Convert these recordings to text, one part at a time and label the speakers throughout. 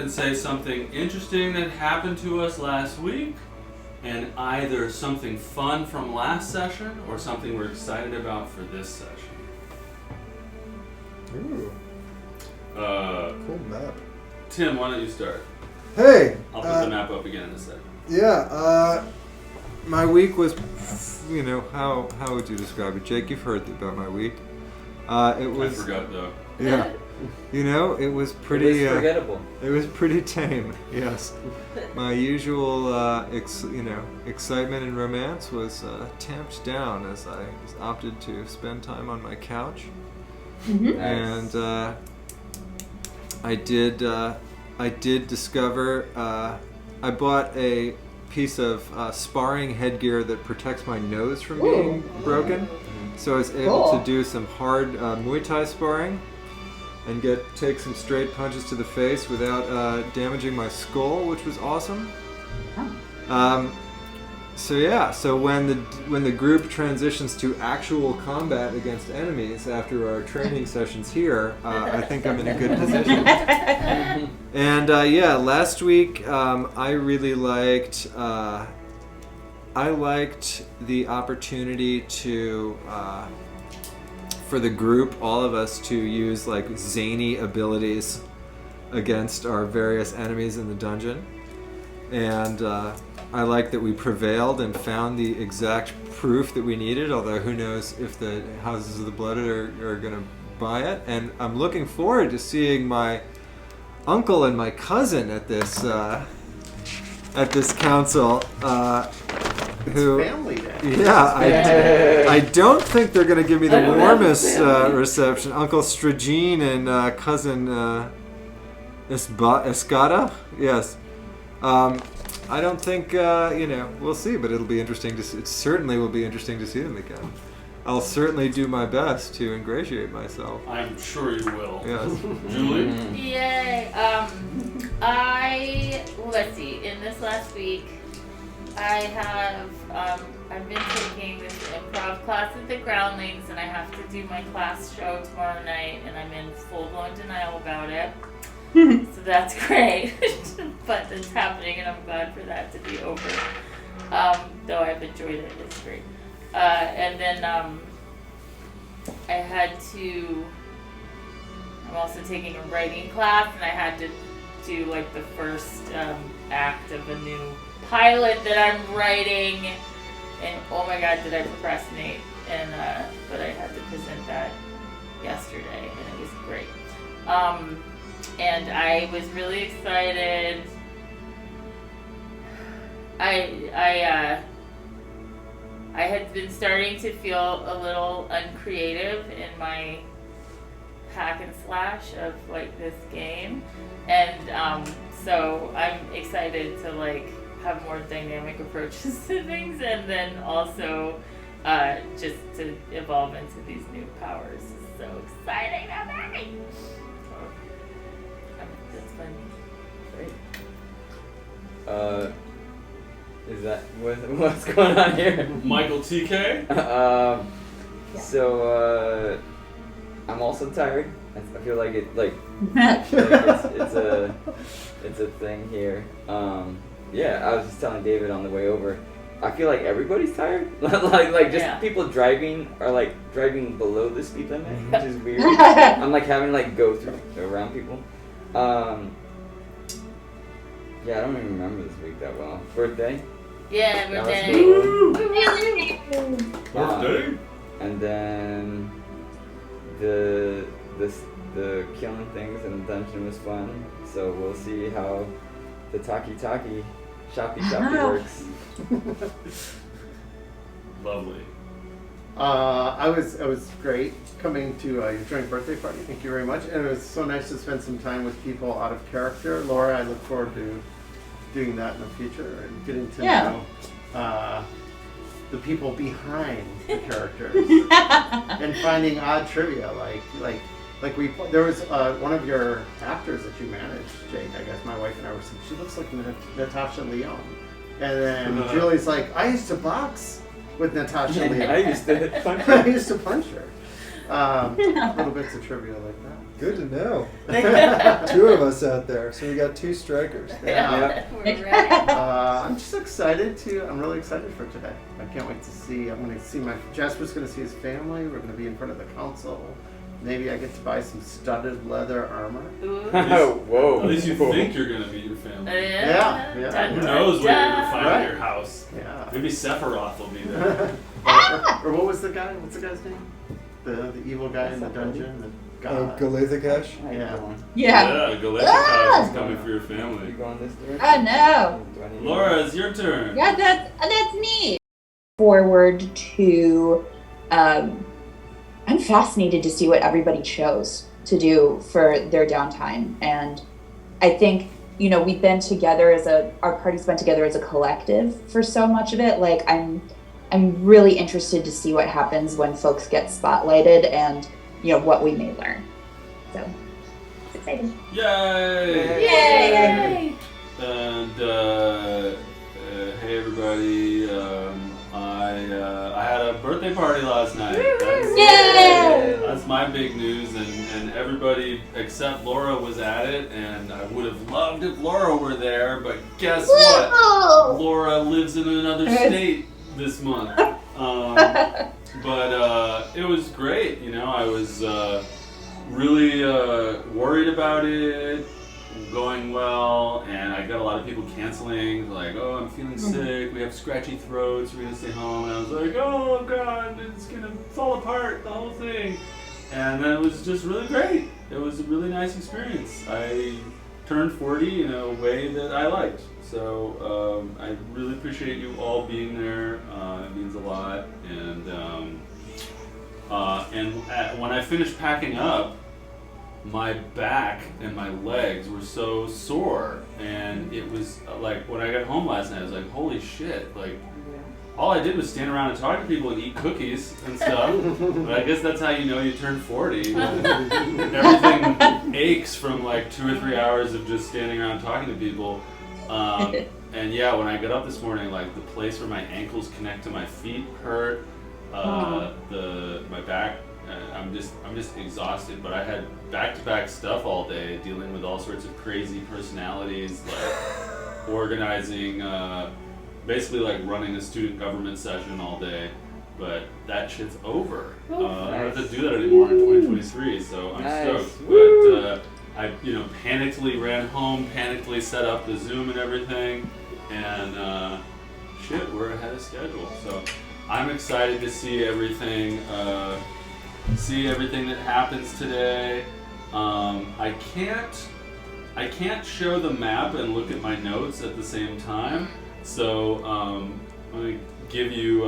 Speaker 1: And say something interesting that happened to us last week, and either something fun from last session or something we're excited about for this session.
Speaker 2: Ooh. Cool map.
Speaker 1: Tim, why don't you start?
Speaker 2: Hey!
Speaker 1: I'll put the map up again in a second.
Speaker 2: Yeah, my week was, how would you describe it? Jake, you've heard about my week. It was...
Speaker 1: I forgot though.
Speaker 2: Yeah. It was pretty...
Speaker 3: It was forgettable.
Speaker 2: It was pretty tame, yes. My usual, excitement and romance was tamped down as I opted to spend time on my couch.
Speaker 3: Mm-hmm.
Speaker 2: And I did discover, I bought a piece of sparring headgear that protects my nose from being broken. So I was able to do some hard Muay Thai sparring and take some straight punches to the face without damaging my skull, which was awesome. So when the group transitions to actual combat against enemies after our training sessions here, I think I'm in a good position. And last week I really liked the opportunity to for the group, all of us, to use like zany abilities against our various enemies in the dungeon. And I like that we prevailed and found the exact proof that we needed, although who knows if the Houses of the Blooded are going to buy it. And I'm looking forward to seeing my uncle and my cousin at this council.
Speaker 4: Family day.
Speaker 2: Yeah, I don't think they're going to give me the warmest reception. Uncle Stragine and cousin Escada? Yes. I don't think, we'll see, but it'll be interesting to see. It certainly will be interesting to see them again. I'll certainly do my best to ingratiate myself.
Speaker 1: I'm sure you will.
Speaker 2: Yes.
Speaker 1: Julie?
Speaker 5: Yay. Let's see, in this last week, I've been taking this improv class at the Groundlings, and I have to do my class show tomorrow night, and I'm in full-blown denial about it. So that's great. But it's happening, and I'm glad for that to be over. Though I've enjoyed it, it's great. And then I'm also taking a writing class, and I had to do like the first act of a new pilot that I'm writing, and oh my god, did I procrastinate, and but I had to present that yesterday, and it was great. And I was really excited. I had been starting to feel a little uncreative in my hack and slash of like this game, and so I'm excited to like have more dynamic approaches to things, and then also just to evolve into these new powers. It's so exciting about me. That's fun.
Speaker 3: Great. Is that what's going on here?
Speaker 1: Michael TK?
Speaker 3: So I'm also tired. I feel like it's a thing here. I was just telling David on the way over. I feel like everybody's tired. People driving are like driving below the speed limit, which is weird. I'm like having to like go around people. I don't even remember this week that well. Birthday?
Speaker 5: Yeah, birthday.
Speaker 1: Birthday?
Speaker 3: And then the killing things in the dungeon was fun. So we'll see how the shoppy works.
Speaker 1: Lovely.
Speaker 4: I was great coming to your joint birthday party. Thank you very much, and it was so nice to spend some time with people out of character. Laura, I look forward to doing that in the future and getting to know the people behind the characters and finding odd trivia there was one of your actors that you managed, Jake. I guess my wife and I were saying she looks like Natasha Lyonne, and then Julie's like, I used to box with Natasha Lyonne.
Speaker 3: I used to punch her.
Speaker 4: I used to punch her. Little bits of trivia like that.
Speaker 2: Good to know. 2 of us out there, so we got 2 strikers.
Speaker 4: Yeah.
Speaker 5: We're ready.
Speaker 4: I'm just excited I'm really excited for today. I can't wait to see. I'm going to see Jasper's going to see his family. We're going to be in front of the council. Maybe I get to buy some studded leather armor.
Speaker 3: Whoa.
Speaker 1: At least you think you're gonna meet your family.
Speaker 4: Yeah.
Speaker 1: Who knows what you're gonna find
Speaker 4: Right.
Speaker 1: in your house?
Speaker 4: Yeah.
Speaker 1: Maybe Sephiroth will be there.
Speaker 4: or what was the guy? What's the guy's name? The evil guy in the dungeon? The god.
Speaker 2: Galithakesh?
Speaker 4: Yeah.
Speaker 1: Yeah, Galactic is coming for your family.
Speaker 3: You going this direction?
Speaker 6: Oh no.
Speaker 3: Do I need
Speaker 1: Laura, it's your turn.
Speaker 6: Yeah, that's me. Forward to I'm fascinated to see what everybody chose to do for their downtime. And I think, we've been together our party's been together as a collective for so much of it. Like I'm really interested to see what happens when folks get spotlighted and, what we may learn. So it's exciting.
Speaker 1: Yay!
Speaker 6: Yay!
Speaker 1: And hey everybody, I had a birthday party last night. That's my big news, and everybody except Laura was at it, and I would have loved if Laura were there, but guess what? Laura lives in another state this month. But it was great, I was really worried about it going well, and I got a lot of people canceling, like, oh, I'm feeling sick, we have scratchy throats, we're gonna stay home, and I was like, oh god, it's gonna fall apart, the whole thing. And then it was just really great. It was a really nice experience. I turned 40 in a way that I liked. So I really appreciate you all being there. It means a lot. And when I finished packing up, my back and my legs were so sore, and it was like when I got home last night, I was like, holy shit, like all I did was stand around and talk to people and eat cookies and stuff. But I guess that's how you turn 40. Everything aches from like 2 or 3 hours of just standing around talking to people. And yeah, when I got up this morning, like the place where my ankles connect to my feet hurt. My back. I'm just exhausted, but I had back-to-back stuff all day, dealing with all sorts of crazy personalities, like organizing, basically like running a student government session all day. But that shit's over. I don't have to do that anymore in 2023, so I'm stoked. But I, panically ran home, panically set up the Zoom and everything, and shit, we're ahead of schedule. So I'm excited to see everything. See everything that happens today. I can't show the map and look at my notes at the same time. So let me give you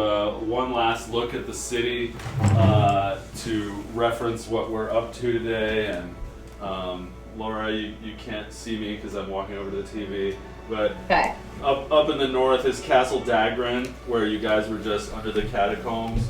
Speaker 1: one last look at the city to reference what we're up to today. And Laura, you can't see me because I'm walking over to the TV. But
Speaker 6: Okay.
Speaker 1: up in the north is Castle Dagran, where you guys were just under the Catacombs.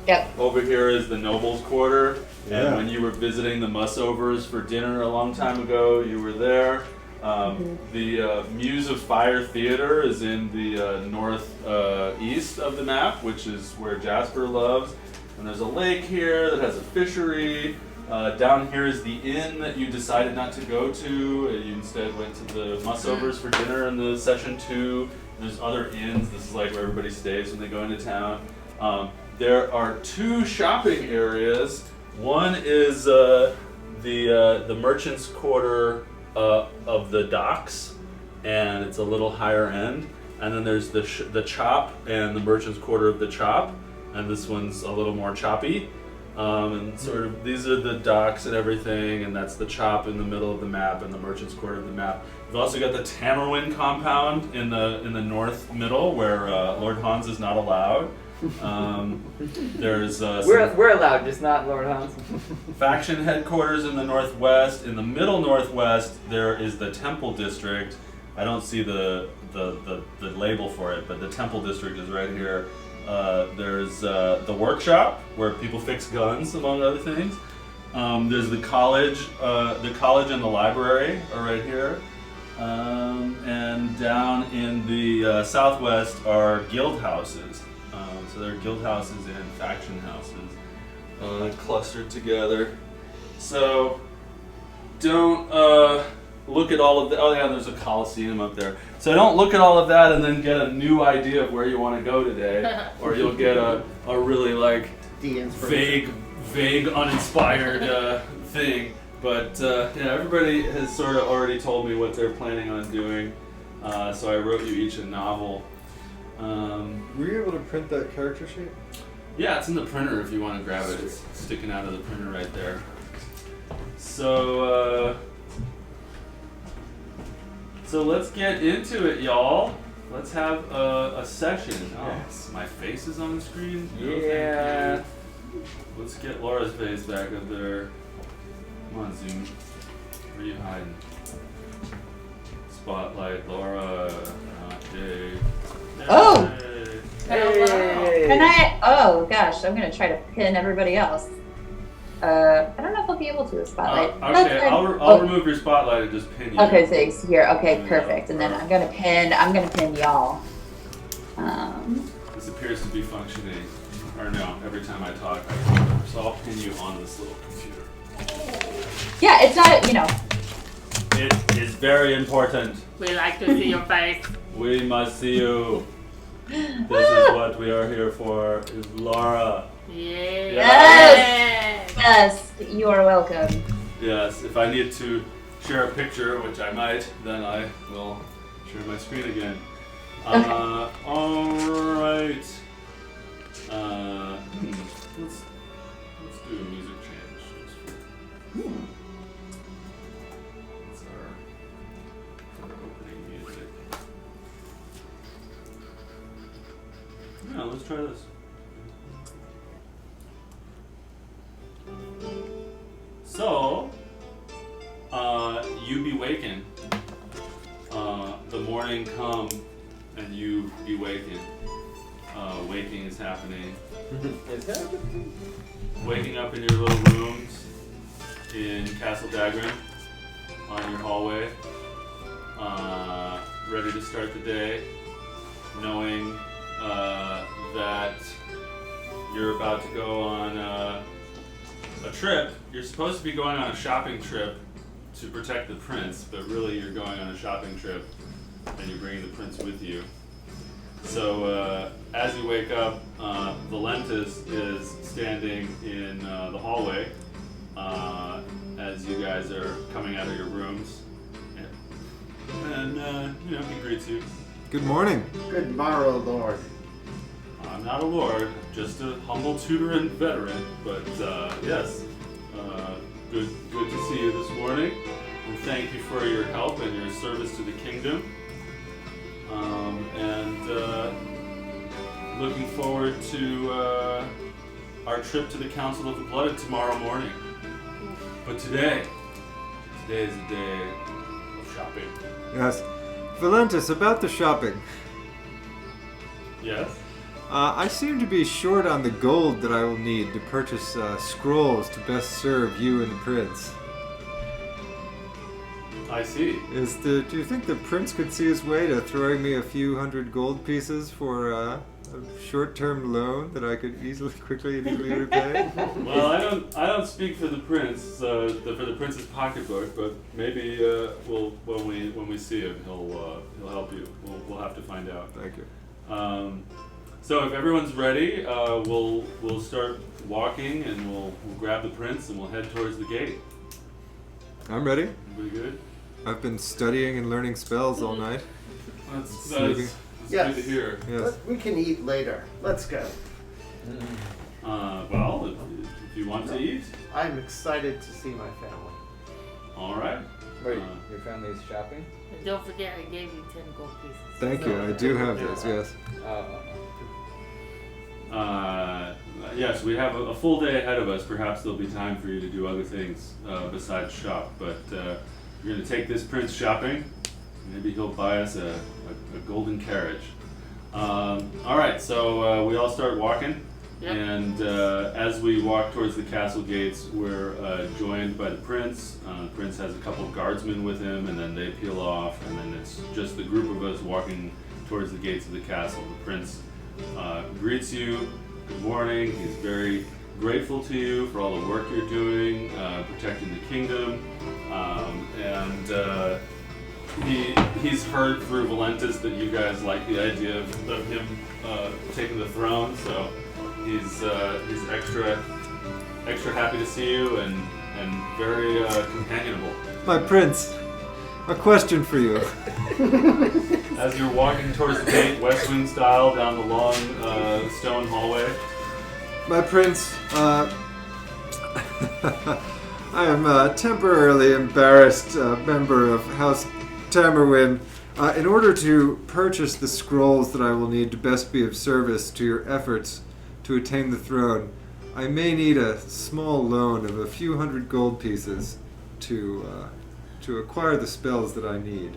Speaker 6: Yep.
Speaker 1: Over here is the Nobles Quarter,
Speaker 2: Yeah.
Speaker 1: and when you were visiting the Musovers for dinner a long time ago, you were there. The Muse of Fire Theater is in the northeast of the map, which is where Jasper loves. And there's a lake here that has a fishery. Down here is the inn that you decided not to go to. You instead went to the Musovers for dinner in the session 2. There's other inns. This is like where everybody stays when they go into town. There are 2 shopping areas. One is the merchant's quarter of the docks, and it's a little higher end. And then there's the chop and the merchant's quarter of the chop, and this one's a little more choppy. And sort of these are the docks and everything, and that's the chop in the middle of the map and the merchant's quarter of the map. We've also got the Tamerwin compound in the north middle, where Lord Hans is not allowed. There's
Speaker 3: We're allowed, just not Lord Hans.
Speaker 1: faction headquarters in the northwest. In the middle northwest, there is the Temple District. I don't see the label for it, but the Temple District is right here. There's the workshop where people fix guns, among other things. There's the college and the library are right here. And down in the southwest are guild houses. So there are guild houses and faction houses. clustered together. So don't look at all of the. Oh yeah, there's a Coliseum up there. So don't look at all of that and then get a new idea of where you want to go today, or you'll get a really like vague, uninspired thing. But yeah, everybody has sort of already told me what they're planning on doing. So I wrote you each a novel.
Speaker 2: Were you able to print that character sheet?
Speaker 1: Yeah, it's in the printer if you want to grab it. It's sticking out of the printer right there. So let's get into it, y'all. Let's have a session. Oh, yes. My face is on the screen?
Speaker 3: Yeah.
Speaker 1: No, let's get Laura's face back up there. Come on, Zoom. Where are you hiding? Spotlight, Laura. Okay.
Speaker 6: Oh!
Speaker 3: Hey.
Speaker 6: Can I? Oh gosh, I'm gonna try to pin everybody else. I don't know if I'll be able to with spotlight.
Speaker 1: Okay, I'll remove your spotlight and just pin you.
Speaker 6: Okay, thanks. Here, okay, perfect. And then I'm gonna pin y'all.
Speaker 1: This appears to be functioning. Or no, every time I talk, so I'll pin you on this little computer.
Speaker 6: Yeah, it's not, you know.
Speaker 1: It is very important.
Speaker 5: We like to see your face.
Speaker 1: We must see you. This is what we are here for, is Laura.
Speaker 6: Yes! Yes, you are welcome.
Speaker 1: Yes, if I need to share a picture, which I might, then I will share my screen again. Alright. Let's do a music change. That's our opening music. Yeah, let's try this. So, you be waken. The morning come and you be waken. Waking is happening.
Speaker 3: Is that happening?
Speaker 1: Waking up in your little rooms in Castle Dagran on your hallway. Ready to start the day, knowing that you're about to go on a trip. You're supposed to be going on a shopping trip to protect the prince, but really you're going on a shopping trip and you're bringing the prince with you. So as you wake up, Valentis is standing in the hallway as you guys are coming out of your rooms, and he greets you.
Speaker 2: Good morning.
Speaker 4: Good morrow, Lord.
Speaker 1: I'm not a lord, just a humble tutor and veteran, but yes, good to see you this morning, and thank you for your help and your service to the kingdom. And looking forward to our trip to the Council of the Blooded tomorrow morning. But today is a day of shopping.
Speaker 2: Yes. Valentis, about the shopping.
Speaker 1: Yes?
Speaker 2: I seem to be short on the gold that I will need to purchase scrolls to best serve you and the prince.
Speaker 1: I see.
Speaker 2: Do you think the prince could see his way to throwing me a few hundred gold pieces for a short-term loan that I could quickly and easily repay?
Speaker 1: Well, I don't speak for the prince, for the prince's pocketbook, but maybe when we see him, he'll help you. We'll have to find out.
Speaker 2: Thank you.
Speaker 1: So if everyone's ready, we'll start walking, and we'll grab the prince, and we'll head towards the gate.
Speaker 2: I'm ready.
Speaker 1: Everybody good?
Speaker 2: I've been studying and learning spells all night.
Speaker 1: That's
Speaker 4: Yes.
Speaker 1: good to hear.
Speaker 2: Yes.
Speaker 4: We can eat later. Let's go.
Speaker 1: Well, if you want to eat,
Speaker 4: I'm excited to see my family.
Speaker 1: all right.
Speaker 3: Wait, your family's shopping?
Speaker 5: And don't forget, I gave you 10 gold pieces.
Speaker 2: Thank you. I do have this. Yes.
Speaker 1: Yes, we have a full day ahead of us. Perhaps there'll be time for you to do other things besides shop. But we're going to take this prince shopping. Maybe he'll buy us a golden carriage. All right, so we all start walking.
Speaker 5: Yep.
Speaker 1: And as we walk towards the castle gates, we're joined by the prince. The prince has a couple of guardsmen with him, and then they peel off, and then it's just the group of us walking towards the gates of the castle. The prince greets you. Good morning. He's very grateful to you for all the work you're doing, protecting the kingdom, and he's heard through Valentis that you guys like the idea of him taking the throne, so he's extra happy to see you and very companionable.
Speaker 2: My prince, a question for you.
Speaker 1: As you're walking towards the gate, West Wing style, down the long stone hallway.
Speaker 2: My prince, I am a temporarily embarrassed member of House Tamerwin. In order to purchase the scrolls that I will need to best be of service to your efforts to attain the throne, I may need a small loan of a few hundred gold pieces to acquire the spells that I need.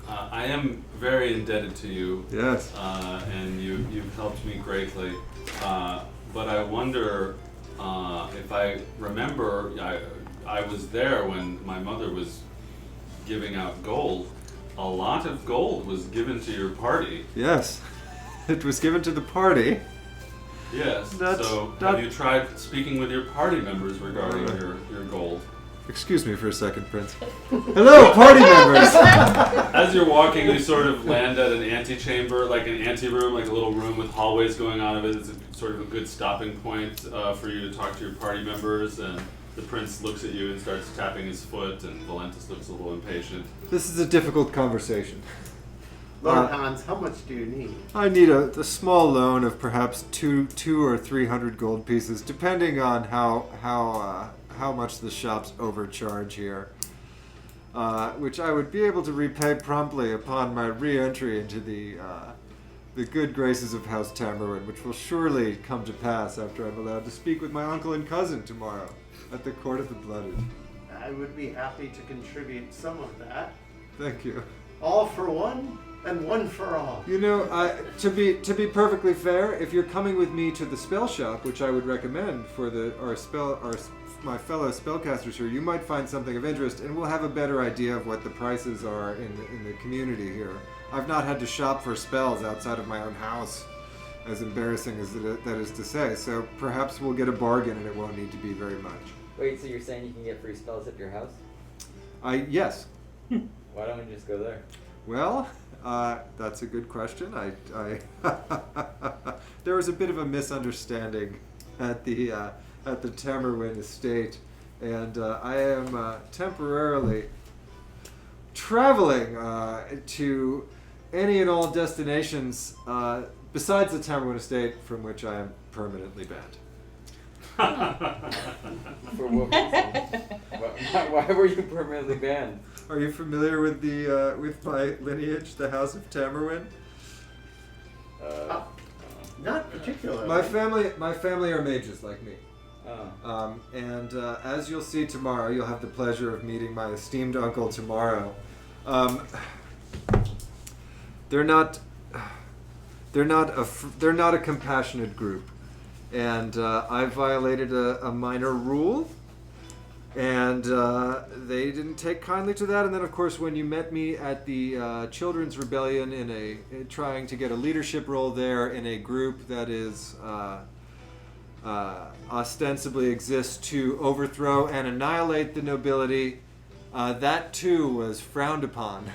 Speaker 1: I am very indebted to you.
Speaker 2: Yes.
Speaker 1: And you've helped me greatly. But I wonder if I remember, I was there when my mother was giving out gold. A lot of gold was given to your party.
Speaker 2: Yes. It was given to the party.
Speaker 1: Yes. Have you tried speaking with your party members regarding your gold?
Speaker 2: Excuse me for a second, Prince. Hello, party members!
Speaker 1: As you're walking, you sort of land at an antechamber, like an anteroom, like a little room with hallways going on of it. It's sort of a good stopping point for you to talk to your party members. And the prince looks at you and starts tapping his foot, and Valentis looks a little impatient.
Speaker 2: This is a difficult conversation.
Speaker 4: Lord Hans, how much do you need?
Speaker 2: I need a small loan of perhaps two or 300 gold pieces, depending on how much the shops overcharge here, which I would be able to repay promptly upon my re-entry into the good graces of House Tamerwin, which will surely come to pass after I'm allowed to speak with my uncle and cousin tomorrow at the Court of the Blooded.
Speaker 4: I would be happy to contribute some of that.
Speaker 2: Thank you.
Speaker 4: All for one, and one for all.
Speaker 2: You know, to be perfectly fair, if you're coming with me to the spell shop, which I would recommend for my fellow spellcasters here, you might find something of interest, and we'll have a better idea of what the prices are in the community here. I've not had to shop for spells outside of my own house, as embarrassing as that is to say, so perhaps we'll get a bargain and it won't need to be very much.
Speaker 3: Wait, so you're saying you can get free spells at your house?
Speaker 2: Yes.
Speaker 3: Why don't we just go there?
Speaker 2: Well, that's a good question. There was a bit of a misunderstanding at the Tamerwin estate, and I am temporarily traveling to any and all destinations besides the Tamerwin estate, from which I am permanently banned.
Speaker 3: For what reason? Why were you permanently banned?
Speaker 2: Are you familiar with with my lineage, the House of Tamerwin?
Speaker 4: Not particularly.
Speaker 2: My family are mages like me. And as you'll see tomorrow, you'll have the pleasure of meeting my esteemed uncle tomorrow. They're not a compassionate group, and I violated a minor rule, and they didn't take kindly to that. And then, of course, when you met me at the Children's Rebellion in trying to get a leadership role there in a group that is ostensibly exists to overthrow and annihilate the nobility, that too was frowned upon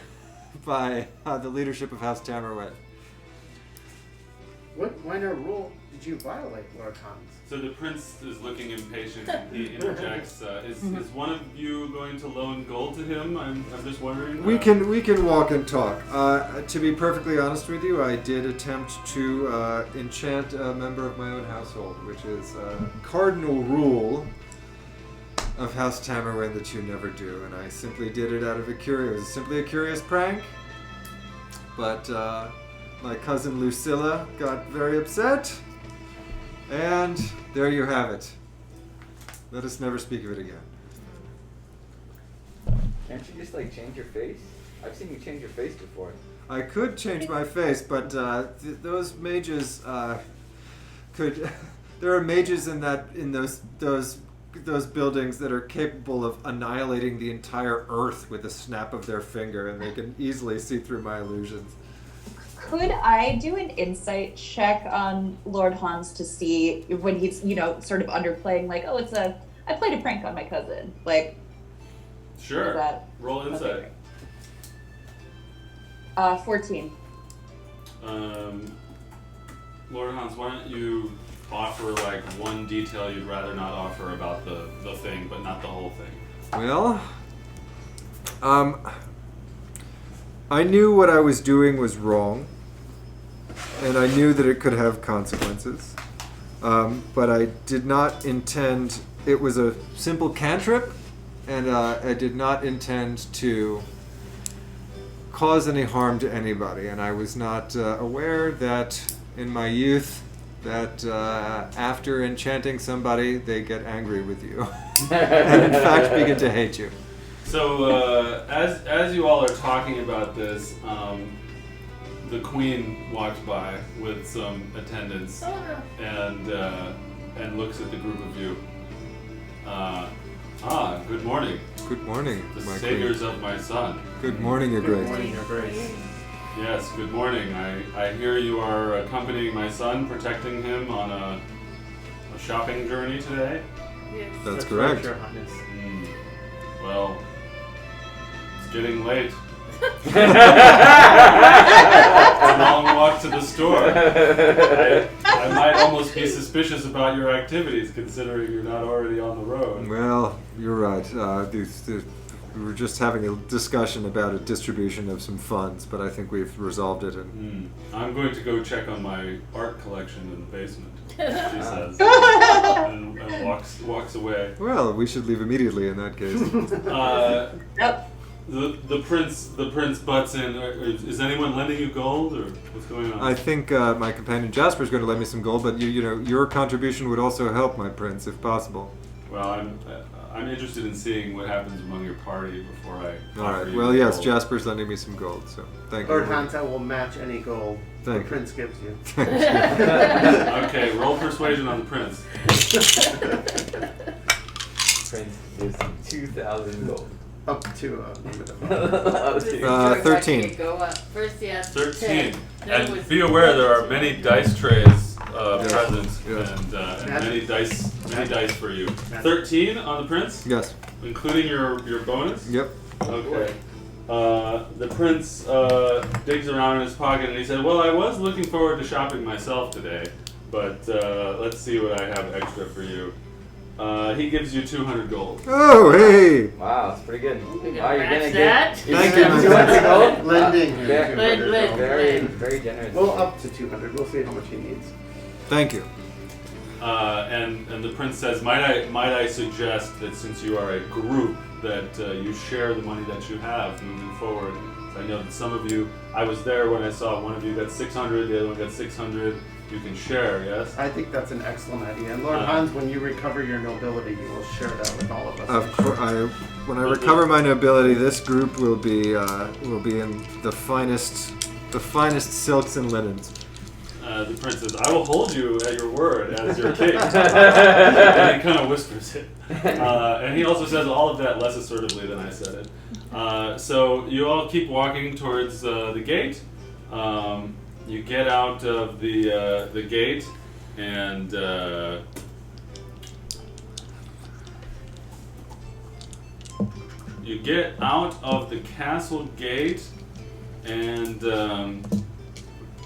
Speaker 2: by the leadership of House Tamerwin.
Speaker 4: What minor rule did you violate, Lord Hans?
Speaker 1: So the prince is looking impatient. He interjects. Is one of you going to loan gold to him? I'm just wondering.
Speaker 2: We can walk and talk. To be perfectly honest with you, I did attempt to enchant a member of my own household, which is a cardinal rule of House Tamerwin that you never do, and I simply did it out of it was simply a curious prank. But my cousin Lucilla got very upset, and there you have it. Let us never speak of it again.
Speaker 3: Can't you just change your face? I've seen you change your face before.
Speaker 2: I could change my face, but those mages could. There are mages in those buildings that are capable of annihilating the entire earth with a snap of their finger, and they can easily see through my illusions.
Speaker 6: Could I do an insight check on Lord Hans to see when he's, sort of underplaying, like, oh, I played a prank on my cousin. Like,
Speaker 1: Sure.
Speaker 6: is that...
Speaker 1: Roll insight.
Speaker 6: Okay, 14.
Speaker 1: Lord Hans, why don't you offer like one detail you'd rather not offer about the thing, but not the whole thing?
Speaker 2: Well, I knew what I was doing was wrong, and I knew that it could have consequences, but I did not intend. It was a simple cantrip, and I did not intend to cause any harm to anybody, and I was not aware that in my youth that after enchanting somebody they get angry with you and in fact begin to hate you.
Speaker 1: So as you all are talking about this, the queen walks by with some attendants and looks at the group of you. Good morning.
Speaker 2: Good morning,
Speaker 1: The
Speaker 2: my
Speaker 1: saviors
Speaker 2: queen.
Speaker 1: of my son.
Speaker 2: Good morning, Your
Speaker 4: Good
Speaker 2: Grace.
Speaker 4: morning, Your Grace.
Speaker 1: Yes, good morning. I hear you are accompanying my son, protecting him on a shopping journey today.
Speaker 5: Yes.
Speaker 2: That's
Speaker 4: right,
Speaker 2: correct.
Speaker 4: Your Highness.
Speaker 1: Well, it's getting late. It's a long walk to the store. I might almost be suspicious about your activities, considering you're not already on the road.
Speaker 2: Well, you're right. We were just having a discussion about a distribution of some funds, but I think we've resolved it. And
Speaker 1: I'm going to go check on my art collection in the basement, she says, and walks away.
Speaker 2: well, we should leave immediately in that case.
Speaker 6: Yep.
Speaker 1: The prince butts in. Is anyone lending you gold, or what's going on?
Speaker 2: I think my companion Jasper is going to lend me some gold, but your contribution would also help, my prince, if possible.
Speaker 1: Well, I'm interested in seeing what happens among your party before I.
Speaker 2: All
Speaker 1: offer
Speaker 2: right.
Speaker 1: you
Speaker 2: Well, yes,
Speaker 1: gold.
Speaker 2: Jasper's lending me some gold, so thank
Speaker 4: Lord
Speaker 2: you.
Speaker 4: Hans, I will match any gold the
Speaker 2: Thank you.
Speaker 4: Prince gives you.
Speaker 1: Okay, roll persuasion on the prince.
Speaker 3: Prince gives him 2,000 gold.
Speaker 4: Up to a limit of
Speaker 3: Oh,
Speaker 2: 13.
Speaker 5: Go up. First he has
Speaker 1: 13.
Speaker 5: 10. Then it
Speaker 1: And
Speaker 5: was
Speaker 1: be aware there are many dice trays present,
Speaker 2: yes.
Speaker 1: and many dice for you. 13 on the prince,
Speaker 2: Yes.
Speaker 1: including your bonus.
Speaker 2: Yep.
Speaker 1: Okay. The prince digs around in his pocket and he said, "Well, I was looking forward to shopping myself today, but let's see what I have extra for you." He gives you 200 gold.
Speaker 2: Oh, hey.
Speaker 3: wow, that's pretty good.
Speaker 5: We can
Speaker 3: Wow, you're gonna
Speaker 5: match
Speaker 3: get.
Speaker 5: that.
Speaker 3: You're
Speaker 2: Thank
Speaker 3: gonna
Speaker 2: you,
Speaker 3: get
Speaker 2: my
Speaker 3: 200 gold.
Speaker 4: Lending.
Speaker 3: Wow.
Speaker 4: him
Speaker 5: Lend.
Speaker 4: 200 gold.
Speaker 3: Very, very generous.
Speaker 4: Well, up to 200. We'll see how much he needs.
Speaker 2: Thank you.
Speaker 1: And the prince says, "Might I suggest that since you are a group, that you share the money that you have moving forward. So I know that some of you, I was there when I saw one of you got 600, the other one got 600. You can share, yes."
Speaker 4: I think that's an excellent idea. And Lord Hans, when you recover your nobility, you will share that with all of us.
Speaker 2: Of course, when I recover my nobility, this group will be in the finest silks and linens.
Speaker 1: The prince says, "I will hold you at your word as your king." And he kind of whispers it. And he also says all of that less assertively than I said it. So you all keep walking towards the gate. You get out of the gate, and you get out of the castle gate, and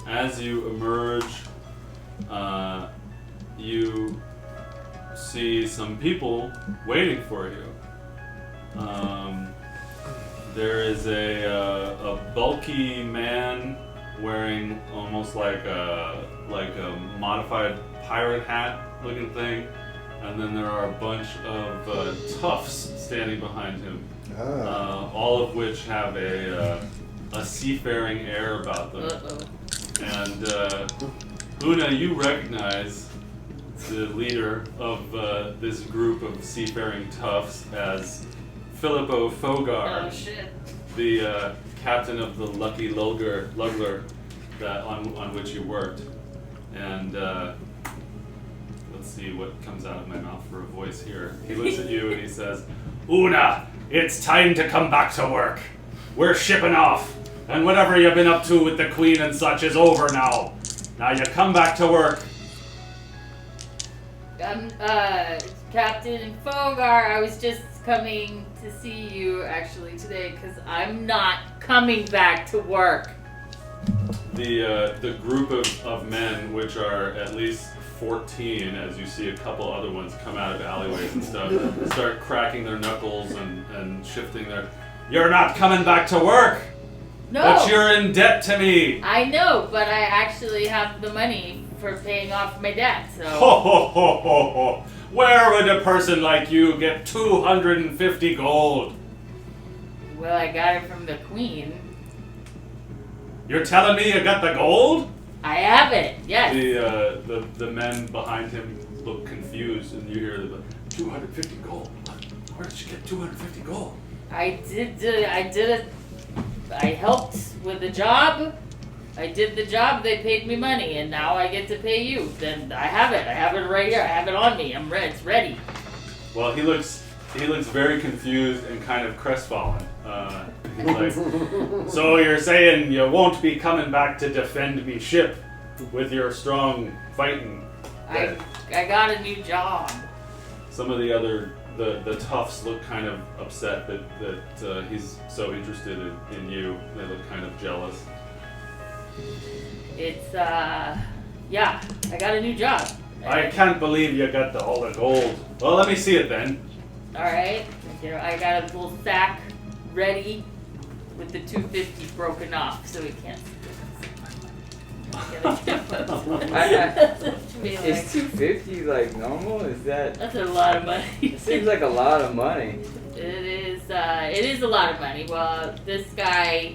Speaker 1: as you emerge, you see some people waiting for you. There is a bulky man wearing almost like a modified pirate hat looking thing, and then there are a bunch of toughs standing behind him, all of which have a seafaring air about them.
Speaker 5: Uh-oh.
Speaker 1: And Una, you recognize the leader of this group of seafaring toughs as Filippo Fogar,
Speaker 5: Oh shit.
Speaker 1: the captain of the Lucky Lugler that on which you worked. And let's see what comes out of my mouth for a voice here. He looks at you and he says, "Una, it's time to come back to work. We're shipping off. And whatever you've been up to with the queen and such is over now. Now you come back to work.
Speaker 5: Captain Fogar, I was just coming to see you actually today because I'm not coming back to work.
Speaker 1: The group of men, which are at least 14, as you see a couple other ones come out of alleyways and stuff, start cracking their knuckles and shifting their... You're not coming back to work!
Speaker 5: No!
Speaker 1: But you're in debt to me!
Speaker 5: I know, but I actually have the money for paying off my debt, so...
Speaker 1: Ho ho ho ho ho! Where would a person like you get 250 gold?
Speaker 5: Well, I got it from the queen.
Speaker 1: You're telling me you got the gold?
Speaker 5: I have it, yes.
Speaker 1: The men behind him look confused, and you hear the 250 gold. Where did you get 250 gold?
Speaker 5: I helped with the job. I did the job, they paid me money, and now I get to pay you. Then I have it right here. I have it on me. It's ready.
Speaker 1: Well, he looks very confused and kind of crestfallen. He's like, so you're saying you won't be coming back to defend me ship with your strong fighting?
Speaker 5: I got a new job.
Speaker 1: Some of the toughs look kind of upset that he's so interested in you. They look kind of jealous.
Speaker 5: It's yeah, I got a new job.
Speaker 1: I can't believe you got all the gold. Well, let me see it then.
Speaker 5: All right, I got a little sack ready with the 250 broken off, so we can't.
Speaker 3: Is 250 like normal? Is that?
Speaker 5: That's a lot of money.
Speaker 3: It seems like a lot of money.
Speaker 5: It is a lot of money. Well, this guy.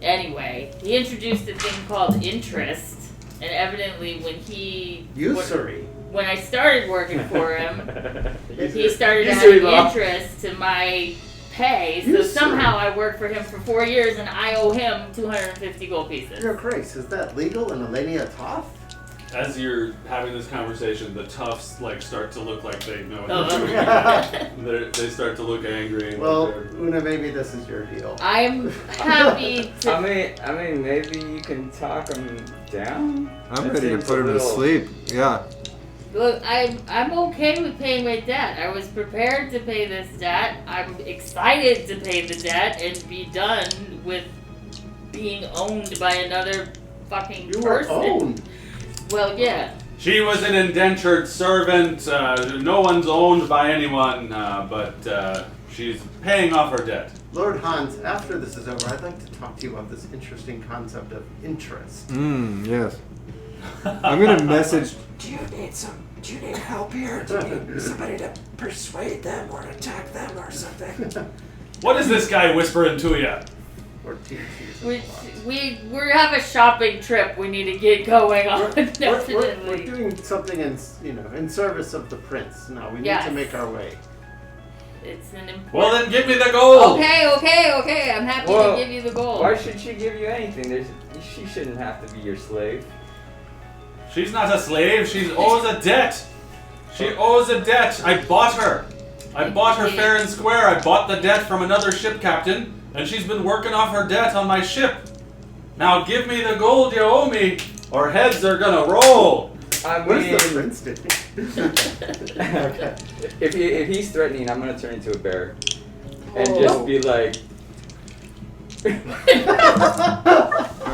Speaker 5: Anyway, he introduced a thing called interest, and evidently
Speaker 4: Usury.
Speaker 5: when I started working for him, he started
Speaker 3: Usury
Speaker 5: adding
Speaker 3: law.
Speaker 5: interest to my pay. So
Speaker 4: Usury.
Speaker 5: somehow I worked for him for 4 years, and I owe him 250 gold pieces.
Speaker 4: Your Grace, is that legal in Elenia Toth?
Speaker 1: As you're having this conversation, the toughs start to look like they know what
Speaker 5: Oh,
Speaker 1: they're
Speaker 5: okay.
Speaker 1: doing. They start to look angry. And
Speaker 4: Well,
Speaker 1: they're-
Speaker 4: Una, maybe this is your deal.
Speaker 5: I'm happy to.
Speaker 3: I mean, maybe you can talk him down.
Speaker 2: I'm
Speaker 3: That
Speaker 2: ready to
Speaker 3: seems
Speaker 2: put
Speaker 3: a
Speaker 2: him to
Speaker 3: little-
Speaker 2: sleep. Yeah.
Speaker 5: Look, I'm okay with paying my debt. I was prepared to pay this debt. I'm excited to pay the debt and be done with being owned by another fucking
Speaker 4: You were
Speaker 5: person.
Speaker 4: owned.
Speaker 5: Well, yeah.
Speaker 1: She was an indentured servant. No one's owned by anyone, but she's paying off her debt.
Speaker 4: Lord Hans, after this is over, I'd like to talk to you about this interesting concept of interest.
Speaker 2: Yes. I'm gonna message.
Speaker 7: Do you need help here? Do you need somebody to persuade them or attack them or something?
Speaker 1: What is this guy whispering to you?
Speaker 4: Or TNTs.
Speaker 5: We have a shopping trip we need to get going on.
Speaker 4: We're
Speaker 5: Definitely.
Speaker 4: doing something in service of the prince. Now we need
Speaker 5: Yes.
Speaker 4: to make our way.
Speaker 5: It's an important.
Speaker 1: Well, then give me the gold.
Speaker 5: Okay. I'm happy
Speaker 3: Well,
Speaker 5: to give you the gold.
Speaker 3: Why should she give you anything? She shouldn't have to be your slave.
Speaker 1: She's not a slave. She owes a debt. She owes a debt. I bought her. I bought her fair and square. I bought the debt from another ship captain, and she's been working off her debt on my ship. Now give me the gold you owe me, or heads are gonna roll.
Speaker 3: I
Speaker 4: What
Speaker 3: mean,
Speaker 4: is the prince doing? Okay.
Speaker 3: if he's threatening, I'm gonna turn into a bear and just be like,
Speaker 2: All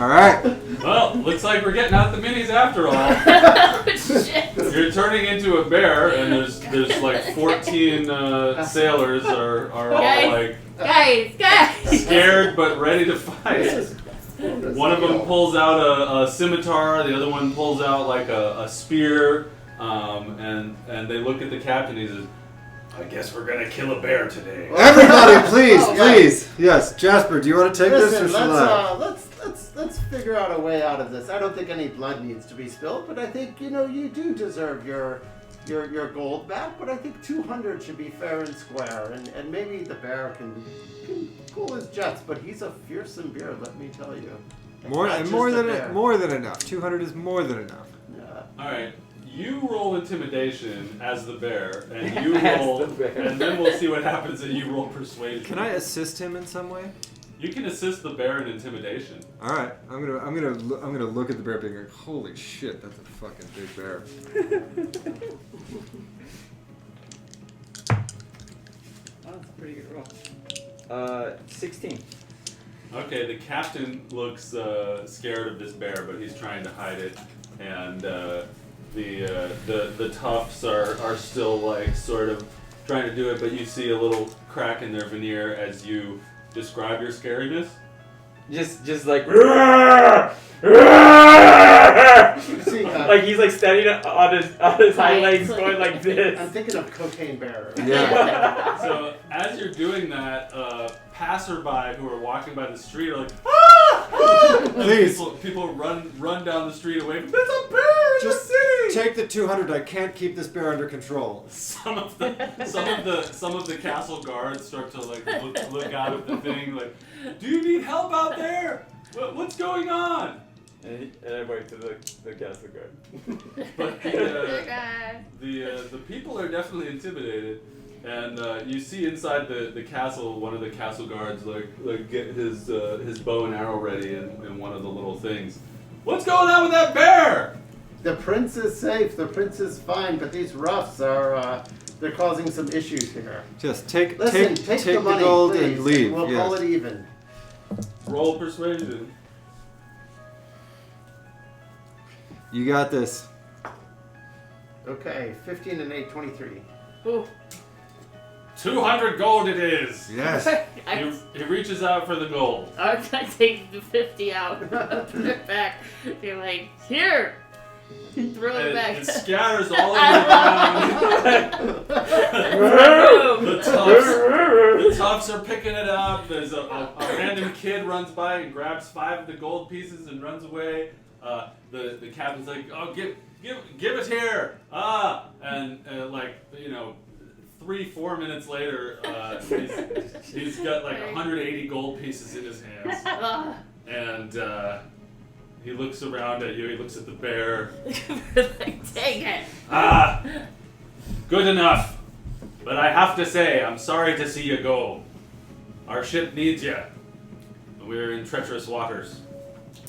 Speaker 2: right.
Speaker 1: Well, looks like we're getting out the minis after all.
Speaker 5: Oh, shit.
Speaker 1: You're turning into a bear, and there's like 14 sailors are all
Speaker 5: Guys.
Speaker 1: like
Speaker 5: Guys.
Speaker 1: scared but ready to fight.
Speaker 4: This is
Speaker 1: One of them pulls out a scimitar, the other one pulls out like a spear, and they look at the captain. He says, "I guess we're gonna kill a bear today."
Speaker 2: Everybody, please,
Speaker 5: Oh,
Speaker 2: please. Yes, Jasper, do you want to take
Speaker 4: Listen,
Speaker 2: this or should I?
Speaker 4: let's figure out a way out of this. I don't think any blood needs to be spilled, but I think you do deserve your gold back. But I think 200 should be fair and square, and maybe the bear can cool his jets. But he's a fearsome bear, let me tell you.
Speaker 2: More
Speaker 4: Not
Speaker 2: and
Speaker 4: just
Speaker 2: more
Speaker 4: a
Speaker 2: than
Speaker 4: bear.
Speaker 2: more than enough. 200 is more than enough.
Speaker 4: Yeah.
Speaker 1: All right, you roll intimidation as the bear, and you
Speaker 3: As
Speaker 1: roll,
Speaker 3: the bear.
Speaker 1: and then we'll see what happens. And you roll persuasion.
Speaker 2: Can I assist him in some way?
Speaker 1: You can assist the bear in intimidation.
Speaker 2: All right, I'm gonna look at the bear, being like, holy shit, that's a fucking big bear.
Speaker 3: Oh, that's a pretty good roll. 16.
Speaker 1: Okay, the captain looks scared of this bear, but he's trying to hide it, and the toughs are still like sort of trying to do it, but you see a little crack in their veneer as you describe your scariness.
Speaker 3: Just like
Speaker 4: See,
Speaker 3: like he's like standing on his hind legs going like this.
Speaker 4: I'm thinking of Cocaine Bear.
Speaker 2: Yeah.
Speaker 1: So as you're doing that, passerby who are walking by the street are like, ah!
Speaker 2: Please.
Speaker 1: People run down the street away from, there's a bear in
Speaker 2: Just
Speaker 1: the city!
Speaker 2: take the 200. I can't keep this bear under control.
Speaker 1: Some of the castle guards start to like look out of the thing like, do you need help out there? What's going on?
Speaker 3: And I went to the castle guard.
Speaker 1: But the people are definitely intimidated, and you see inside the castle one of the castle guards like get his bow and arrow ready in one of the little things. What's going on with that bear?
Speaker 4: The prince is safe. The prince is fine, but these roughs are they're causing some issues here.
Speaker 2: Just take
Speaker 4: the money,
Speaker 2: gold
Speaker 4: please,
Speaker 2: and leave.
Speaker 4: We'll
Speaker 2: yes.
Speaker 4: call it even.
Speaker 1: Roll persuasion.
Speaker 2: You got this.
Speaker 4: Okay, 15 and 8, 23.
Speaker 5: Ooh.
Speaker 1: 200 gold it is.
Speaker 2: Yes.
Speaker 1: He reaches out for the gold.
Speaker 5: I'm gonna take the 50 out, put it back. You're like, here! Throw it back.
Speaker 1: It scatters all over the the toughs are picking it up. There's a random kid runs by and grabs 5 of the gold pieces and runs away. The captain's like, oh, give it here. And like, 3-4 minutes later, he's got like 180 gold pieces in his hands. And he looks around at you, he looks at the bear.
Speaker 5: Like, dang it.
Speaker 1: Good enough. But I have to say, I'm sorry to see you go. Our ship needs you. We're in treacherous waters.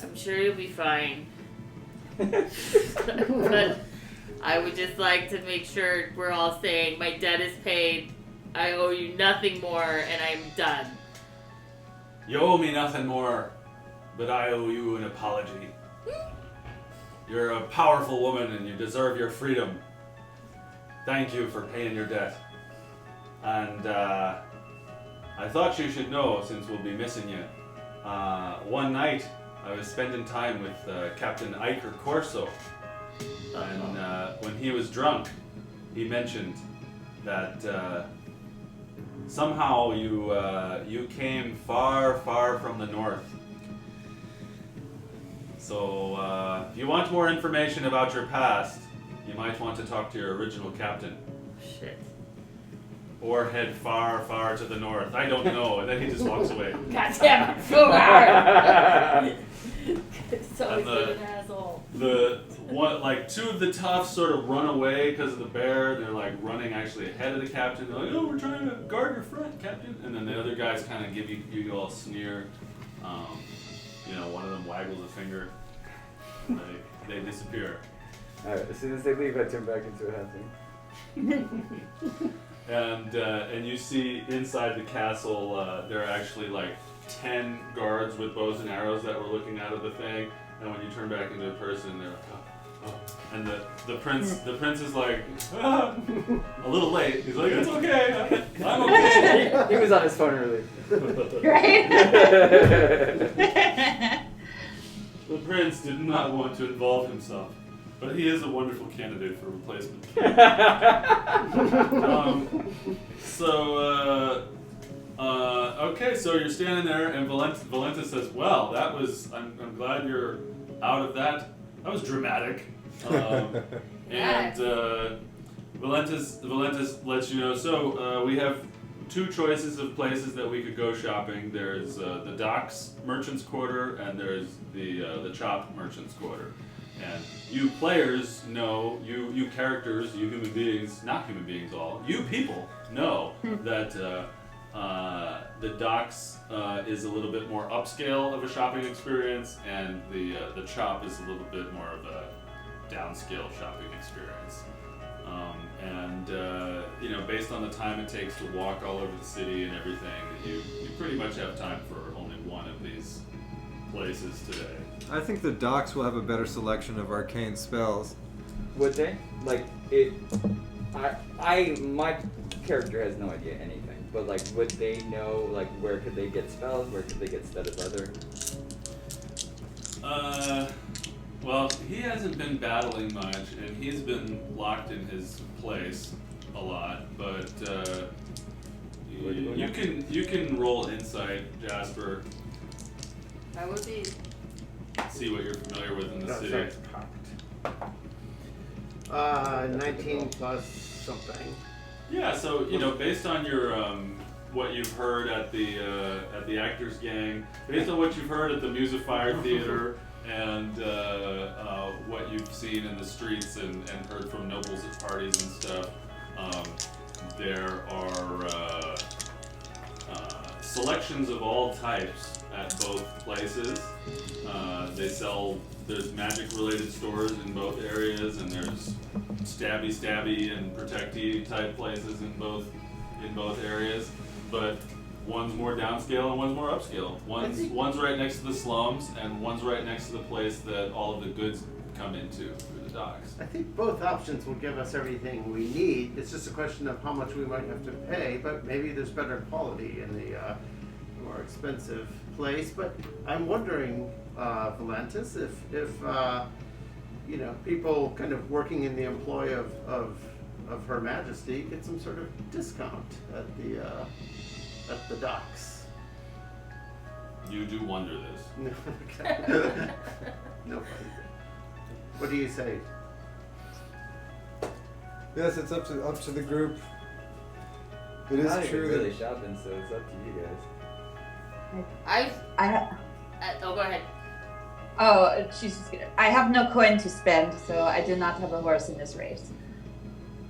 Speaker 5: I'm sure you'll be fine. But I would just like to make sure we're all saying my debt is paid. I owe you nothing more, and I'm done.
Speaker 1: You owe me nothing more, but I owe you an apology. You're a powerful woman and you deserve your freedom. Thank you for paying your debt. And I thought you should know, since we'll be missing you. One night, I was spending time with Captain Iker Corso. And when he was drunk, he mentioned that somehow you came far, far from the north. So if you want more information about your past, you might want to talk to your original captain.
Speaker 5: Shit.
Speaker 1: Or head far, far to the north. I don't know. And then he just walks away.
Speaker 5: God damn it, so hard. It's always
Speaker 1: And
Speaker 5: an asshole.
Speaker 1: Two of the toughs sort of run away because of the bear. They're like running actually ahead of the captain. They're like, oh, we're trying to guard your front, captain. And then the other guys kind of give you all a sneer. One of them waggles a finger. They disappear.
Speaker 3: Alright, as soon as they leave, I turn back into a hunting.
Speaker 1: And you see inside the castle, there are actually like 10 guards with bows and arrows that were looking out of the thing. And when you turn back into a person, they're like, oh. And the prince is like, a little late. He's like, it's okay, I'm okay.
Speaker 3: He was on his phone earlier.
Speaker 6: Right?
Speaker 1: The prince did not want to involve himself, but he is a wonderful candidate for replacement. Okay, so you're standing there, and Valenta says, well, I'm glad you're out of that. That was dramatic. And Valentis lets you know, so we have 2 choices of places that we could go shopping. There's the Docks Merchants Quarter, and there's the Chop Merchants Quarter. And you players know, you characters, you human beings, not human beings all, you people know that The docks is a little bit more upscale of a shopping experience, and the chop is a little bit more of a downscale shopping experience. Based on the time it takes to walk all over the city and everything, you pretty much have time for only one of these places today.
Speaker 2: I think the docks will have a better selection of arcane spells.
Speaker 3: Would they? Like my character has no idea anything, but like, would they know like where could they get spells? Where could they get studded leather?
Speaker 1: Well, he hasn't been battling much, and he's been locked in his place a lot. But you can roll insight, Jasper.
Speaker 5: I would be.
Speaker 1: See what you're familiar with in the city.
Speaker 4: That's cocked. 19 plus something.
Speaker 1: Yeah, so based on your what you've heard at the Actors Gang, based on what you've heard at the Musifier Theater, and what you've seen in the streets and heard from nobles at parties and stuff, there are selections of all types at both places. There's magic-related stores in both areas, and there's stabby and protecty type places in both areas. But one's more downscale and one's more upscale. One's right next to the slums, and one's right next to the place that all of the goods come into through the docks.
Speaker 4: I think both options will give us everything we need. It's just a question of how much we might have to pay, but maybe there's better quality in the more expensive place. But I'm wondering, Volantis, if people kind of working in the employ of Her Majesty get some sort of discount at the docks.
Speaker 1: You do wonder this.
Speaker 4: Okay. No. What do you say?
Speaker 2: Yes, it's up to the group. It
Speaker 3: I'm
Speaker 2: is
Speaker 3: not even
Speaker 2: true
Speaker 3: really
Speaker 2: that
Speaker 3: shopping, so it's up to you guys.
Speaker 5: Oh, go ahead.
Speaker 6: Oh, I have no coin to spend, so I do not have a horse in this race.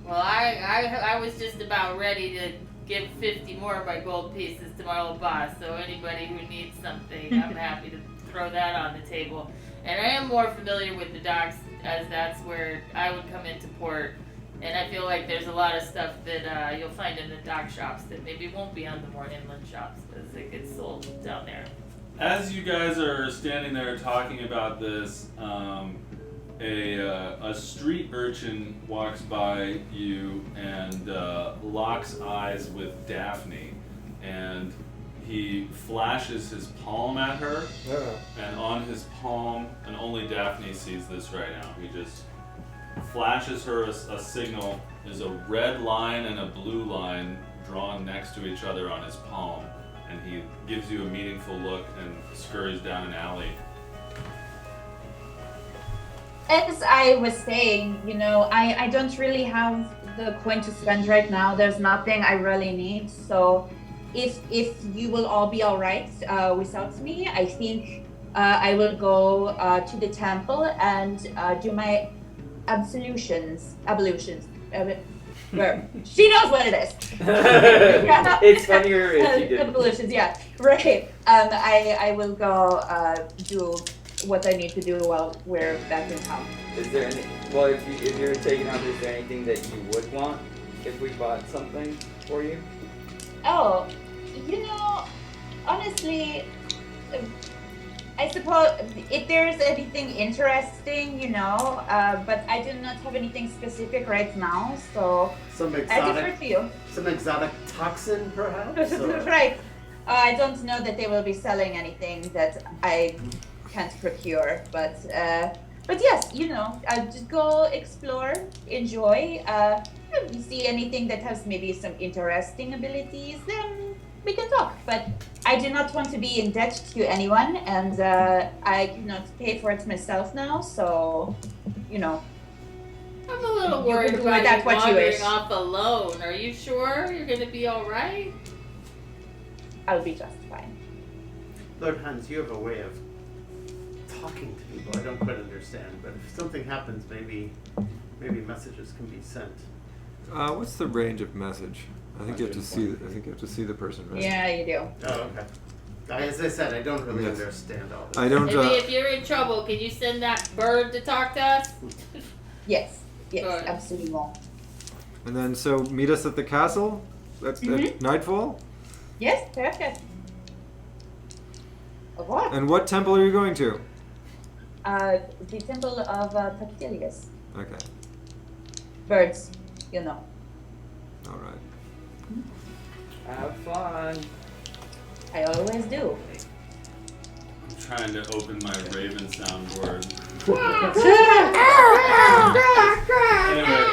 Speaker 5: Well, I was just about ready to give 50 more of my gold pieces to my old boss, so anybody who needs something, I'm happy to throw that on the table. And I am more familiar with the docks, as that's where I would come into port. And I feel like there's a lot of stuff that you'll find in the dock shops that maybe won't be on the more inland shops, because it gets sold down there.
Speaker 1: As you guys are standing there talking about this, a street urchin walks by you and locks eyes with Daphne, and he flashes his palm at her, and on his palm, and only Daphne sees this right now, he just flashes her a signal. There's a red line and a blue line drawn next to each other on his palm, and he gives you a meaningful look and scurries down an alley.
Speaker 6: As I was saying, I don't really have the coin to spend right now. There's nothing I really need. So if you will all be all right without me, I think I will go to the temple and do my ablutions. She knows what it is.
Speaker 3: It's funnier if you did.
Speaker 6: Ablutions, yeah, right. I will go do what I need to do while we're back in town.
Speaker 3: Is there any? Well, if you're taking out, is there anything that you would want if we bought something for you?
Speaker 6: Oh, honestly, I suppose if there's anything interesting, but I do not have anything specific right now, so
Speaker 4: Some
Speaker 6: I defer
Speaker 4: exotic,
Speaker 6: to you.
Speaker 4: some exotic toxin, perhaps? Or-
Speaker 6: Right. I don't know that they will be selling anything that I can't procure, but yes, just go explore, enjoy. If you see anything that has maybe some interesting abilities, then we can talk. But I do not want to be in debt to anyone, and I cannot pay for it myself now, so,
Speaker 5: I'm a little worried
Speaker 6: do
Speaker 5: about
Speaker 6: with that
Speaker 5: you
Speaker 6: what you
Speaker 5: wandering
Speaker 6: wish.
Speaker 5: off alone. Are you sure you're gonna be all right?
Speaker 6: I'll be just fine.
Speaker 4: Lord Hans, you have a way of talking to people I don't quite understand, but if something happens, maybe messages can be sent.
Speaker 2: what's the range of message? I think you have to see. I think you have to see the person, right?
Speaker 6: Yeah, you do.
Speaker 4: Oh, okay. As I said, I don't really
Speaker 2: Yes.
Speaker 4: understand all this.
Speaker 2: I don't.
Speaker 5: If you're in trouble, can you send that bird to talk to us?
Speaker 6: Yes. Yes,
Speaker 5: Good.
Speaker 6: absolutely.
Speaker 2: And then, so meet us at the castle. That's at nightfall.
Speaker 6: Yes, perfect. Au revoir.
Speaker 2: And what temple are you going to?
Speaker 6: The temple of Pactilius.
Speaker 2: Okay.
Speaker 6: Birds, you know.
Speaker 2: All right.
Speaker 3: Have fun.
Speaker 6: I always do.
Speaker 1: I'm trying to open my Raven soundboard. Anyway,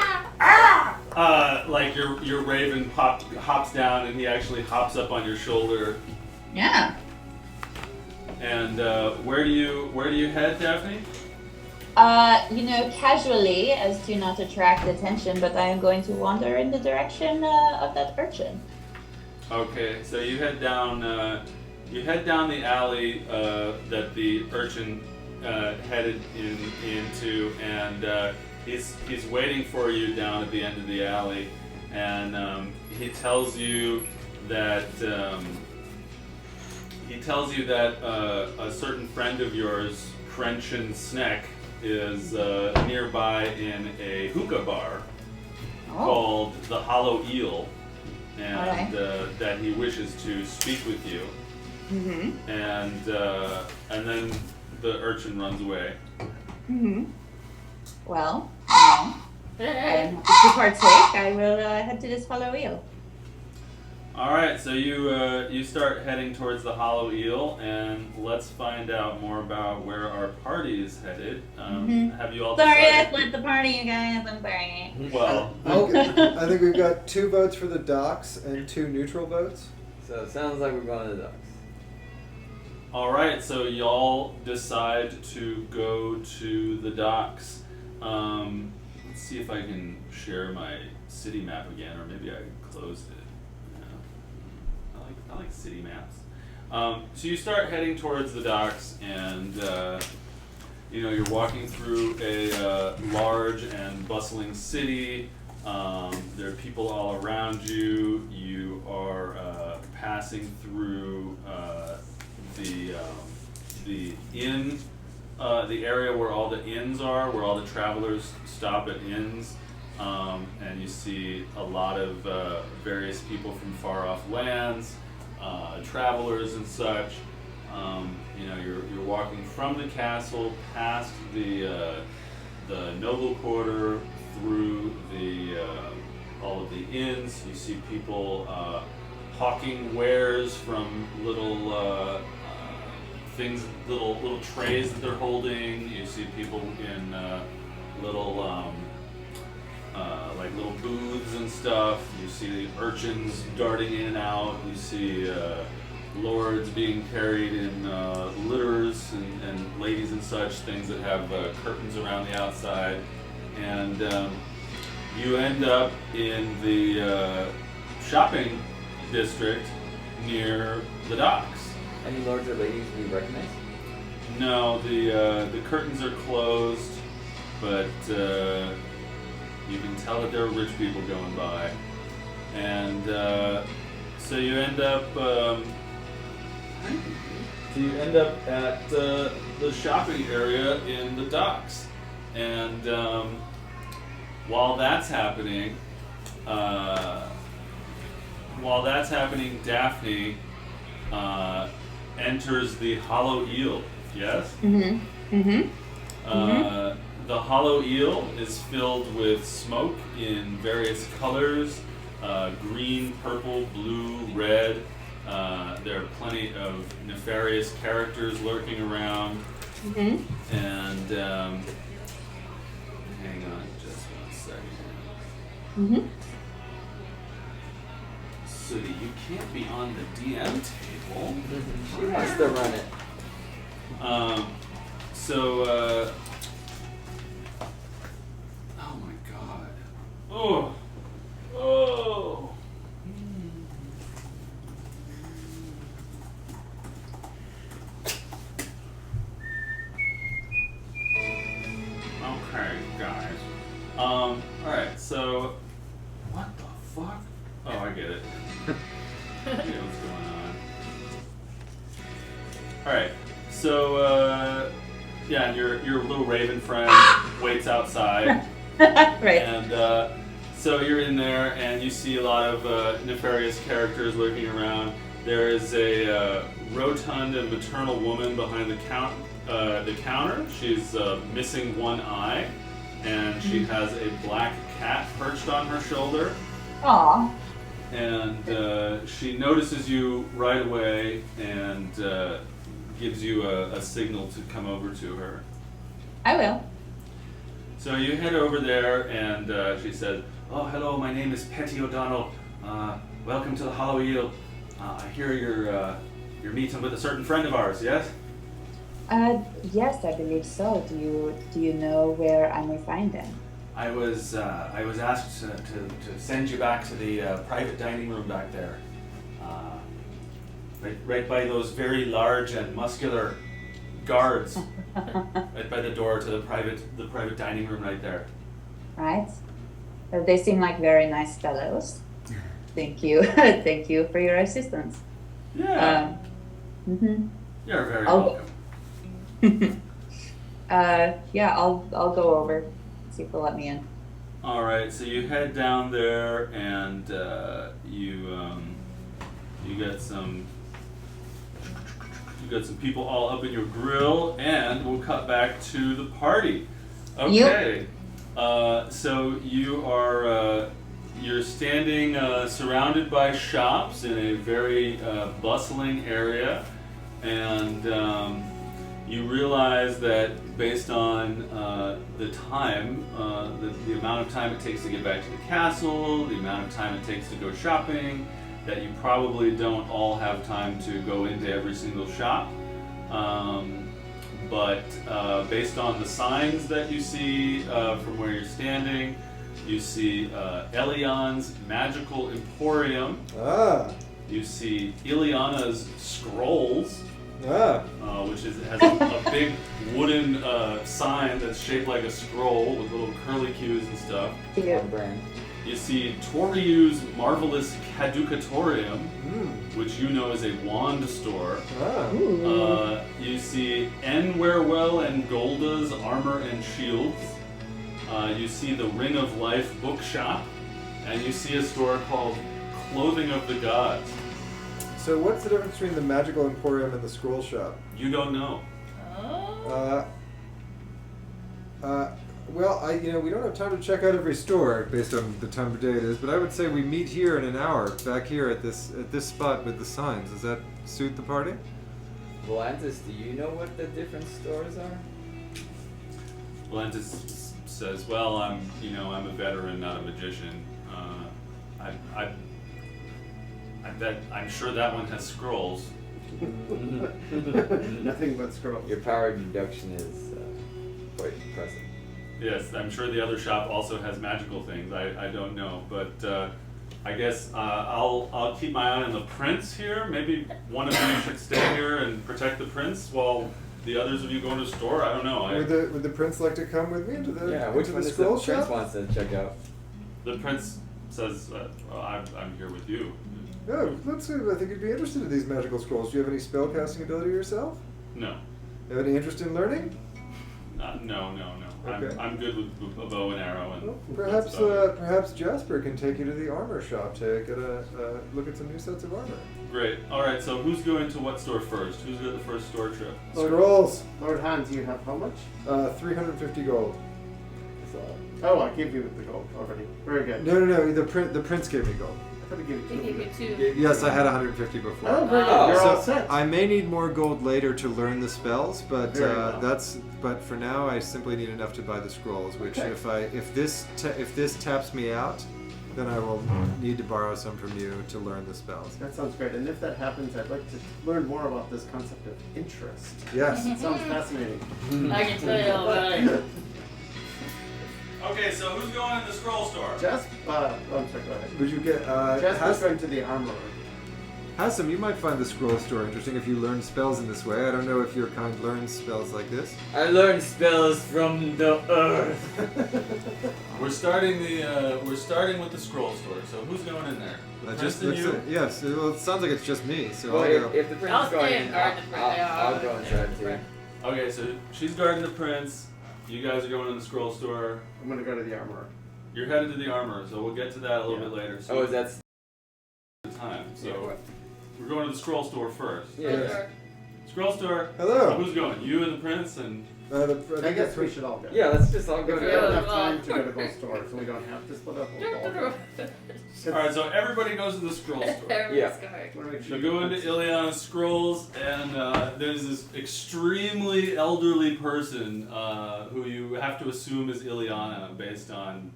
Speaker 1: like your Raven hops down and he actually hops up on your shoulder.
Speaker 6: Yeah.
Speaker 1: And where do you head, Daphne?
Speaker 6: Casually, as to not attract attention, but I am going to wander in the direction of that urchin.
Speaker 1: Okay, so you head down the alley that the urchin headed into, and he's waiting for you down at the end of the alley, and he tells you that a certain friend of yours, Crenshin Sneck, is nearby in a hookah bar called the Hollow Eel, and that he wishes to speak with you.
Speaker 6: Mm-hmm.
Speaker 1: And then the urchin runs away.
Speaker 6: Mm-hmm. Well, I am happy to partake. I will head to this hollow eel.
Speaker 1: All right, so you start heading towards the Hollow Eel, and let's find out more about where our party is headed. Have you all
Speaker 6: Sorry, I
Speaker 1: decided?
Speaker 6: split the party, you guys. I'm sorry.
Speaker 1: Well,
Speaker 2: I think we've got 2 votes for the docks and 2 neutral votes.
Speaker 3: So it sounds like we're going to the docks.
Speaker 1: all right, so y'all decide to go to the docks. Let's see if I can share my city map again, or maybe I closed it. I like city maps. So you start heading towards the docks, and you're walking through a large and bustling city. There are people all around you. You are passing through the inn, the area where all the inns are, where all the travelers stop at inns. And you see a lot of various people from far off lands, travelers and such. You're walking from the castle past the noble quarter, through all of the inns. You see people hawking wares from little things, little trays that they're holding. You see people in little little booths and stuff. You see urchins darting in and out. You see lords being carried in litters, and ladies and such, things that have curtains around the outside. And you end up in the shopping district near the docks.
Speaker 3: Any lords or ladies we recognize?
Speaker 1: No, the curtains are closed, but you can tell that there are rich people going by. And so you end up at the shopping area in the docks. And while that's happening, Daphne enters the Hollow Eel. Yes?
Speaker 6: Mm-hmm. Mm-hmm.
Speaker 1: The Hollow Eel is filled with smoke in various colors, green, purple, blue, red. There are plenty of nefarious characters lurking around.
Speaker 6: Mm-hmm.
Speaker 1: And hang on just 1 second.
Speaker 6: Mm-hmm.
Speaker 1: Sooty, you can't be on the DM table.
Speaker 3: She wants to run it.
Speaker 1: Oh my god. Oh. Oh. Okay, guys. Alright, so what the fuck? Oh, I get it. All right. So yeah, and your little raven friend waits outside.
Speaker 6: Right.
Speaker 1: And so you're in there, and you see a lot of nefarious characters lurking around. There is a rotund and maternal woman behind the counter. She's missing one eye, and she has a black cat perched on her shoulder.
Speaker 6: Aw.
Speaker 1: And she notices you right away and gives you a signal to come over to her.
Speaker 6: I will.
Speaker 1: So you head over there, and she says, "Oh, hello, my name is Petty O'Donnell. Welcome to the Hollow Eel. I hear you're meeting with a certain friend of ours, yes?"
Speaker 6: Yes, I believe so. Do you know where I may find them?
Speaker 1: I was asked to send you back to the private dining room back there, right by those very large and muscular guards, right by the door to the private dining room right there.
Speaker 6: Right. They seem like very nice fellows. Thank you. Thank you for your assistance.
Speaker 1: Yeah.
Speaker 6: Mm-hmm.
Speaker 1: You're very
Speaker 6: I'll-
Speaker 1: welcome.
Speaker 6: Yeah, I'll go over. See if they'll let me in.
Speaker 1: All right, so you head down there, and you got some people all up in your grill, and we'll cut back to the party. Okay, so you're standing surrounded by shops in a very bustling area, and you realize that based on the time, the amount of time it takes to get back to the castle, the amount of time it takes to go shopping, that you probably don't all have time to go into every single shop. But based on the signs that you see from where you're standing, you see Elion's Magical Emporium. You see Ileana's Scrolls. Which has a big wooden sign that's shaped like a scroll with little curlicues and stuff.
Speaker 3: On brand.
Speaker 1: You see Toriu's Marvelous Caducatorium, which you know is a wand store. You see Enwerwell and Golda's Armor and Shields. You see the Ring of Life bookshop. And you see a store called Clothing of the Gods.
Speaker 2: So what's the difference between the Magical Emporium and the Scroll Shop?
Speaker 1: You don't know.
Speaker 5: Oh.
Speaker 2: Well, we don't have time to check out every store based on the time of day it is, but I would say we meet here in an hour, back here at this spot with the signs. Does that suit the party?
Speaker 3: Volantis, do you know what the different stores are?
Speaker 1: Valentis says, "Well, I'm a veteran, not a magician. I'm sure that one has scrolls."
Speaker 4: Nothing but scrolls.
Speaker 3: Your power deduction is quite impressive.
Speaker 1: Yes, I'm sure the other shop also has magical things. I don't know, but I guess I'll keep my eye on the prince here. Maybe one of you should stay here and protect the prince while the others of you go into the store. I don't know.
Speaker 2: Would the prince like to come with me into the
Speaker 3: Which
Speaker 2: into
Speaker 3: one
Speaker 2: the
Speaker 3: is
Speaker 2: scroll
Speaker 3: the prince
Speaker 2: shop?
Speaker 3: wants to check out?
Speaker 1: The prince says, I'm here with you.
Speaker 2: Yeah, let's see. I think you'd be interested in these magical scrolls. Do you have any spellcasting ability yourself?
Speaker 1: No.
Speaker 2: You have any interest in learning?
Speaker 1: No.
Speaker 2: Okay.
Speaker 1: I'm good with a bow and arrow and
Speaker 2: Well,
Speaker 1: that's about it.
Speaker 2: perhaps Jasper can take you to the armor shop to get a look at some new sets of armor.
Speaker 1: Great. All right. So who's going to what store first? Who's got the first store trip?
Speaker 2: Scrolls.
Speaker 4: Lord Hans, you have how much?
Speaker 2: 350 gold.
Speaker 4: Oh, I gave you the gold already. Very good.
Speaker 2: No. The prince gave me gold.
Speaker 4: I thought I gave
Speaker 5: They
Speaker 4: you
Speaker 5: gave
Speaker 4: 200.
Speaker 5: you 2.
Speaker 2: Yes, I had 150 before.
Speaker 4: Oh, very good.
Speaker 3: Oh.
Speaker 4: You're all
Speaker 2: So
Speaker 4: set.
Speaker 2: I may need more gold later to learn the spells, but
Speaker 4: Very well.
Speaker 2: but for now I simply need enough to buy the scrolls. Which
Speaker 4: Okay.
Speaker 2: if this taps me out, then I will need to borrow some from you to learn the spells.
Speaker 4: That sounds great. And if that happens, I'd like to learn more about this concept of interest.
Speaker 2: Yes.
Speaker 4: It sounds fascinating.
Speaker 5: I can tell you all about it.
Speaker 1: Okay. So who's going in the scroll store?
Speaker 4: I'm sorry, go ahead.
Speaker 2: Would you get
Speaker 4: Jasper's
Speaker 2: has,
Speaker 4: going to the armorer.
Speaker 2: Hassan, you might find the scroll store interesting if you learn spells in this way. I don't know if your kind learns spells like this.
Speaker 3: I learned spells from the earth.
Speaker 1: We're starting with the scroll store. So who's going in there? The
Speaker 2: That
Speaker 1: prince
Speaker 2: just
Speaker 1: and
Speaker 2: looks
Speaker 1: you?
Speaker 2: like, yes, well, it sounds like it's just me, so
Speaker 3: Well,
Speaker 2: I'll go.
Speaker 3: if the prince
Speaker 5: I'll
Speaker 3: is going
Speaker 5: stay
Speaker 3: in,
Speaker 5: and guard the prince.
Speaker 3: I'll go inside too.
Speaker 1: Okay, so she's guarding the prince. You guys are going in the scroll store.
Speaker 4: I'm gonna go to the armorer.
Speaker 1: You're headed to the armor, so we'll get to that a little
Speaker 4: Yeah.
Speaker 1: bit later. So
Speaker 3: Oh, is that?
Speaker 1: the time. So we're going to the scroll store first.
Speaker 3: Yeah.
Speaker 1: Scroll store.
Speaker 2: Hello.
Speaker 1: Who's going? You and the prince and.
Speaker 4: I guess we should all go.
Speaker 3: Yeah, let's just all go
Speaker 4: If we don't
Speaker 3: together.
Speaker 4: have time to go to both stores, so we don't have to split up. We'll all go.
Speaker 1: All right, so everybody goes to the scroll store.
Speaker 3: Yeah.
Speaker 4: Wanna make sure
Speaker 1: You go into Ileana's scrolls, and there's this extremely elderly person who you have to assume is Ileana based on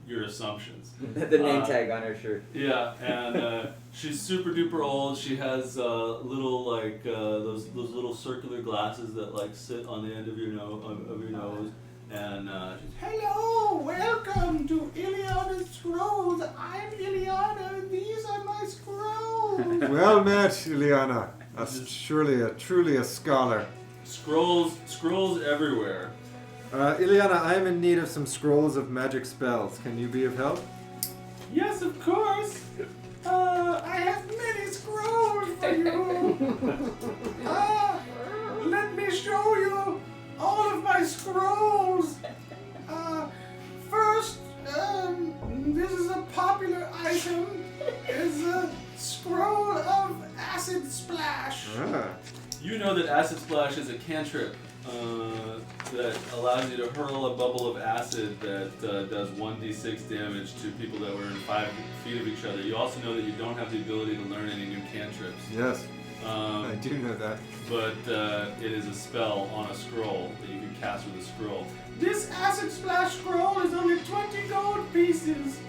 Speaker 1: your assumptions.
Speaker 3: The name tag on her shirt.
Speaker 1: Yeah, and she's super duper old. She has little like those little circular glasses that like sit on the end of your nose, and she's
Speaker 8: Hello, welcome to Ileana's Scrolls. I'm Ileana, and these are my scrolls.
Speaker 2: Well met, Ileana. Truly a scholar.
Speaker 1: scrolls everywhere.
Speaker 2: Ileana, I am in need of some scrolls of magic spells. Can you be of help?
Speaker 8: Yes, of course. I have many scrolls for you. Let me show you all of my scrolls. First, this is a popular item. Is a scroll of acid splash.
Speaker 2: Ah.
Speaker 1: You know that Acid Splash is a cantrip that allows you to hurl a bubble of acid that does 1d6 damage to people that were in 5 feet of each other. You also know that you don't have the ability to learn any new cantrips.
Speaker 2: Yes, I do know that.
Speaker 1: But it is a spell on a scroll that you can cast with a scroll.
Speaker 8: This acid splash scroll is only 20 gold pieces.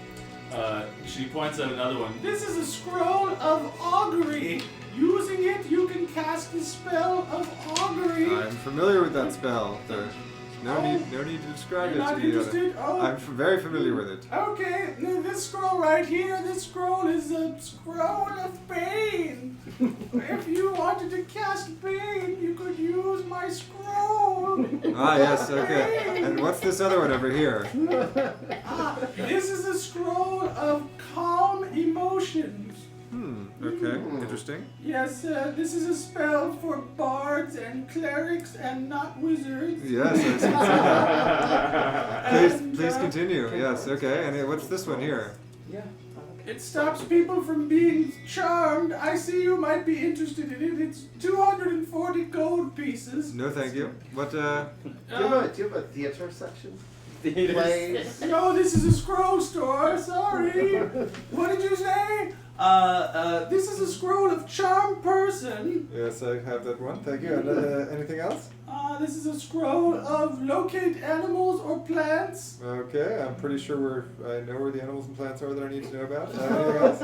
Speaker 1: She points at another one.
Speaker 8: This is a scroll of augury. Using it, you can cast the spell of augury.
Speaker 2: I'm familiar with that spell. No need to describe
Speaker 8: You're
Speaker 2: it
Speaker 8: not
Speaker 2: to me.
Speaker 8: interested? Oh.
Speaker 2: I'm very familiar with it.
Speaker 8: Okay, now this scroll right here, this scroll is a scroll of pain. If you wanted to cast pain, you could use my scroll.
Speaker 2: Ah, yes, okay. And what's this other one over here?
Speaker 8: This is a scroll of calm emotions.
Speaker 2: Okay, interesting.
Speaker 8: Yes, this is a spell for bards and clerics and not wizards.
Speaker 2: Yes, I see that.
Speaker 8: And,
Speaker 2: Please continue. Yes, okay. And what's this one here?
Speaker 3: Yeah.
Speaker 8: It stops people from being charmed. I see you might be interested in it. It's 240 gold pieces.
Speaker 2: No, thank you. What,
Speaker 4: Do you have a theater section?
Speaker 3: Theaters.
Speaker 4: Plays?
Speaker 8: No, this is a scroll store. Sorry. What did you say? This is a scroll of charm person.
Speaker 2: Yes, I have that one. Thank you. And anything else?
Speaker 8: This is a scroll of locate animals or plants.
Speaker 2: Okay, I'm pretty sure I know where the animals and plants are that I need to know about. Anything else?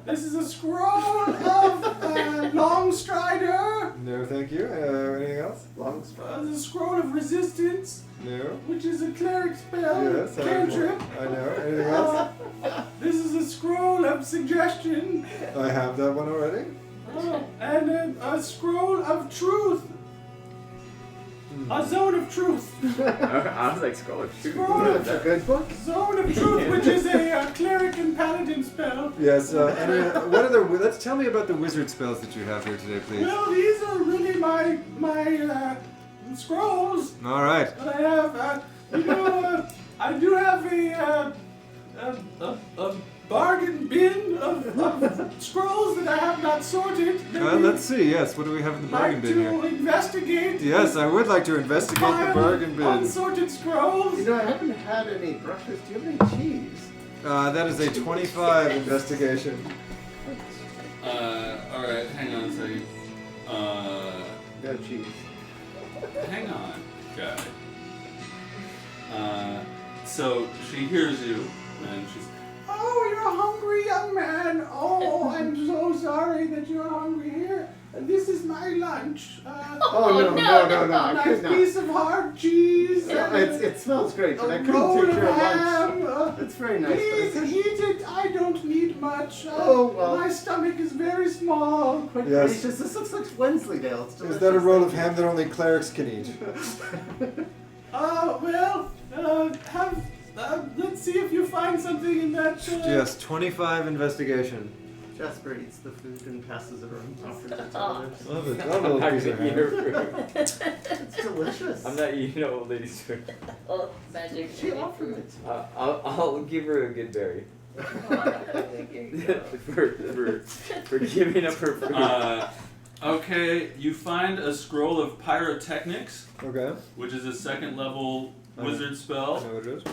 Speaker 8: This is a scroll of long strider.
Speaker 2: No, thank you. Anything else?
Speaker 4: Long spell.
Speaker 8: This is a scroll of resistance,
Speaker 2: No.
Speaker 8: which is a cleric spell.
Speaker 2: Yes,
Speaker 8: Cantrip.
Speaker 2: I know. Anything else?
Speaker 8: This is a scroll of suggestion.
Speaker 2: I have that one already.
Speaker 8: And a scroll of truth. A zone of truth.
Speaker 3: I was like, scroll of truth.
Speaker 8: Scroll
Speaker 4: It's a good book.
Speaker 8: Zone of truth, which is a cleric and paladin spell.
Speaker 2: Yes. What are the? Let's tell me about the wizard spells that you have here today, please.
Speaker 8: Well, these are really my scrolls.
Speaker 2: All right.
Speaker 8: But I have, I do have a bargain bin of scrolls that I have not sorted.
Speaker 2: Let's see. Yes. What do we have in the bargain bin
Speaker 8: to
Speaker 2: here?
Speaker 8: investigate.
Speaker 2: Yes, I would like to investigate the
Speaker 8: pile
Speaker 2: bargain
Speaker 8: of
Speaker 2: bin.
Speaker 8: Unsorted scrolls.
Speaker 4: You know, I haven't had any breakfast. Do you have any cheese?
Speaker 2: That is a 25 investigation.
Speaker 1: Alright, hang on a second.
Speaker 4: No cheese.
Speaker 1: Hang on, guy. So she hears you, and she's.
Speaker 8: Oh, you're a hungry young man. Oh, I'm so sorry that you're hungry here. This is my my lunch.
Speaker 4: Oh, no,
Speaker 8: A
Speaker 4: I
Speaker 8: nice
Speaker 4: could not.
Speaker 8: piece of hard cheese.
Speaker 4: Yeah,
Speaker 8: and
Speaker 4: it smells great, but I
Speaker 8: a
Speaker 4: couldn't
Speaker 8: roll
Speaker 4: take
Speaker 8: of
Speaker 4: your
Speaker 8: ham.
Speaker 4: lunch. It's very nice.
Speaker 8: Please
Speaker 4: But
Speaker 8: eat it. I don't need much.
Speaker 4: Oh, well.
Speaker 8: My stomach is very small.
Speaker 4: quite
Speaker 2: Yes.
Speaker 4: gracious. This looks like Wensleydale. It's delicious.
Speaker 2: Is that a roll of ham that only clerics can eat?
Speaker 8: Let's see if you find something in that.
Speaker 2: Yes, 25 investigation.
Speaker 4: Jasper eats the food and passes it around. Offers it to others.
Speaker 2: Love it.
Speaker 3: I'm
Speaker 2: Love a
Speaker 3: not
Speaker 2: little piece
Speaker 3: gonna
Speaker 2: of
Speaker 3: eat
Speaker 2: ham.
Speaker 3: her food.
Speaker 4: It's delicious.
Speaker 3: I'm not eating no old lady's food.
Speaker 5: Oh, magic.
Speaker 4: She offered it.
Speaker 3: I'll give her a good berry. for giving up her food.
Speaker 1: Okay, you find a scroll of pyrotechnics,
Speaker 2: Okay.
Speaker 1: which is a second level
Speaker 2: I
Speaker 1: wizard
Speaker 2: know
Speaker 1: spell.
Speaker 2: what it is.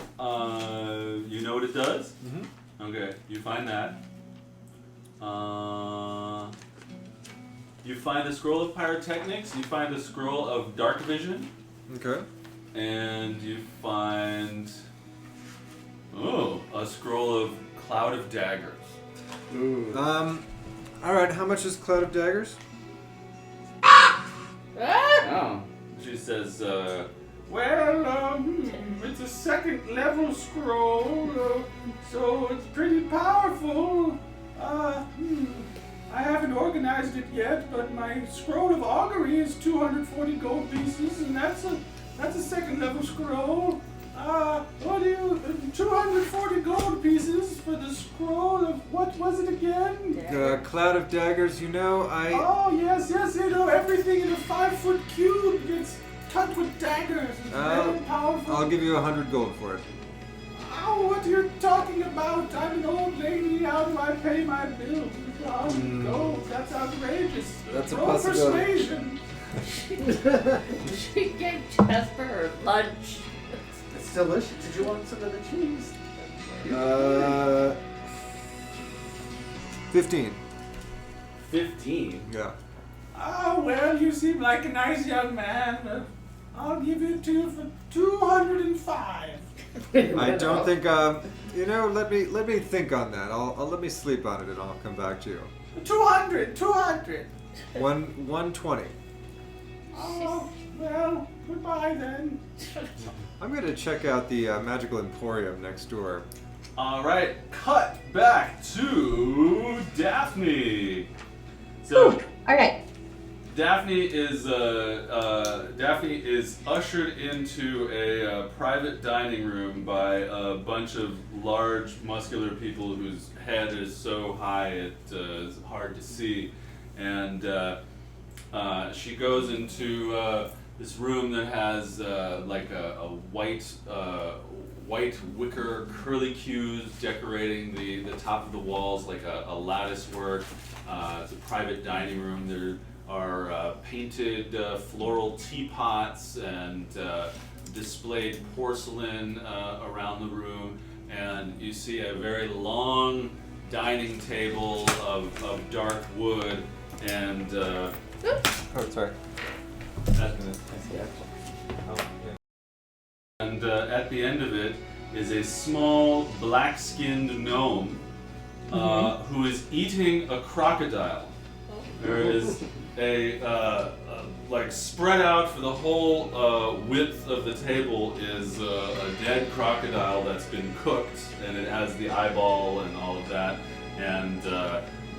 Speaker 1: You know what it does?
Speaker 2: Mm-hmm.
Speaker 1: Okay, you find that. You find a scroll of pyrotechnics. You find a scroll of dark vision,
Speaker 2: Okay.
Speaker 1: and you find a scroll of cloud of daggers.
Speaker 4: Ooh.
Speaker 2: All right. How much is Cloud of Daggers?
Speaker 3: Oh.
Speaker 1: She says,
Speaker 8: It's a second level scroll, so it's pretty powerful. I haven't organized it yet, but my scroll of augury is 240 gold pieces, and that's a second level scroll. What do you 240 gold pieces for the scroll of what was it again?
Speaker 2: Cloud of Daggers. You know,
Speaker 8: Oh yes, everything in a 5-foot cube gets cut with daggers. It's very powerful.
Speaker 2: I'll give you 100 gold for it.
Speaker 8: Oh, what are you talking about? I'm an old lady. How do I pay my bills? Gold, that's outrageous.
Speaker 2: That's a
Speaker 8: Roll
Speaker 2: possibility.
Speaker 8: persuasion.
Speaker 5: She gave Jasper her lunch.
Speaker 4: It's delicious. Did you want some of the cheese?
Speaker 2: 15.
Speaker 1: 15.
Speaker 2: Yeah.
Speaker 8: Oh, well, you seem like a nice young man. I'll give it to you for 205.
Speaker 2: I don't think. Let me think on that. I'll let me sleep on it, and I'll come back to you.
Speaker 8: 200.
Speaker 2: 120.
Speaker 8: Oh, well, goodbye then.
Speaker 2: I'm gonna check out the Magical Emporium next door.
Speaker 1: All right, cut back to Daphne. So
Speaker 6: All right.
Speaker 1: Daphne is ushered into a private dining room by a bunch of large, muscular people whose head is so high it is hard to see, and she goes into this room that has like a white wicker curlicues decorating the top of the walls, like a lattice work. It's a private dining room. There are painted floral teapots and displayed porcelain around the room, and you see a very long dining table of dark wood, and
Speaker 2: Oh, sorry.
Speaker 1: at the end of it is a small black-skinned gnome who is eating a crocodile. There is like spread out for the whole width of the table is a dead crocodile that's been cooked, and it has the eyeball and all of that, and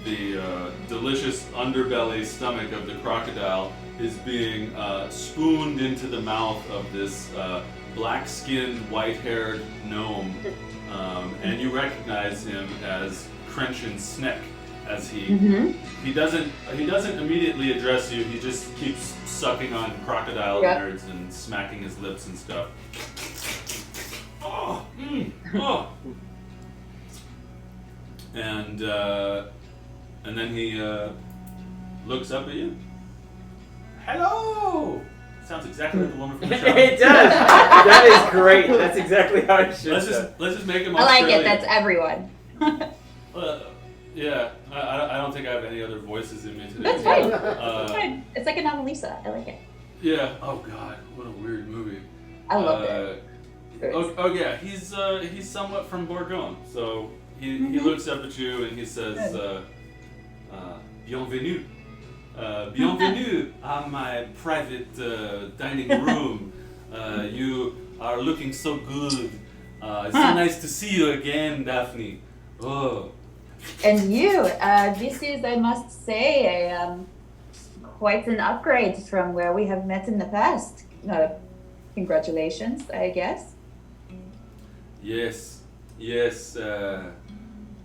Speaker 1: the delicious underbelly stomach of the crocodile is being spooned into the mouth of this black-skinned, white-haired gnome, and you recognize him as Crenshin Sneck. As he doesn't immediately address you. He just keeps sucking on crocodile innards and smacking his lips and stuff. Oh, oh. And then he looks up at you. Hello. Sounds exactly like the woman from the show.
Speaker 3: It does. That is great. That's exactly how it should.
Speaker 1: Let's just make him.
Speaker 6: I like
Speaker 1: Australian.
Speaker 6: it. That's everyone.
Speaker 1: Yeah, I don't think I have any other voices in me today.
Speaker 6: That's fine. It's fine. It's like an Annalisa. I like it.
Speaker 1: Yeah. Oh God, what a weird movie.
Speaker 6: I loved it.
Speaker 1: Oh yeah, he's somewhat from Bourgogne, so he looks up at you and he says, "Bienvenue." Bienvenue à my private dining room. You are looking so good. It's so nice to see you again, Daphne. Oh.
Speaker 6: And you, this is, I must say, quite an upgrade from where we have met in the past. Congratulations, I guess.
Speaker 1: Yes, yes.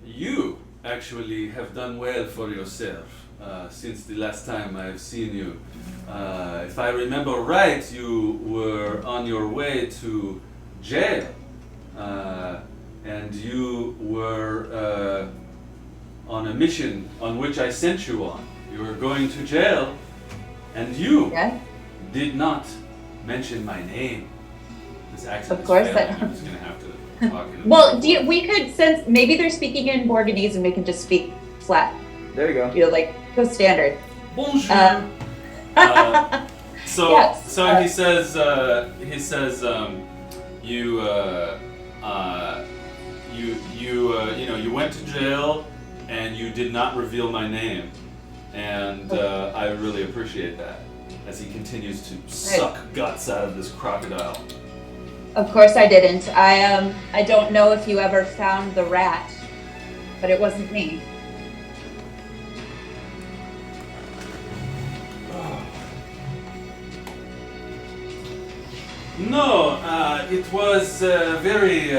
Speaker 1: You actually have done well for yourself since the last time I've seen you. If I remember right, you were on your way to jail, and you were on a mission on which I sent you on. You were going to jail, and you did not mention my name. This accent
Speaker 6: Of course,
Speaker 1: is failing. I'm just gonna have to talk in
Speaker 6: Well, we could, since maybe they're speaking in Borgonese and we can just speak flat.
Speaker 3: There you go.
Speaker 6: You know, like, go standard.
Speaker 1: Bonjour. So
Speaker 6: Yes,
Speaker 1: so he says you went to jail and you did not reveal my name, and I really appreciate that as he continues to suck guts out of this crocodile.
Speaker 6: Of course I didn't. I don't know if you ever found the rat, but it wasn't me.
Speaker 1: No, it was a very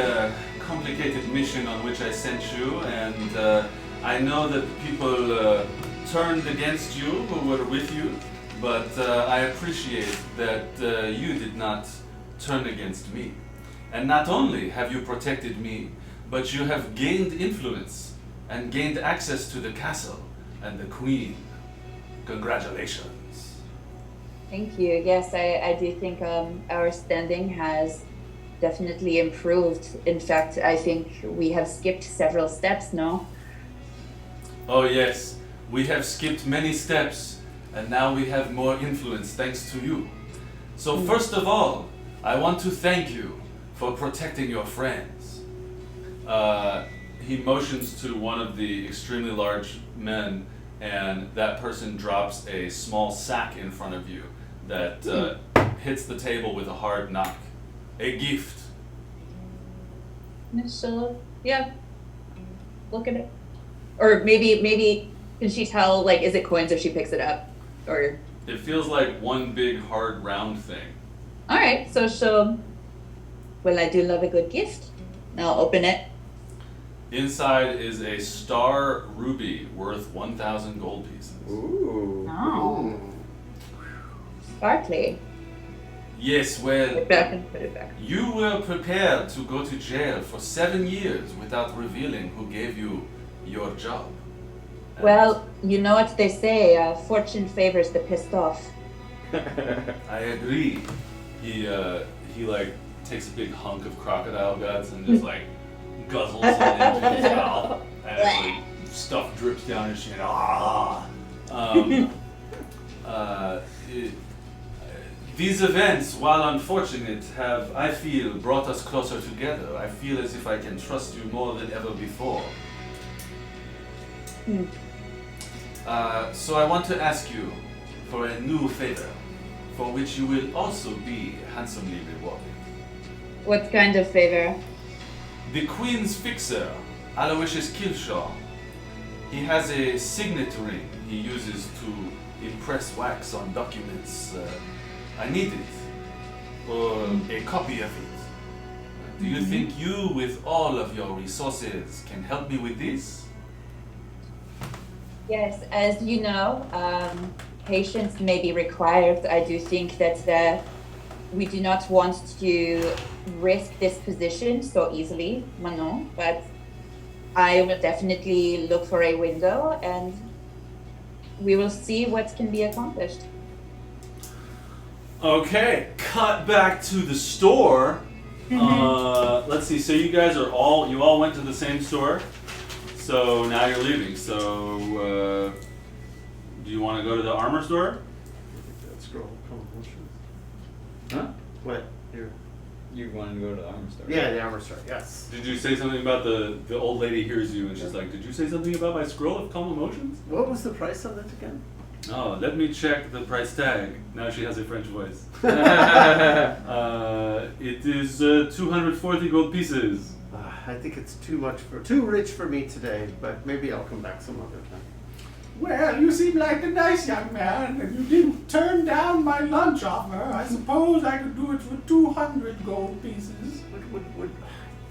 Speaker 1: complicated mission on which I sent you, and I know that the people turned against you who were with you, but I appreciate that you did not turn against me. And not only have you protected me, but you have gained influence and gained access to the castle and the queen. Congratulations.
Speaker 6: Thank you. Yes, I do think our standing has definitely improved. In fact, I think we have skipped several steps, no?
Speaker 1: Oh yes, we have skipped many steps, and now we have more influence thanks to you. So first of all, I want to thank you for protecting your friends. He motions to one of the extremely large men, and that person drops a small sack in front of you that hits the table with a hard knock. A gift.
Speaker 6: So, yeah. Look at it. Or maybe can she tell, like, is it coins if she picks it up? Or
Speaker 1: It feels like one big hard round thing.
Speaker 6: alright, so she'll, well, I do love a good gift. I'll open it.
Speaker 1: Inside is a star ruby worth 1,000 gold pieces.
Speaker 3: Ooh.
Speaker 6: Oh. Sparkly.
Speaker 1: Yes,
Speaker 6: Put
Speaker 1: well,
Speaker 6: it back and put it back.
Speaker 1: you were prepared to go to jail for 7 years without revealing who gave you your job. And
Speaker 6: Well, you know what they say, fortune favors the pissed off.
Speaker 1: I agree. He like takes a big hunk of crocodile guts and just like guzzles it into his mouth, and like, stuff drips down his chin. These events, while unfortunate, have, I feel, brought us closer together. I feel as if I can trust you more than ever before. So I want to ask you for a new favor, for which you will also be handsomely rewarded.
Speaker 6: What kind of favor?
Speaker 1: The Queen's fixer, Aloysius Kilshaw, he has a signet ring he uses to impress wax on documents. I need it, or a copy of it. Do you think you, with all of your resources, can help me with this?
Speaker 6: Yes, as you know, patience may be required. I do think that we do not want to risk this position so easily, Manon, but I will definitely look for a window and we will see what can be accomplished.
Speaker 1: Okay, cut back to the store. Let's see. So you all went to the same store. So now you're leaving. So do you want to go to the armor store?
Speaker 4: That scroll, come on,
Speaker 3: Huh?
Speaker 4: what? Here.
Speaker 3: You wanted to go to the armor store?
Speaker 4: Yeah, the armor store. Yes.
Speaker 1: Did you say something about the old lady hears you and she's like, did you say something about my scroll of calm emotions?
Speaker 4: What was the price on that again?
Speaker 1: Oh, let me check the price tag. Now she has a French voice. It is 240 gold pieces.
Speaker 4: I think it's too rich for me today, but maybe I'll come back some other time.
Speaker 8: Well, you seem like a nice young man, and you didn't turn down my lunch offer. I suppose I could do it for 200 gold pieces.
Speaker 4: I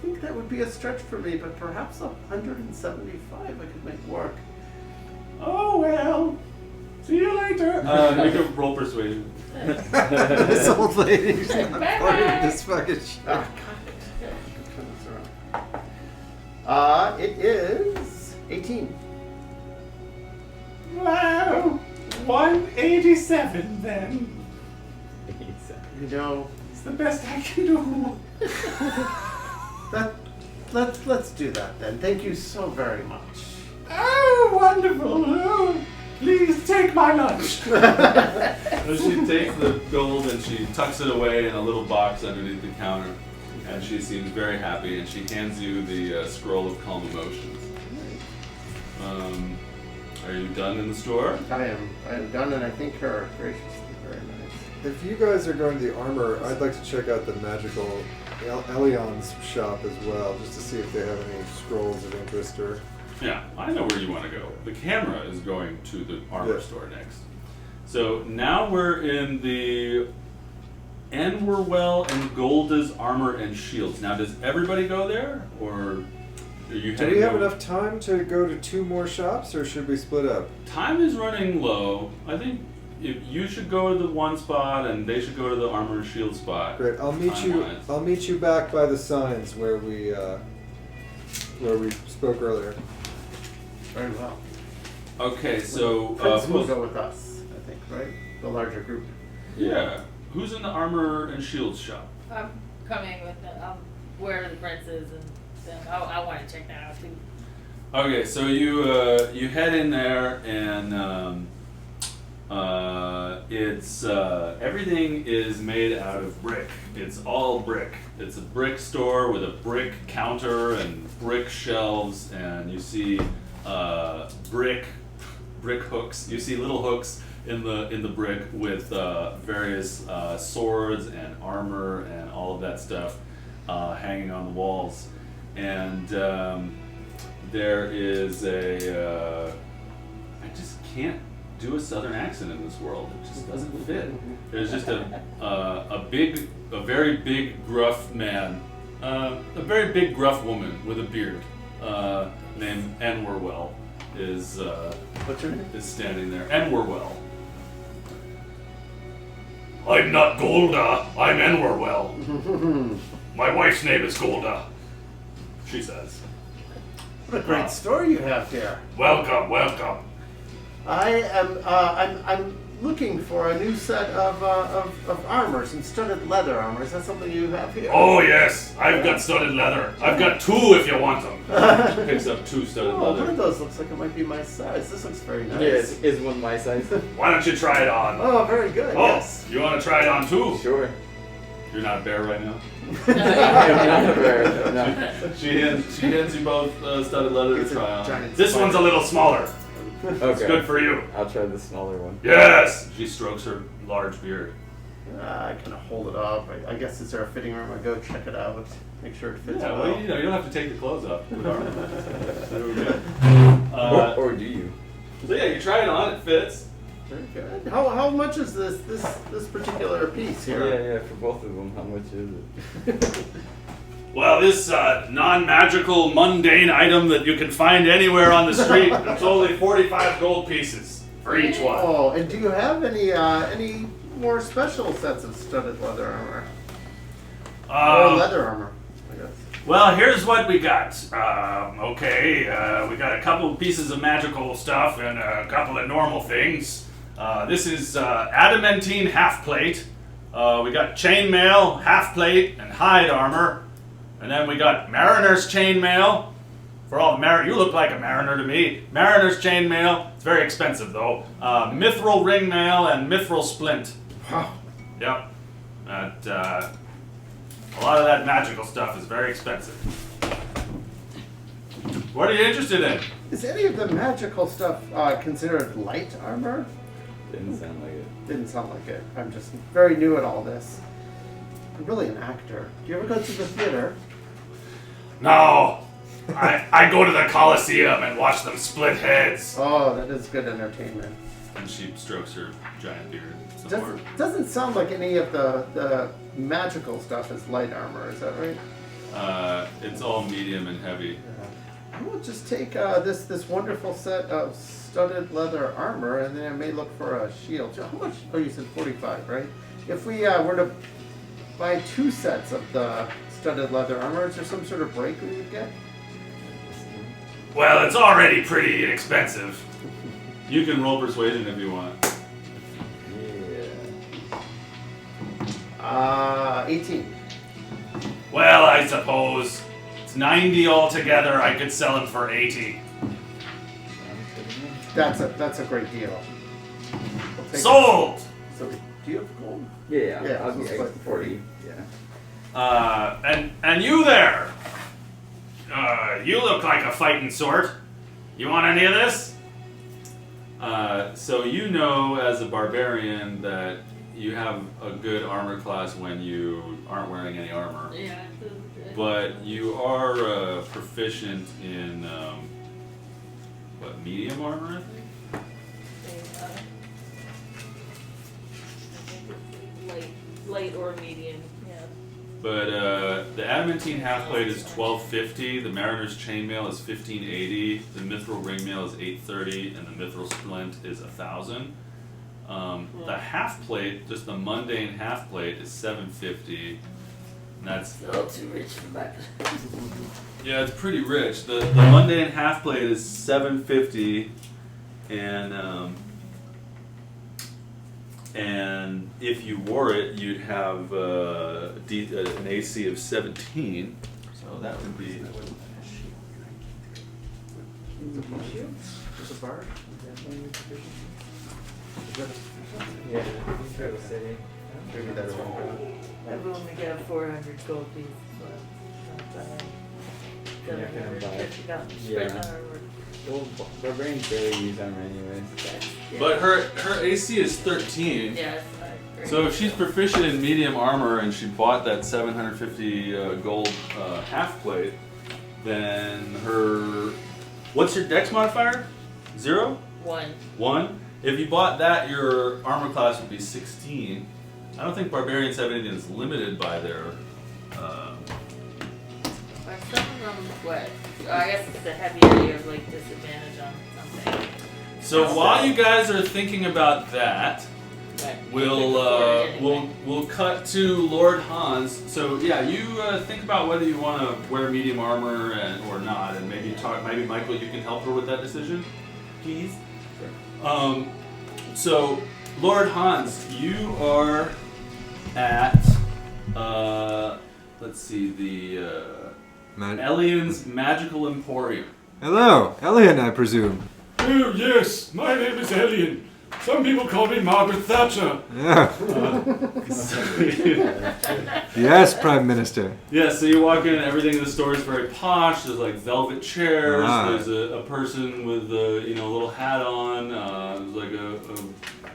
Speaker 4: think that would be a stretch for me, but perhaps 175 I could make work.
Speaker 8: Oh, well. See you later.
Speaker 1: Make a roll persuasion.
Speaker 2: This old lady's not
Speaker 5: Bye-bye.
Speaker 2: part of this fucking shit.
Speaker 4: Ah, God. It is 18.
Speaker 8: Well, 187 then.
Speaker 4: You know,
Speaker 8: It's the best I can do.
Speaker 4: let's do that then. Thank you so very much.
Speaker 8: Oh, wonderful. Oh, please take my lunch.
Speaker 1: So she takes the gold and she tucks it away in a little box underneath the counter. And she seems very happy, and she hands you the scroll of calm emotions. Are you done in the store?
Speaker 4: I am done, and I think her graciously very nice.
Speaker 2: If you guys are going to the armor, I'd like to check out the magical Elion's shop as well, just to see if they have any scrolls of interest or...
Speaker 1: Yeah, I know where you want to go. The camera is going to the armor store next. So now we're in the Enwerwell and Golda's armor and shields. Now, does everybody go there, or are you?
Speaker 2: Do we have enough time to go to 2 more shops, or should we split up?
Speaker 1: Time is running low. I think if you should go to the one spot, and they should go to the armor and shield spot.
Speaker 2: Great. I'll meet you.
Speaker 1: Time-wise.
Speaker 2: I'll meet you back by the signs where we spoke earlier.
Speaker 4: Very well.
Speaker 1: Okay, so
Speaker 4: Prince will
Speaker 1: who's,
Speaker 4: go with us, I think, right? The larger group.
Speaker 1: yeah, who's in the armor and shields shop?
Speaker 5: I'm coming with where the prince is, and then I want to check that out too.
Speaker 1: Okay, so you head in there, and it's everything is made out of brick. It's all brick. It's a brick store with a brick counter and brick shelves, and you see brick hooks. You see little hooks in the brick with various swords and armor and all of that stuff hanging on the walls, and there is I just can't do a southern accent in this world. It just doesn't fit. There's just a very big gruff man, a very big gruff woman with a beard named Enwerwell is
Speaker 4: What's your name?
Speaker 1: is standing there. Enwerwell. I'm not Golda. I'm Enwerwell. My wife's name is Golda. She says.
Speaker 4: What a great story you have here.
Speaker 1: Welcome, welcome.
Speaker 4: I'm looking for a new set of armors and studded leather armor. Is that something you have here?
Speaker 1: Oh yes, I've got studded leather. I've got 2 if you want them. She picks up 2 studded
Speaker 4: Oh, one of
Speaker 1: leather.
Speaker 4: those looks like it might be my size. This looks very nice.
Speaker 3: Yeah, is one my size?
Speaker 1: Why don't you try it on?
Speaker 4: Oh, very good.
Speaker 1: Oh,
Speaker 4: Yes.
Speaker 1: you want to try it on too?
Speaker 3: Sure.
Speaker 1: You're not a bear right now.
Speaker 3: I'm not a bear, no.
Speaker 1: She hands you both studded leather
Speaker 4: It's
Speaker 1: to
Speaker 4: a
Speaker 1: try on.
Speaker 4: giant
Speaker 1: This
Speaker 4: spider.
Speaker 1: one's a little smaller. It's
Speaker 3: Okay.
Speaker 1: good for you.
Speaker 3: I'll try the smaller one.
Speaker 1: Yes. She strokes her large beard.
Speaker 4: I kind of hold it up. I guess is there a fitting room? I go check it out. Make sure it fits
Speaker 1: Yeah,
Speaker 4: well.
Speaker 1: well, you don't have to take the clothes off. With armor. There we go.
Speaker 3: Or do you?
Speaker 1: So yeah, you try it on. It fits.
Speaker 4: Very good. How much is this particular piece here?
Speaker 3: Yeah, for both of them. How much is it?
Speaker 1: Well, this non-magical, mundane item that you can find anywhere on the street, it's only 45 gold pieces for each one.
Speaker 4: Oh, and do you have any more special sets of studded leather armor? Or leather armor, I guess.
Speaker 1: Well, here's what we got. We got a couple of pieces of magical stuff and a couple of normal things. This is adamantine half plate. We got chainmail, half plate, and hide armor. And then we got mariner's chainmail. For all you look like a mariner to me. Mariner's chainmail. It's very expensive though. Mithril ringmail and mithril splint.
Speaker 4: Wow.
Speaker 1: Yep. That a lot of that magical stuff is very expensive. What are you interested in?
Speaker 4: Is any of the magical stuff considered light armor?
Speaker 3: Didn't sound like it.
Speaker 4: Didn't sound like it. I'm just very new at all this. I'm really an actor. Do you ever go to the theater?
Speaker 1: No! I go to the Coliseum and watch them split heads.
Speaker 4: Oh, that is good entertainment.
Speaker 1: And she strokes her giant beard. some more.
Speaker 4: Doesn't sound like any of the magical stuff is light armor, is that right?
Speaker 1: It's all medium and heavy.
Speaker 4: I will just take this wonderful set of studded leather armor, and then I may look for a shield. How much? Oh, you said 45, right? If we were to buy 2 sets of the studded leather armor, is there some sort of break we would get?
Speaker 1: Well, it's already pretty inexpensive. You can roll persuasion if you want.
Speaker 3: Yeah.
Speaker 4: 18.
Speaker 1: Well, I suppose it's 90 altogether. I could sell them for 80.
Speaker 4: That's a great deal. We'll take
Speaker 1: Sold.
Speaker 4: it. So, do you have gold?
Speaker 3: Yeah,
Speaker 4: Yeah,
Speaker 3: I'll
Speaker 4: let's
Speaker 3: get
Speaker 4: split
Speaker 3: 40. Yeah.
Speaker 1: And you there. You look like a fighting sort. You want any of this? So you know as a barbarian that you have a good armor class when you aren't wearing any armor.
Speaker 5: Yeah.
Speaker 1: But you are proficient in medium armor, I think?
Speaker 5: Light or medium, yeah.
Speaker 1: But the adamantine half plate is 1250, the mariner's chainmail is 1580, the mithril ringmail is 830, and the mithril splint is 1000. The half plate, just the mundane half plate, is 750. And that's
Speaker 5: A little too rich for my.
Speaker 1: yeah, it's pretty rich. The mundane half plate is 750, and if you wore it, you'd have an AC of 17. So that would be.
Speaker 4: There's a bar?
Speaker 3: Yeah. Go to the city.
Speaker 4: Maybe that's wrong.
Speaker 5: I've only got 400 gold pieces left.
Speaker 3: You're not gonna buy it.
Speaker 5: Yeah.
Speaker 3: Well, barbarians barely use armor anyways.
Speaker 1: But her AC is 13.
Speaker 5: Yes.
Speaker 1: So if she's proficient in medium armor and she bought that 750 gold half plate, then her what's your dex modifier? 0?
Speaker 5: 1.
Speaker 1: 1. If you bought that, your armor class would be 16. I don't think barbarians have anything that's limited by their.
Speaker 5: Or some of them, what? Oh, I guess it's the heavier you have like disadvantage on something.
Speaker 1: So while you guys are thinking about that,
Speaker 5: But
Speaker 1: we'll cut to Lord Hans. So yeah, you think about whether you want to wear medium armor or not, and maybe Michael, you can help her with that decision, please. So Lord Hans, you are at let's see, the Elian's Magical Emporium.
Speaker 2: Hello, Elian, I presume.
Speaker 8: Oh, yes, my name is Elian. Some people call me Margaret Thatcher.
Speaker 2: Yeah. Yes, Prime Minister.
Speaker 1: Yeah, so you walk in, everything in the store is very posh. There's like velvet chairs.
Speaker 2: Ah.
Speaker 1: There's a person with a little hat on. There's like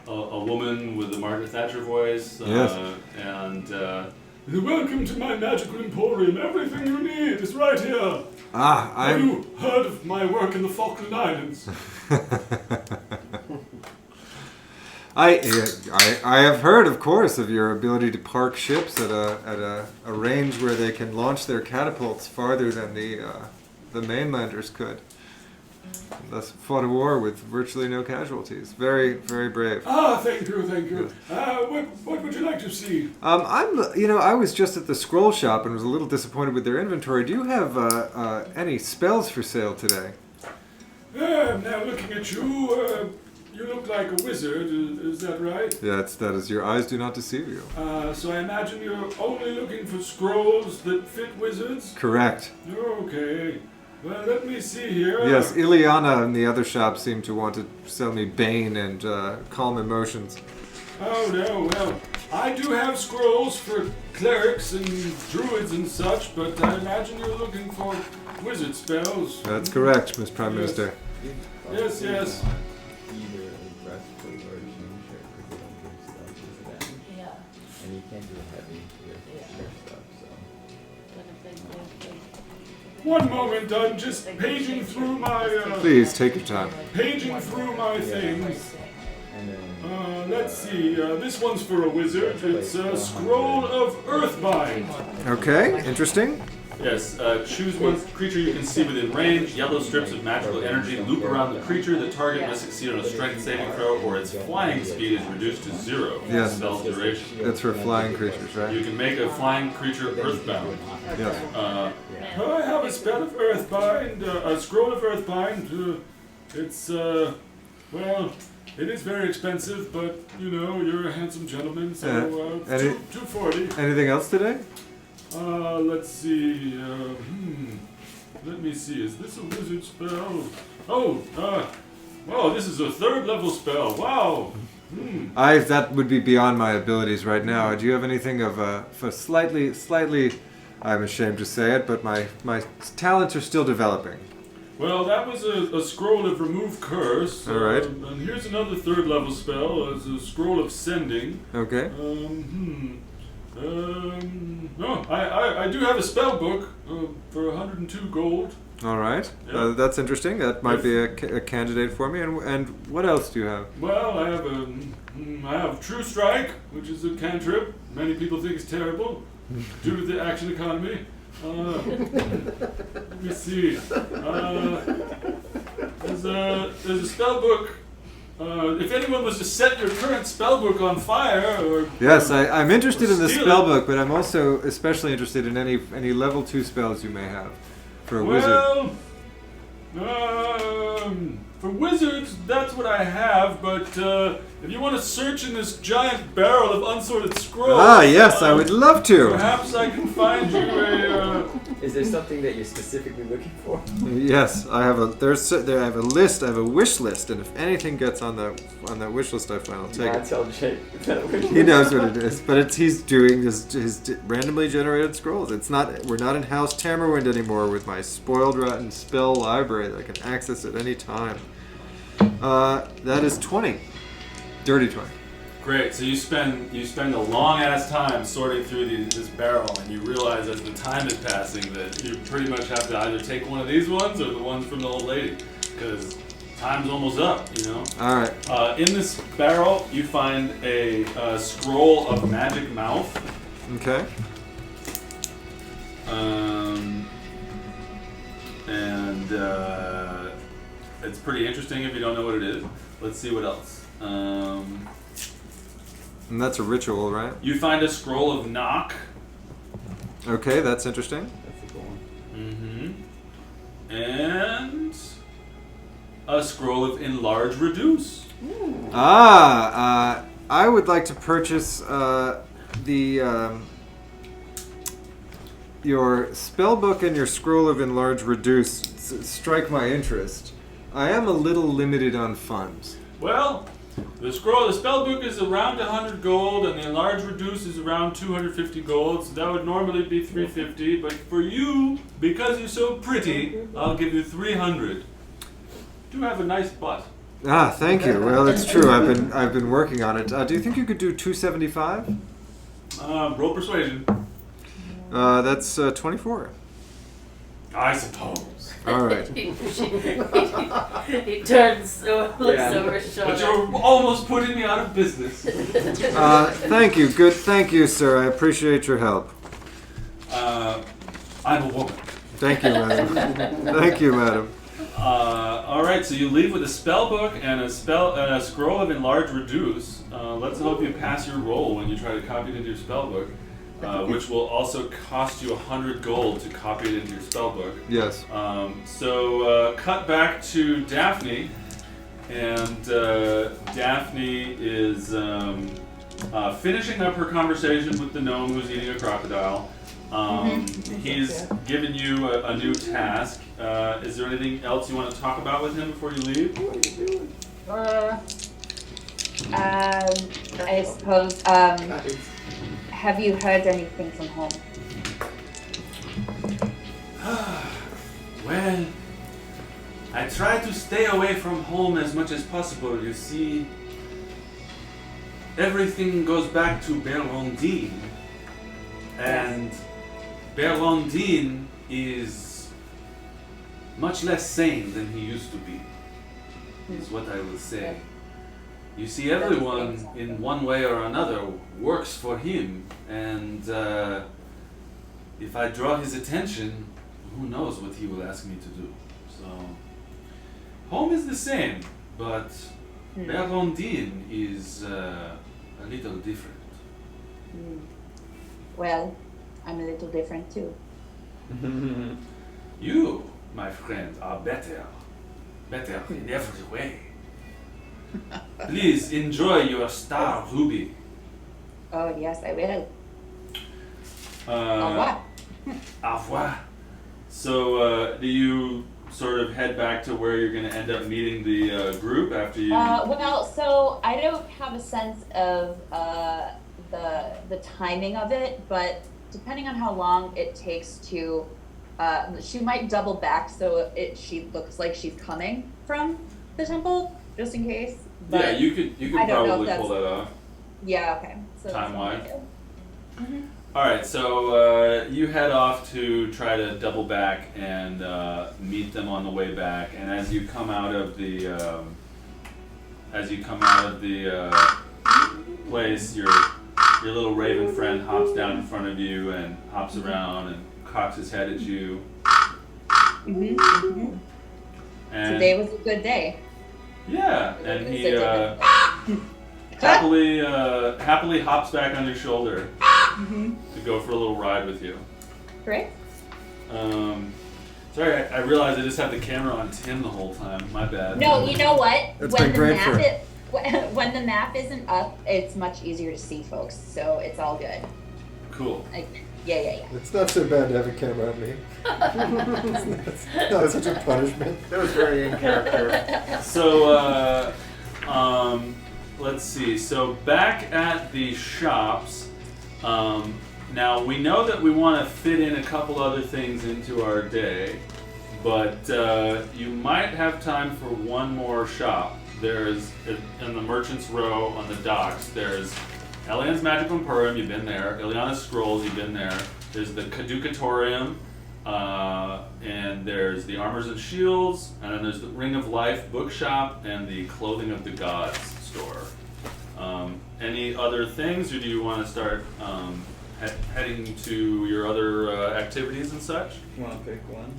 Speaker 1: a woman with a Margaret Thatcher voice.
Speaker 2: Yes.
Speaker 1: And
Speaker 8: Welcome to my magical emporium. Everything you need is right here. Have
Speaker 2: I'm.
Speaker 8: you heard of my work in the Falkland Islands?
Speaker 2: I have heard, of course, of your ability to park ships at a range where they can launch their catapults farther than the mainlanders could. Thus fought a war with virtually no casualties. Very, very brave.
Speaker 8: Ah, thank you. What would you like to see?
Speaker 2: I was just at the scroll shop and was a little disappointed with their inventory. Do you have any spells for sale today?
Speaker 8: Now looking at you, you look like a wizard, is that right?
Speaker 2: That is. Your eyes do not deceive you.
Speaker 8: So I imagine you're only looking for scrolls that fit wizards?
Speaker 2: Correct.
Speaker 8: Okay. Well, let me see here.
Speaker 2: Yes, Ileana and the other shop seem to want to sell me Bane and Calm Emotions.
Speaker 8: Oh, no, well, I do have scrolls for clerics and druids and such, but I imagine you're looking for wizard spells.
Speaker 2: That's correct, Miss Prime
Speaker 8: Yes.
Speaker 2: Minister.
Speaker 8: Yes.
Speaker 3: Either a breastplate or a chain you can't do heavy your stuff. So.
Speaker 8: One moment, I'm just paging through my
Speaker 2: Please take your time.
Speaker 8: paging through my things.
Speaker 3: And then
Speaker 8: Let's see. This one's for a wizard. It's a scroll of Earthbind.
Speaker 2: Okay, interesting.
Speaker 1: Yes, choose one creature you can see within range. Yellow strips of magical energy loop around the creature. The target must succeed on a strength saving throw, or its flying speed is reduced to 0.
Speaker 2: Yes.
Speaker 1: Spell's duration.
Speaker 2: That's for flying creatures,
Speaker 1: You
Speaker 2: right?
Speaker 1: can make a flying creature earthbound.
Speaker 2: Yes.
Speaker 8: I have a spell of Earthbind, a scroll of Earthbind. It's, well, it is very expensive, but, you know, you're a handsome gentleman, so,
Speaker 2: any-
Speaker 8: 240.
Speaker 2: Anything else today?
Speaker 8: Let's see, let me see, is this a wizard spell? Oh, wow, this is a 3rd level spell, wow!
Speaker 2: That would be beyond my abilities right now. Do you have anything of for slightly, I'm ashamed to say it, but my talents are still developing.
Speaker 8: Well, that was a scroll of remove curse.
Speaker 2: All right.
Speaker 8: And here's another 3rd level spell, it's a scroll of sending.
Speaker 2: Okay.
Speaker 8: No, I do have a spell book for 102 gold.
Speaker 2: All right.
Speaker 8: Yeah.
Speaker 2: That's interesting. That might be a candidate for me. And what else do you have?
Speaker 8: Well, I have True Strike, which is a cantrip. Many people think it's terrible due to the action economy. Let me see. There's a spell book. If anyone was to set your current spellbook on fire, or
Speaker 2: Yes, I'm interested in the
Speaker 8: steal
Speaker 2: spell
Speaker 8: it.
Speaker 2: book, but I'm also especially interested in any level 2 spells you may have for a wizard.
Speaker 8: Well, for wizards, that's what I have. But if you want to search in this giant barrel of unsorted scrolls,
Speaker 2: Yes, I would love to.
Speaker 8: Perhaps I can find you a.
Speaker 3: is there something that you're specifically looking for?
Speaker 2: Yes, I have a list. I have a wish list, and if anything gets on that wish list I find, I'll take
Speaker 3: I
Speaker 2: it.
Speaker 3: tell Jake.
Speaker 2: He knows what it is, but he's doing his randomly generated scrolls. We're not in House Tamerwind anymore with my spoiled rotten spell library that I can access at any time. That is 20. Dirty 20.
Speaker 1: Great. So you spend a long ass time sorting through this barrel, and you realize as the time is passing that you pretty much have to either take one of these ones or the ones from the old lady, because time's almost up. You know.
Speaker 2: All right.
Speaker 1: In this barrel, you find a scroll of magic mouth.
Speaker 2: Okay.
Speaker 1: And it's pretty interesting if you don't know what it is. Let's see what else.
Speaker 2: And that's a ritual, right?
Speaker 1: You find a scroll of knock.
Speaker 2: Okay, that's interesting.
Speaker 3: That's a cool one.
Speaker 1: And a scroll of enlarge reduce.
Speaker 2: I would like to purchase your spellbook and your scroll of enlarge reduce strike my interest. I am a little limited on funds.
Speaker 1: Well, the spellbook is around 100 gold, and the enlarge reduce is around 250 gold. So that would normally be 350. But for you, because you're so pretty, I'll give you 300. You have a nice butt.
Speaker 2: Thank you. Well, it's true. I've been working on it. Do you think you could do 275?
Speaker 1: Roll persuasion.
Speaker 2: That's 24.
Speaker 1: I suppose.
Speaker 2: All right.
Speaker 5: He turns, looks over his shoulder.
Speaker 1: But you're almost putting me out of business.
Speaker 2: Thank you. Good. Thank you, sir. I appreciate your help.
Speaker 1: I'm a woman.
Speaker 2: Thank you, madam. Thank you, madam.
Speaker 1: All right, so you leave with a spell book and a scroll of enlarge reduce. Let's hope you pass your roll when you try to copy it into your spell book, which will also cost you 100 gold to copy it into your spell book.
Speaker 2: Yes.
Speaker 1: So cut back to Daphne, and Daphne is finishing up her conversation with the gnome who's eating a crocodile. He's given you a new task. Is there anything else you want to talk about with him before you leave?
Speaker 3: What are you doing?
Speaker 6: I suppose. Have you heard anything from home?
Speaker 1: Well, I try to stay away from home as much as possible. You see, everything goes back to Berondine. And Berondine is much less sane than he used to be, is what I will say. You see, everyone in one way or another works for him, and if I draw his attention, who knows what he will ask me to do. So, home is the same, but Berondine is a little different.
Speaker 6: Well, I'm a little different too.
Speaker 1: You, my friend, are better in every way. Please enjoy your star ruby.
Speaker 6: Oh yes, I will. Au
Speaker 1: Au
Speaker 6: revoir.
Speaker 1: revoir. So, do you sort of head back to where you're going to end up meeting the group after you?
Speaker 6: Well, so I don't have a sense of the timing of it, but depending on how long it takes to, she might double back so she looks like she's coming from the temple, just in case. But
Speaker 1: Yeah, you could
Speaker 6: I don't know
Speaker 1: probably
Speaker 6: if
Speaker 1: pull that off.
Speaker 6: Yeah, okay. So that's what
Speaker 1: Time-wise.
Speaker 6: I do.
Speaker 1: All right, so you head off to try to double back and meet them on the way back. And as you come out of the place, your little raven friend hops down in front of you and hops around and cocks his head at you. And
Speaker 6: Today was a good day.
Speaker 1: yeah, and he
Speaker 6: Is it
Speaker 1: happily hops back on your shoulder to go for a little ride with you.
Speaker 6: Great.
Speaker 1: Sorry, I realized I just have the camera on Tim the whole time. My bad.
Speaker 6: No, you know what?
Speaker 2: That's
Speaker 6: when
Speaker 2: been
Speaker 6: the
Speaker 2: great
Speaker 6: map
Speaker 2: for-
Speaker 6: when the map isn't up, it's much easier to see folks, so it's all good.
Speaker 1: Cool.
Speaker 6: Like, yeah.
Speaker 9: It's not so bad to have a camera on me. It's not such a punishment.
Speaker 4: That was very in character.
Speaker 1: So, let's see. So back at the shops, now we know that we want to fit in a couple other things into our day, but you might have time for one more shop. There's, in the Merchant's Row on the docks, there's Elian's Magical Emporium, you've been there. Ileana's Scrolls, you've been there. There's the Caducatorium, and there's the Armors and Shields, and then there's the Ring of Life bookshop and the Clothing of the Gods store. Any other things, or do you want to start heading to your other activities and such?
Speaker 3: You want to pick one?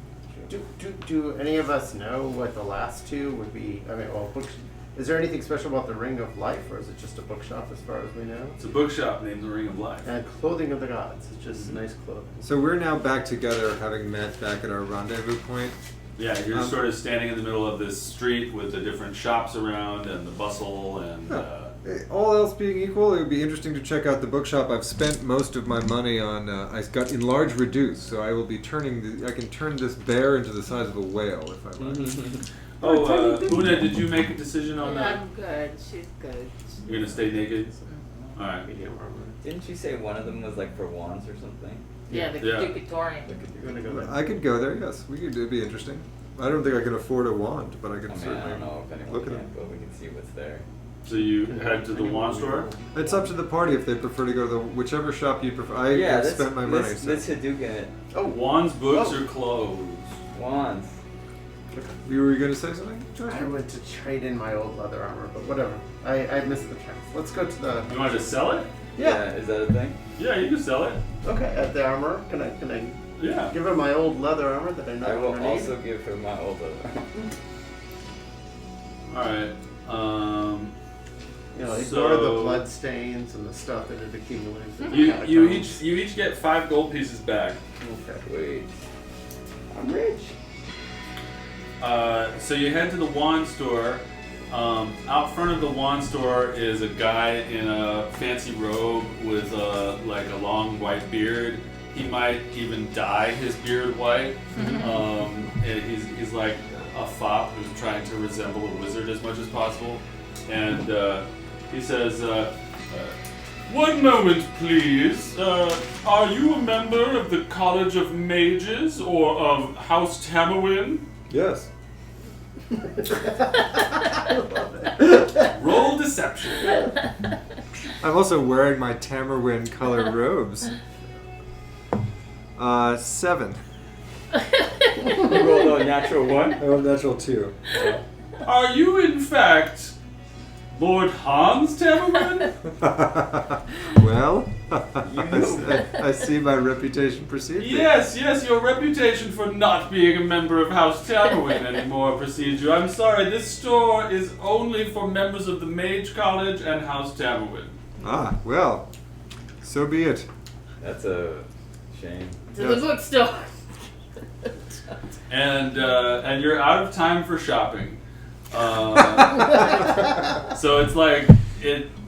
Speaker 4: Do any of us know what the last two would be? I mean, well, books. Is there anything special about the Ring of Life, or is it just a bookshop as far as we know?
Speaker 1: It's a bookshop named the Ring of Life.
Speaker 4: And Clothing of the Gods. It's just nice clothing.
Speaker 2: So we're now back together, having met back at our rendezvous point.
Speaker 1: Yeah, you're sort of standing in the middle of this street with the different shops around and the bustle and.
Speaker 2: All else being equal, it would be interesting to check out the bookshop. I've spent most of my money on. I got enlarge reduce, so I will be turning. I can turn this bear into the size of a whale if I like.
Speaker 1: Una, did you make a decision on that?
Speaker 5: I'm good. She's good.
Speaker 1: You're gonna stay naked. All right.
Speaker 4: Medium armor.
Speaker 3: Didn't you say one of them was like for wands or something?
Speaker 5: Yeah, the
Speaker 1: Yeah.
Speaker 5: Caducatorium.
Speaker 4: You're gonna go there.
Speaker 2: I could go there. Yes, we could. It'd be interesting. I don't think I can afford a wand, but I could
Speaker 3: I mean,
Speaker 2: certainly
Speaker 3: I don't know if anyone
Speaker 2: look at
Speaker 3: can,
Speaker 2: it.
Speaker 3: but we can see what's there.
Speaker 1: So you head to the wand store.
Speaker 2: It's up to the party if they prefer to go to whichever shop you prefer. I
Speaker 3: Yeah,
Speaker 2: have
Speaker 3: let's,
Speaker 2: spent my money.
Speaker 3: let's,
Speaker 2: So.
Speaker 3: let's Hadouken it.
Speaker 4: Oh,
Speaker 1: Wands, books,
Speaker 4: Oh.
Speaker 1: or clothes.
Speaker 3: Wands.
Speaker 2: You were going to say something,
Speaker 4: I
Speaker 2: Josh?
Speaker 4: went to trade in my old leather armor, but whatever. I missed the chance. Let's go to the.
Speaker 1: You want to sell it?
Speaker 4: Yeah.
Speaker 3: Is that a thing?
Speaker 1: Yeah, you can sell it.
Speaker 4: Okay, at the armor. Can I
Speaker 1: Yeah.
Speaker 4: give her my old leather armor that I no
Speaker 3: I will
Speaker 4: longer need?
Speaker 3: also give her my old leather.
Speaker 1: All right.
Speaker 4: You know, ignore
Speaker 1: So-
Speaker 4: the blood stains and the stuff that it accumulates. in the
Speaker 1: You
Speaker 4: catacombs.
Speaker 1: each get 5 gold pieces back.
Speaker 4: Okay.
Speaker 3: Wait. I'm rich.
Speaker 1: So you head to the wand store. Out front of the wand store is a guy in a fancy robe with a long white beard. He might even dye his beard white. And he's like a fop who's trying to resemble a wizard as much as possible. And he says, "One moment, please. Are you a member of the College of Mages or of House Tamawin?"
Speaker 2: Yes.
Speaker 1: Roll deception.
Speaker 2: I'm also wearing my Tamerwind colored robes. 7.
Speaker 3: You rolled a natural 1.
Speaker 9: I rolled natural 2.
Speaker 1: Are you in fact Lord Hans Tamerman?
Speaker 2: Well, I see my reputation precedes me.
Speaker 1: Yes, your reputation for not being a member of House Tamerwin anymore precedes you. I'm sorry, this store is only for members of the Mage College and House Tamerwin.
Speaker 2: Ah, well, so be it.
Speaker 3: That's a shame.
Speaker 5: To the bookstore.
Speaker 1: And you're out of time for shopping. So it's like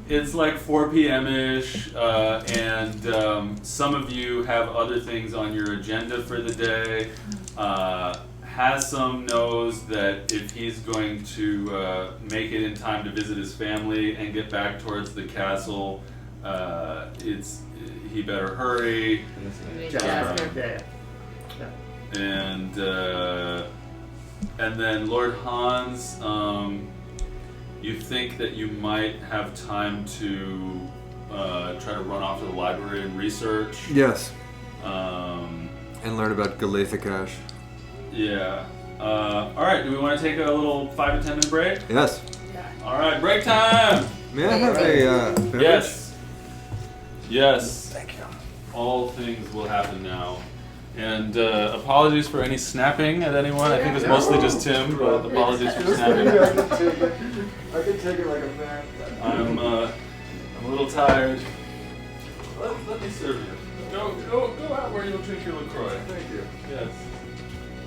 Speaker 1: it's like 4 p.m. ish, and some of you have other things on your agenda for the day. Hasam knows that if he's going to make it in time to visit his family and get back towards the castle, he better hurry.
Speaker 4: Jasper.
Speaker 1: And then Lord Hans, you think that you might have time to try to run off to the library and research.
Speaker 2: Yes.
Speaker 1: And
Speaker 2: learn about Galathakash.
Speaker 1: Yeah. Alright, do we want to take a little 5 to 10 minute break?
Speaker 2: Yes.
Speaker 1: Alright, break time!
Speaker 2: May I have a beverage?
Speaker 1: Yes.
Speaker 2: Thank you.
Speaker 1: All things will happen now. And apologies for any snapping at anyone. I think it was mostly just Tim, but apologies for snapping.
Speaker 9: I can take it like a man.
Speaker 1: I'm a little tired. Let me serve you. Go out where you'll drink your LaCroix.
Speaker 9: Thank you.
Speaker 1: Yes.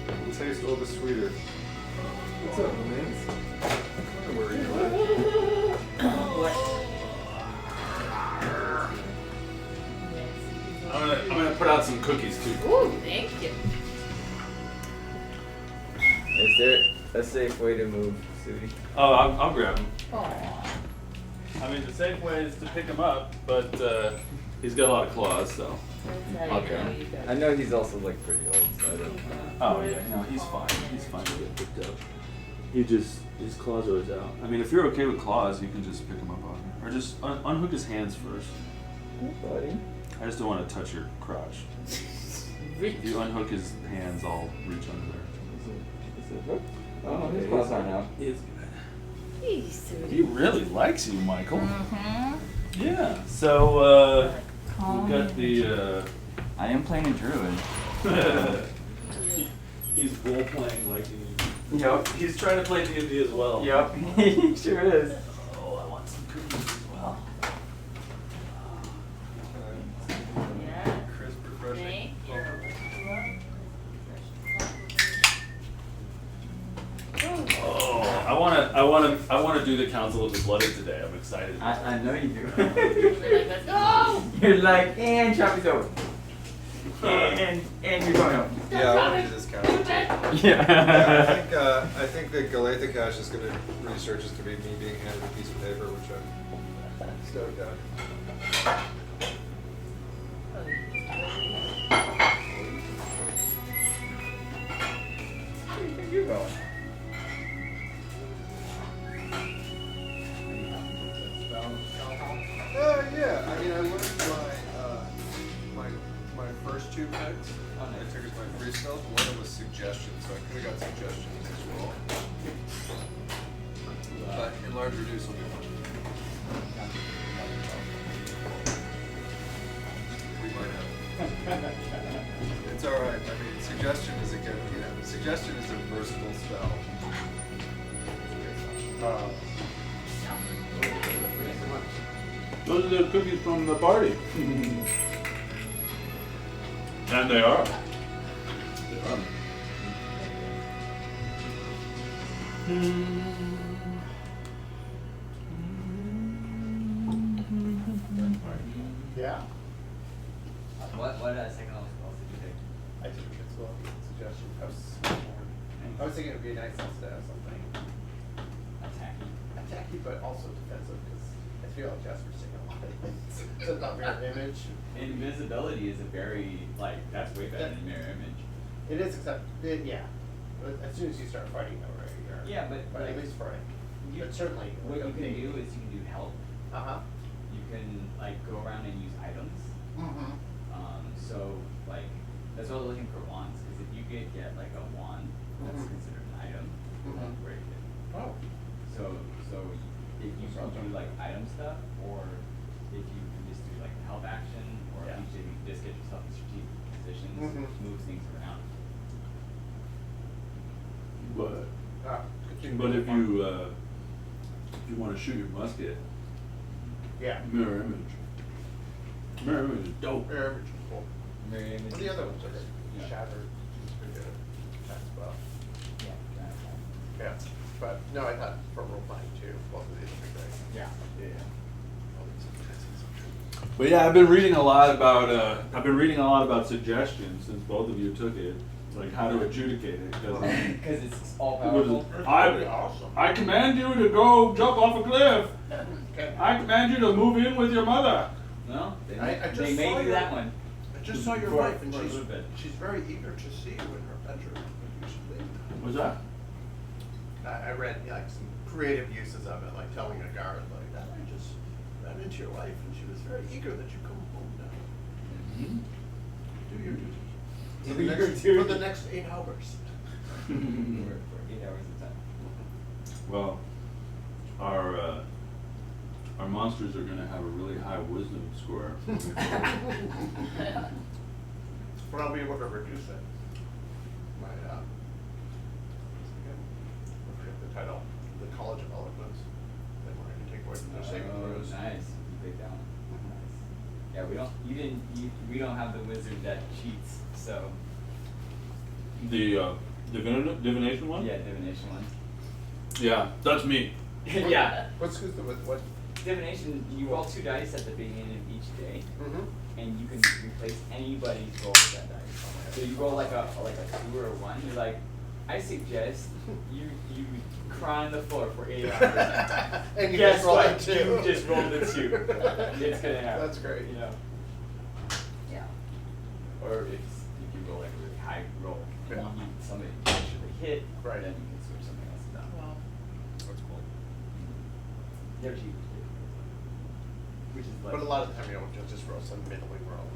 Speaker 9: It'll taste all the sweeter. What's up, Minx? Where are you
Speaker 1: I'm gonna put out some cookies too.
Speaker 5: Ooh, thank you.
Speaker 3: Is there a safe way to move Sudi?
Speaker 1: Oh, I'll grab him.
Speaker 5: Aww.
Speaker 1: I mean, the safe way is to pick him up, but he's got a lot of claws, so.
Speaker 3: Okay. I know he's also like pretty old, so I don't know.
Speaker 1: Oh yeah, no, he's fine. He's fine to get picked up. His claws are always out. I mean, if you're okay with claws, you can just pick him up on or just unhook his hands first.
Speaker 3: Buddy.
Speaker 1: I just don't want to touch your crotch. If you unhook his hands, I'll reach under there.
Speaker 3: Is it hooked? Oh, his claws aren't out.
Speaker 1: He really likes you, Michael.
Speaker 5: Mm-hmm.
Speaker 1: Yeah. So we've got the.
Speaker 3: I am playing a druid.
Speaker 1: He's role playing like you.
Speaker 3: Yep.
Speaker 1: He's trying to play D&D as well.
Speaker 3: Yep. He sure is.
Speaker 1: Oh, I want some cookies as well.
Speaker 5: Yeah.
Speaker 1: Crisp, refreshing.
Speaker 5: Thank you.
Speaker 1: Oh, I want to do the Council of the Blooded today. I'm excited.
Speaker 3: I know you do.
Speaker 5: Let's go!
Speaker 3: You're like, and chop is over. And you're going home.
Speaker 2: Yeah, I want to do this count.
Speaker 3: Yeah.
Speaker 2: I think that Galathakash is going to research is going to be me being handed a piece of paper, which I'm stoked on.
Speaker 3: Where do you think you're going?
Speaker 2: Yeah. I mean, I learned my first 2 picks. I took as my free spells, but one of them was suggestions, so I could have got suggestions as well. But enlarge reduce will be fun. We might have. It's all right. I mean, suggestion is a good. Suggestion is a versatile spell.
Speaker 1: Those are the cookies from the party. And they are. They are.
Speaker 4: Yeah.
Speaker 3: What second level spells did you take?
Speaker 4: I took it as well. Suggestion. I was thinking it'd be nice to have something attacky, but also defensive because I feel like Jasper's taking a lot of hits. It's not mirror image.
Speaker 3: Invisibility is a very, that's way better than mirror image.
Speaker 4: It is, except yeah. But as soon as you start fighting, though, right?
Speaker 3: Yeah, but
Speaker 4: at least for it. But certainly.
Speaker 3: What you can do is you can do help.
Speaker 4: Uh huh.
Speaker 3: You can like go around and use items.
Speaker 4: Mm-hmm.
Speaker 3: So like that's why I was looking for wands, because if you could get like a wand, that's considered an item. Like where you could.
Speaker 4: Oh.
Speaker 3: So if you can do like item stuff, or if you can just do like help action, or if you can just get yourself in strategic positions, move things around.
Speaker 1: But
Speaker 4: Continue.
Speaker 1: if you want to shoot your musket,
Speaker 4: Yeah.
Speaker 1: mirror image. Mirror image is dope.
Speaker 4: Mirror image is cool.
Speaker 3: Mirror image.
Speaker 4: What are the other ones?
Speaker 3: Yeah.
Speaker 4: Shattered. Seems pretty good. That's well.
Speaker 3: Yeah.
Speaker 4: Yeah. But no, I thought for role playing too. Both of these would be great.
Speaker 3: Yeah.
Speaker 1: But yeah, I've been reading a lot about suggestions since both of you took it, like how to adjudicate it.
Speaker 3: Because it's all
Speaker 1: Because
Speaker 3: powerful.
Speaker 1: I command you to go jump off a cliff. I command you to move in with your mother.
Speaker 3: No, they,
Speaker 4: I just
Speaker 3: they may
Speaker 4: saw
Speaker 3: do
Speaker 4: your-
Speaker 3: that one.
Speaker 4: I just saw your
Speaker 3: For-
Speaker 4: wife, and
Speaker 3: for a little bit.
Speaker 4: she's very eager to see you in her bedroom. You should leave.
Speaker 1: What's that?
Speaker 4: I read like some creative uses of it, like telling a guard like that. I just ran into your wife, and she was very eager that you come home now. Do your duty.
Speaker 3: Do your duty.
Speaker 4: For the next 8 hours.
Speaker 3: For 8 hours of time.
Speaker 1: Well, our monsters are going to have a really high wisdom score.
Speaker 4: But I'll be able to reduce it. My I forget the title. The College of Eloquence. They wanted to take away from their saving throws.
Speaker 3: Nice. You picked that one. Nice. Yeah, we don't have the wizard that cheats, so.
Speaker 1: The divination one?
Speaker 3: Yeah, divination one.
Speaker 1: Yeah, that's me.
Speaker 3: Yeah.
Speaker 4: Who's the with what?
Speaker 3: Divination, you roll 2 dice at the beginning of each day, and you can replace anybody's roll with that dice. So you roll like a 2 or a 1. You're like, I suggest you cry on the floor for 8 hours.
Speaker 4: And you
Speaker 3: Guess
Speaker 4: just roll
Speaker 3: what?
Speaker 4: a 2.
Speaker 3: You just rolled a 2. It's gonna happen.
Speaker 4: That's great.
Speaker 3: You know. Yeah. Or if you roll like a really high roll, and you need somebody to actually hit,
Speaker 4: Right.
Speaker 3: then you can switch something else down.
Speaker 5: Wow.
Speaker 4: That's cool.
Speaker 3: They're cheap. Which is like.
Speaker 4: But a lot of the time you don't just roll some middling roll.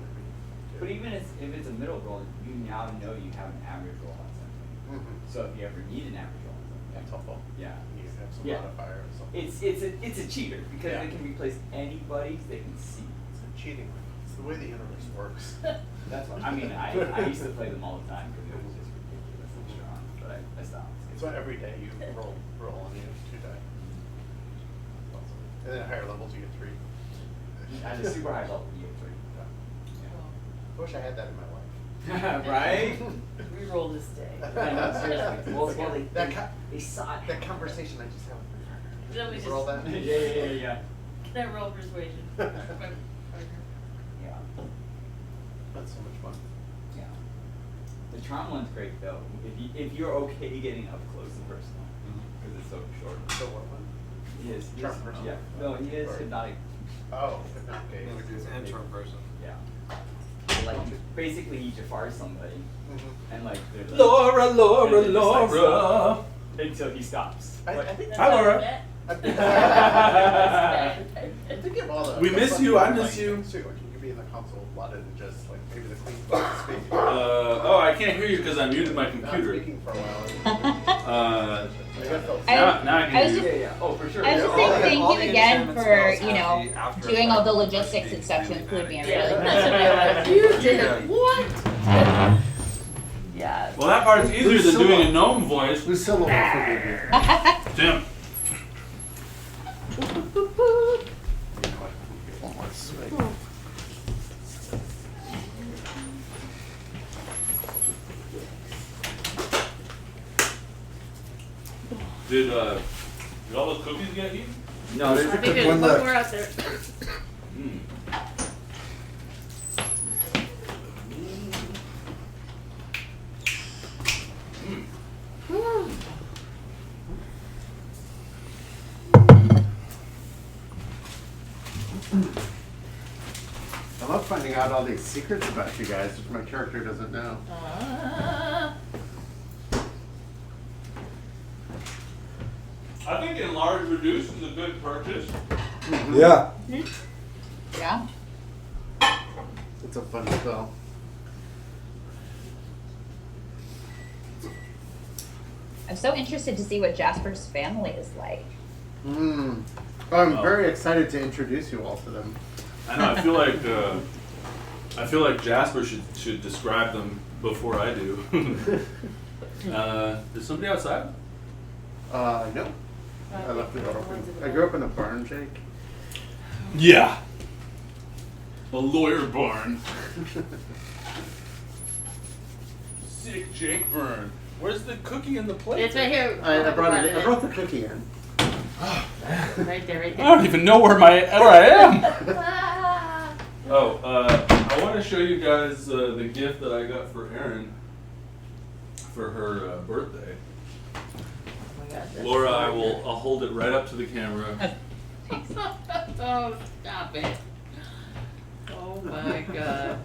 Speaker 3: But even if it's a middle roll, you now know you have an average roll on something. So if you ever need an average roll on something,
Speaker 4: That's helpful.
Speaker 3: yeah,
Speaker 4: You have some
Speaker 3: Yeah.
Speaker 4: modifier or something.
Speaker 3: it's a cheater because
Speaker 4: Yeah.
Speaker 3: they can replace anybody they can see.
Speaker 4: It's a cheating. It's the way the universe works.
Speaker 3: That's what I mean. I used to play them all the time because it was just ridiculously strong, but I stopped.
Speaker 4: So every day you roll and you use 2 die. Awesome. And then at higher levels you get 3.
Speaker 3: At a super high level, you get 3.
Speaker 4: I wish I had that in my life.
Speaker 3: Right?
Speaker 5: We roll this day.
Speaker 3: I know, seriously. Well, they saw it.
Speaker 4: That conversation I just had with my partner.
Speaker 5: Then we
Speaker 4: You
Speaker 5: just-
Speaker 4: roll that?
Speaker 3: Yeah.
Speaker 5: Can I roll persuasion?
Speaker 3: Yeah.
Speaker 4: That's so much fun.
Speaker 3: Yeah. The Tron one's great though. If you're okay getting up close and personal, because it's so short.
Speaker 4: So what one?
Speaker 3: He is.
Speaker 4: Charm person.
Speaker 3: Yeah. No, he is
Speaker 4: Or-
Speaker 3: hypnotic.
Speaker 4: Oh, okay.
Speaker 2: And charm person.
Speaker 3: Yeah. So, like basically, he Jafars somebody, and like they're like,
Speaker 1: Laura,
Speaker 3: and they just, like, stop until he stops.
Speaker 4: I
Speaker 3: But-
Speaker 4: think
Speaker 1: Hi, Laura.
Speaker 4: I'm thinking of all the.
Speaker 1: We miss you, I miss you.
Speaker 4: Too. Like, you could be in the console blooded and just like maybe the queen's about to speak.
Speaker 1: I can't hear you because I muted my
Speaker 4: Not
Speaker 1: computer.
Speaker 4: speaking for a while.
Speaker 1: Now I
Speaker 6: I
Speaker 1: can
Speaker 6: was
Speaker 1: hear
Speaker 6: just-
Speaker 1: you.
Speaker 3: Yeah. Oh, for sure.
Speaker 6: I was just
Speaker 2: All
Speaker 6: saying
Speaker 2: the-
Speaker 6: thank
Speaker 2: all
Speaker 6: you
Speaker 2: the
Speaker 6: again
Speaker 2: enchantment
Speaker 6: for,
Speaker 2: spells
Speaker 6: you
Speaker 2: have
Speaker 6: know,
Speaker 2: the after
Speaker 6: doing all
Speaker 2: effect
Speaker 6: the
Speaker 2: of
Speaker 6: logistics
Speaker 2: being
Speaker 6: and stuff to
Speaker 2: really
Speaker 6: include me. I
Speaker 2: bad.
Speaker 6: really
Speaker 5: Yeah.
Speaker 6: appreciate it.
Speaker 5: You did what? Yeah.
Speaker 1: Well, that part's easier than doing a gnome voice.
Speaker 4: Lucilla will forgive you.
Speaker 1: Tim.
Speaker 4: One more swig.
Speaker 1: Did all those cookies get eaten?
Speaker 3: No, there's
Speaker 5: I think there's
Speaker 2: one
Speaker 5: one
Speaker 2: left.
Speaker 5: more out there.
Speaker 4: I love finding out all these secrets about you guys, which my character doesn't know.
Speaker 1: I think enlarge reduce is a good purchase.
Speaker 2: Yeah.
Speaker 6: Yeah.
Speaker 4: It's a fun spell.
Speaker 6: I'm so interested to see what Jasper's family is like.
Speaker 4: I'm very excited to introduce you all to them.
Speaker 1: I know. I feel like Jasper should describe them before I do. Is somebody outside?
Speaker 4: No. I left the door open. I grew up in a barn, Jake.
Speaker 1: Yeah. A lawyer barn. Sick Jake Byrne. Where's the cookie and the plate?
Speaker 5: It's right here.
Speaker 4: I brought it. I brought the cookie in.
Speaker 5: Right there, right
Speaker 1: I
Speaker 5: there.
Speaker 1: don't even know where I am. I want to show you guys the gift that I got for Erin for her birthday.
Speaker 5: Oh my God, that's
Speaker 1: Laura,
Speaker 5: so
Speaker 1: I'll hold it right up to the camera.
Speaker 5: Oh, stop it. Oh my God.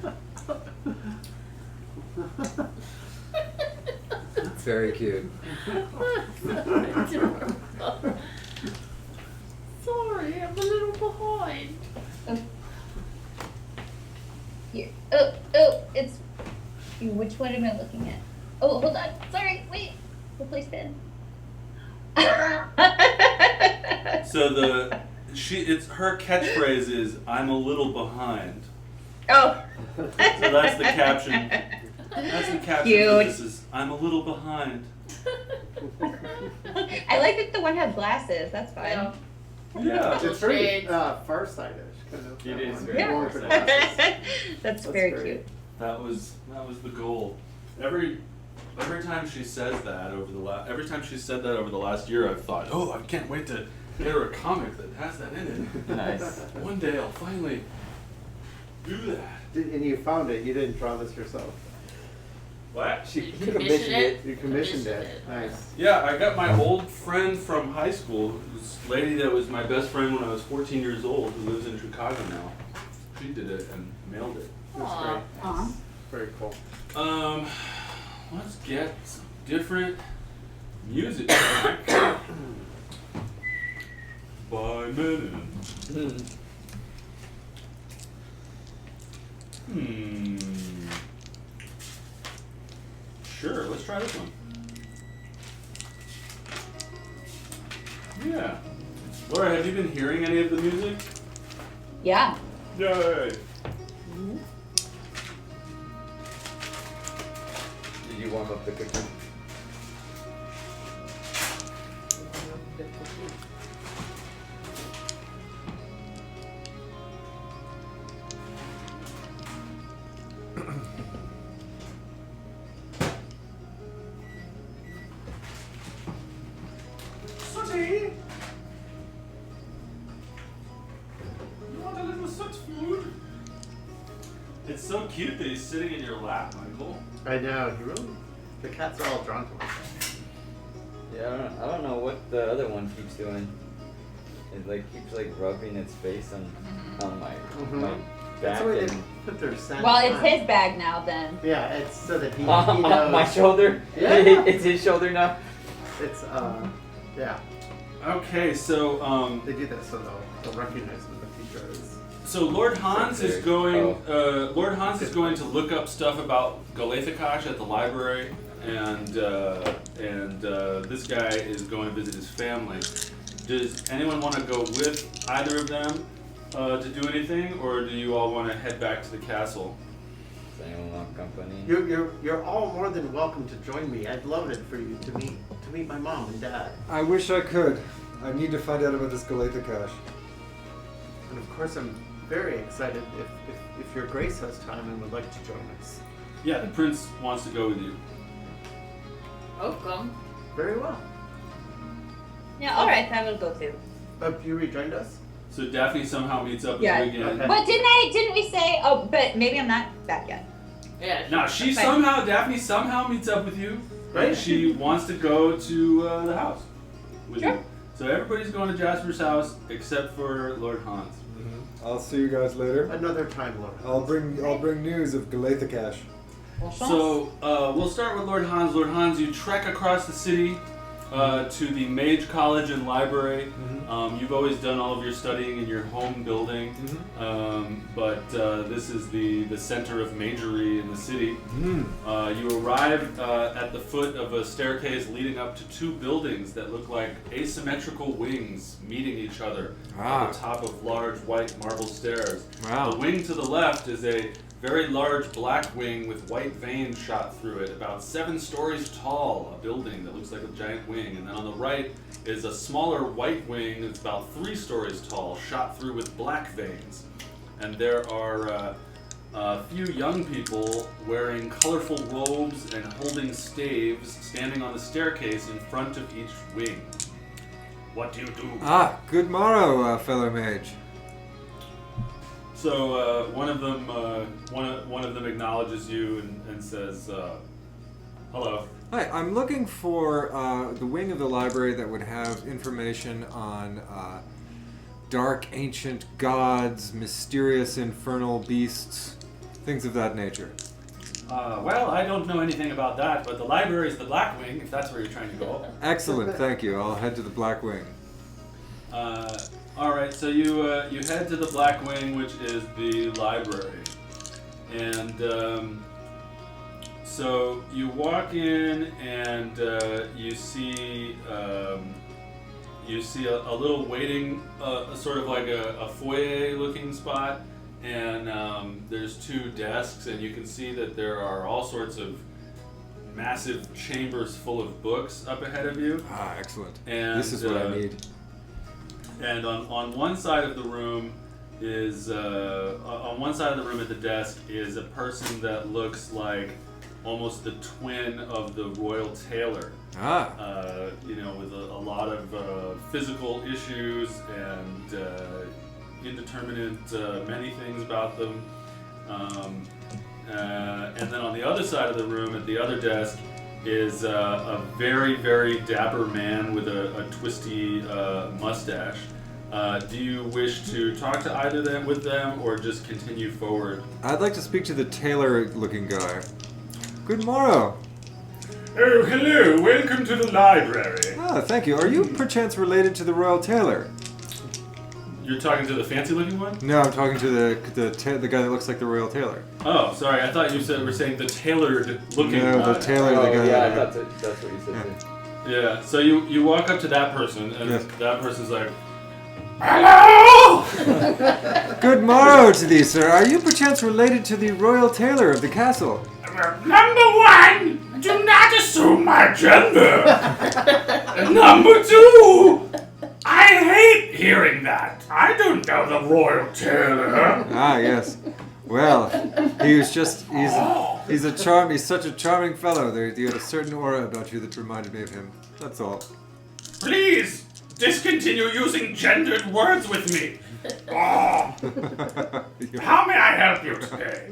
Speaker 2: Very cute.
Speaker 5: Sorry, I'm a little behind.
Speaker 6: Here. Oh, it's. Which one am I looking at? Oh, hold on. Sorry, wait. Replace pen.
Speaker 1: So it's her catchphrase is "I'm a little behind."
Speaker 6: Oh.
Speaker 1: So that's the caption. That's the caption.
Speaker 6: Cute.
Speaker 1: For this is "I'm a little behind."
Speaker 6: I like that the one had glasses. That's fine.
Speaker 1: Yeah.
Speaker 4: It's very
Speaker 5: Shades.
Speaker 4: far-sighted. Kind of,
Speaker 1: It
Speaker 4: that
Speaker 1: is
Speaker 4: one.
Speaker 1: very
Speaker 4: Going for
Speaker 1: far-sighted.
Speaker 4: glasses.
Speaker 6: That's
Speaker 4: That's
Speaker 6: very
Speaker 4: great.
Speaker 6: cute.
Speaker 1: That was the goal. Every time she says that every time she said that over the last year, I've thought, oh, I can't wait to get her a comic that has that in it.
Speaker 3: Nice.
Speaker 1: One day I'll finally do that.
Speaker 4: And you found it. You didn't draw this yourself.
Speaker 1: What?
Speaker 3: She
Speaker 5: You
Speaker 3: commissioned
Speaker 5: commissioned
Speaker 3: it.
Speaker 5: it?
Speaker 4: You commissioned
Speaker 5: Commissioned
Speaker 4: it.
Speaker 5: it.
Speaker 4: Nice.
Speaker 1: Yeah, I got my old friend from high school, this lady that was my best friend when I was 14 years old, who lives in Chicago now. She did it and mailed it.
Speaker 4: That's
Speaker 5: Aw.
Speaker 4: great.
Speaker 6: Aw.
Speaker 4: Very cool.
Speaker 1: Let's get some different music. By Menon. Sure, let's try this one. Yeah. Laura, have you been hearing any of the music?
Speaker 6: Yeah.
Speaker 1: Yay!
Speaker 3: Did you warm up the cookie?
Speaker 8: Sooty! You want a little soot food?
Speaker 1: It's so cute that he's sitting in your lap, Michael.
Speaker 4: I know. You really. The cats are all drawn to him.
Speaker 3: Yeah, I don't know what the other one keeps doing. It keeps rubbing its face on my my
Speaker 4: That's
Speaker 3: back
Speaker 4: the way they
Speaker 3: and
Speaker 4: put their scent.
Speaker 6: Well, it's
Speaker 4: on.
Speaker 6: his bag now then.
Speaker 4: Yeah, it's so that he
Speaker 3: on
Speaker 4: knows.
Speaker 3: my shoulder.
Speaker 4: Yeah.
Speaker 3: It's his shoulder now.
Speaker 4: It's yeah.
Speaker 1: Okay, so
Speaker 4: They do that so they'll recognize when the teacher is.
Speaker 1: So Lord Hans is
Speaker 3: Secretary.
Speaker 1: going. Lord Hans is going to look up stuff about Galethakash at the library, and this guy is going to visit his family. Does anyone want to go with either of them to do anything, or do you all want to head back to the castle?
Speaker 3: Does anyone want company?
Speaker 4: You're all more than welcome to join me. I'd love it for you to meet my mom and dad.
Speaker 2: I wish I could. I need to find out about this Galethakash.
Speaker 4: And of course, I'm very excited if your Grace has time and would like to join us.
Speaker 1: Yeah, the prince wants to go with you.
Speaker 5: Welcome.
Speaker 4: Very well.
Speaker 6: Yeah, alright, I will go too.
Speaker 4: You rejoined us?
Speaker 1: So Daphne somehow meets up with
Speaker 6: Yeah.
Speaker 1: you again.
Speaker 4: Okay.
Speaker 6: But didn't we say, oh, but maybe I'm not back yet.
Speaker 5: Yeah.
Speaker 1: Now Daphne somehow meets up with you,
Speaker 4: Right.
Speaker 1: and she wants to go to the house with
Speaker 6: Sure.
Speaker 1: you. So everybody's going to Jasper's house except for Lord Hans.
Speaker 2: I'll see you guys later.
Speaker 4: Another time, Laura.
Speaker 2: I'll bring news of Galethakash.
Speaker 1: So we'll start with Lord Hans. Lord Hans, you trek across the city to the Mage College and Library. You've always done all of your studying in your home building, but this is the center of magery in the city. You arrive at the foot of a staircase leading up to two buildings that look like asymmetrical wings meeting each other at the top of large white marble stairs.
Speaker 2: Wow.
Speaker 1: The wing to the left is a very large black wing with white veins shot through it, about 7 stories tall, a building that looks like a giant wing. And then on the right is a smaller white wing that's about 3 stories tall, shot through with black veins. And there are a few young people wearing colorful robes and holding staves standing on the staircase in front of each wing. What do you do?
Speaker 2: Good morrow, fellow mage.
Speaker 1: So one of them acknowledges you and says, "Hello."
Speaker 2: Hi, I'm looking for the wing of the library that would have information on dark ancient gods, mysterious infernal beasts, things of that nature.
Speaker 1: Well, I don't know anything about that, but the library is the Black Wing, if that's where you're trying to go.
Speaker 2: Excellent, thank you. I'll head to the Black Wing.
Speaker 1: All right, so you head to the Black Wing, which is the library, and so you walk in and you see a little waiting, sort of like a foyer-looking spot, and there's 2 desks, and you can see that there are all sorts of massive chambers full of books up ahead of you.
Speaker 2: Excellent.
Speaker 1: And
Speaker 2: this is what I need.
Speaker 1: And on one side of the room is on one side of the room at the desk is a person that looks like almost the twin of the royal tailor. With a lot of physical issues and indeterminate many things about them. And then on the other side of the room at the other desk is a very, very dapper man with a twisty mustache. Do you wish to talk to either with them or just continue forward?
Speaker 2: I'd like to speak to the tailor-looking guy. Good morrow.
Speaker 8: Oh, hello. Welcome to the library.
Speaker 2: Thank you. Are you perchance related to the royal tailor?
Speaker 1: You're talking to the fancy-looking one?
Speaker 2: No, I'm talking to the guy that looks like the royal tailor.
Speaker 1: Oh, sorry. I thought you were saying the tailored-looking
Speaker 2: No,
Speaker 1: guy.
Speaker 2: the tailor, the guy.
Speaker 3: Yeah, I thought that's what you said too.
Speaker 1: Yeah, so you walk up to that person, and
Speaker 2: Yes.
Speaker 1: that person's like,
Speaker 8: Hello!
Speaker 2: Good morrow to thee, sir. Are you perchance related to the royal tailor of the castle?
Speaker 8: Number 1, do not assume my gender. And number 2, I hate hearing that. I don't know the royal tailor.
Speaker 2: Yes. Well, he's such a charming fellow. You had a certain aura about you that reminded me of him. That's all.
Speaker 8: Please, discontinue using gendered words with me. Oh, how may I help you today?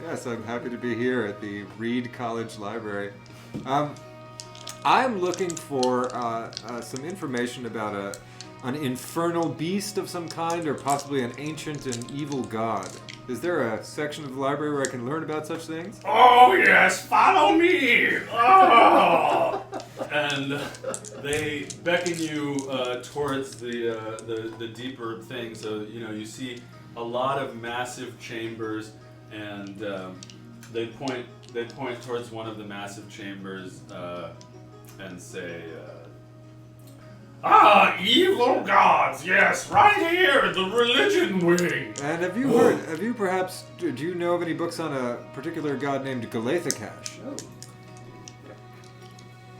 Speaker 2: Yes, I'm happy to be here at the Reed College Library. I'm looking for some information about an infernal beast of some kind, or possibly an ancient and evil god. Is there a section of the library where I can learn about such things?
Speaker 8: Oh yes, follow me! Oh!
Speaker 1: and they beckon you towards the deeper thing. So you see a lot of massive chambers, and they point towards one of the massive chambers and say,
Speaker 8: evil gods, yes, right here, the religion wing.
Speaker 2: And do you know of any books on a particular god named Galathacash?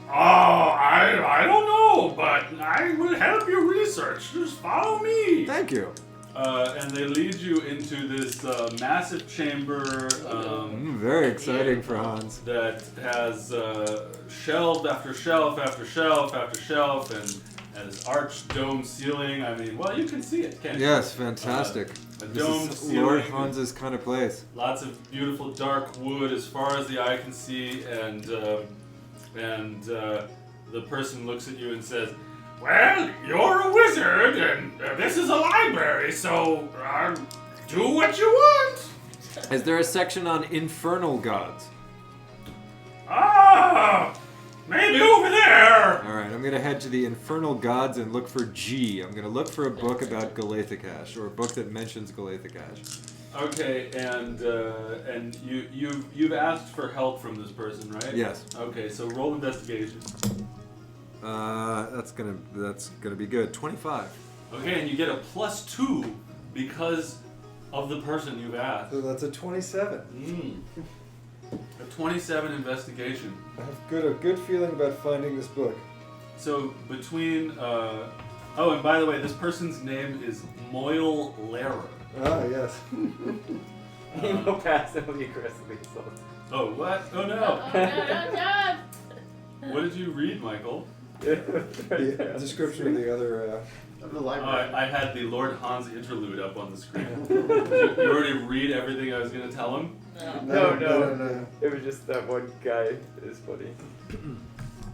Speaker 8: I don't know, but I will help you research. Just follow me.
Speaker 2: Thank you.
Speaker 1: And they lead you into this massive chamber.
Speaker 2: Very exciting for Hans.
Speaker 1: That has shelf after shelf after shelf after shelf, and has arched dome ceiling. I mean, well, you can see it, can't you?
Speaker 2: Yes, fantastic.
Speaker 1: A
Speaker 2: This
Speaker 1: dome
Speaker 2: is
Speaker 1: ceiling.
Speaker 2: Lord Hans's kind of place.
Speaker 1: Lots of beautiful dark wood as far as the eye can see, and the person looks at you and says,
Speaker 8: Well, you're a wizard, and this is a library, so do what you want.
Speaker 2: Is there a section on infernal gods?
Speaker 8: Maybe over there.
Speaker 2: All right, I'm gonna head to the Infernal Gods and look for G. I'm gonna look for a book about Galathakash, or a book that mentions Galathakash.
Speaker 1: Okay, and you've asked for help from this person, right?
Speaker 2: Yes.
Speaker 1: Okay, so roll investigation.
Speaker 2: That's gonna be good. 25.
Speaker 1: Okay, and you get a +2 because of the person you've asked.
Speaker 2: So that's a 27.
Speaker 1: A 27 investigation.
Speaker 2: I have a good feeling about finding this book.
Speaker 1: So between oh, and by the way, this person's name is Moyle Lehrer.
Speaker 2: Ah, yes.
Speaker 3: You go past him with the aggressively assault.
Speaker 1: Oh, what? Oh no!
Speaker 5: Oh, no.
Speaker 1: What did you read, Michael?
Speaker 2: The description of the other.
Speaker 4: Of the
Speaker 1: Oh,
Speaker 4: library.
Speaker 1: I had the Lord Hans interlude up on the screen. You already read everything I was going to tell him?
Speaker 3: No. It was just that one guy is funny.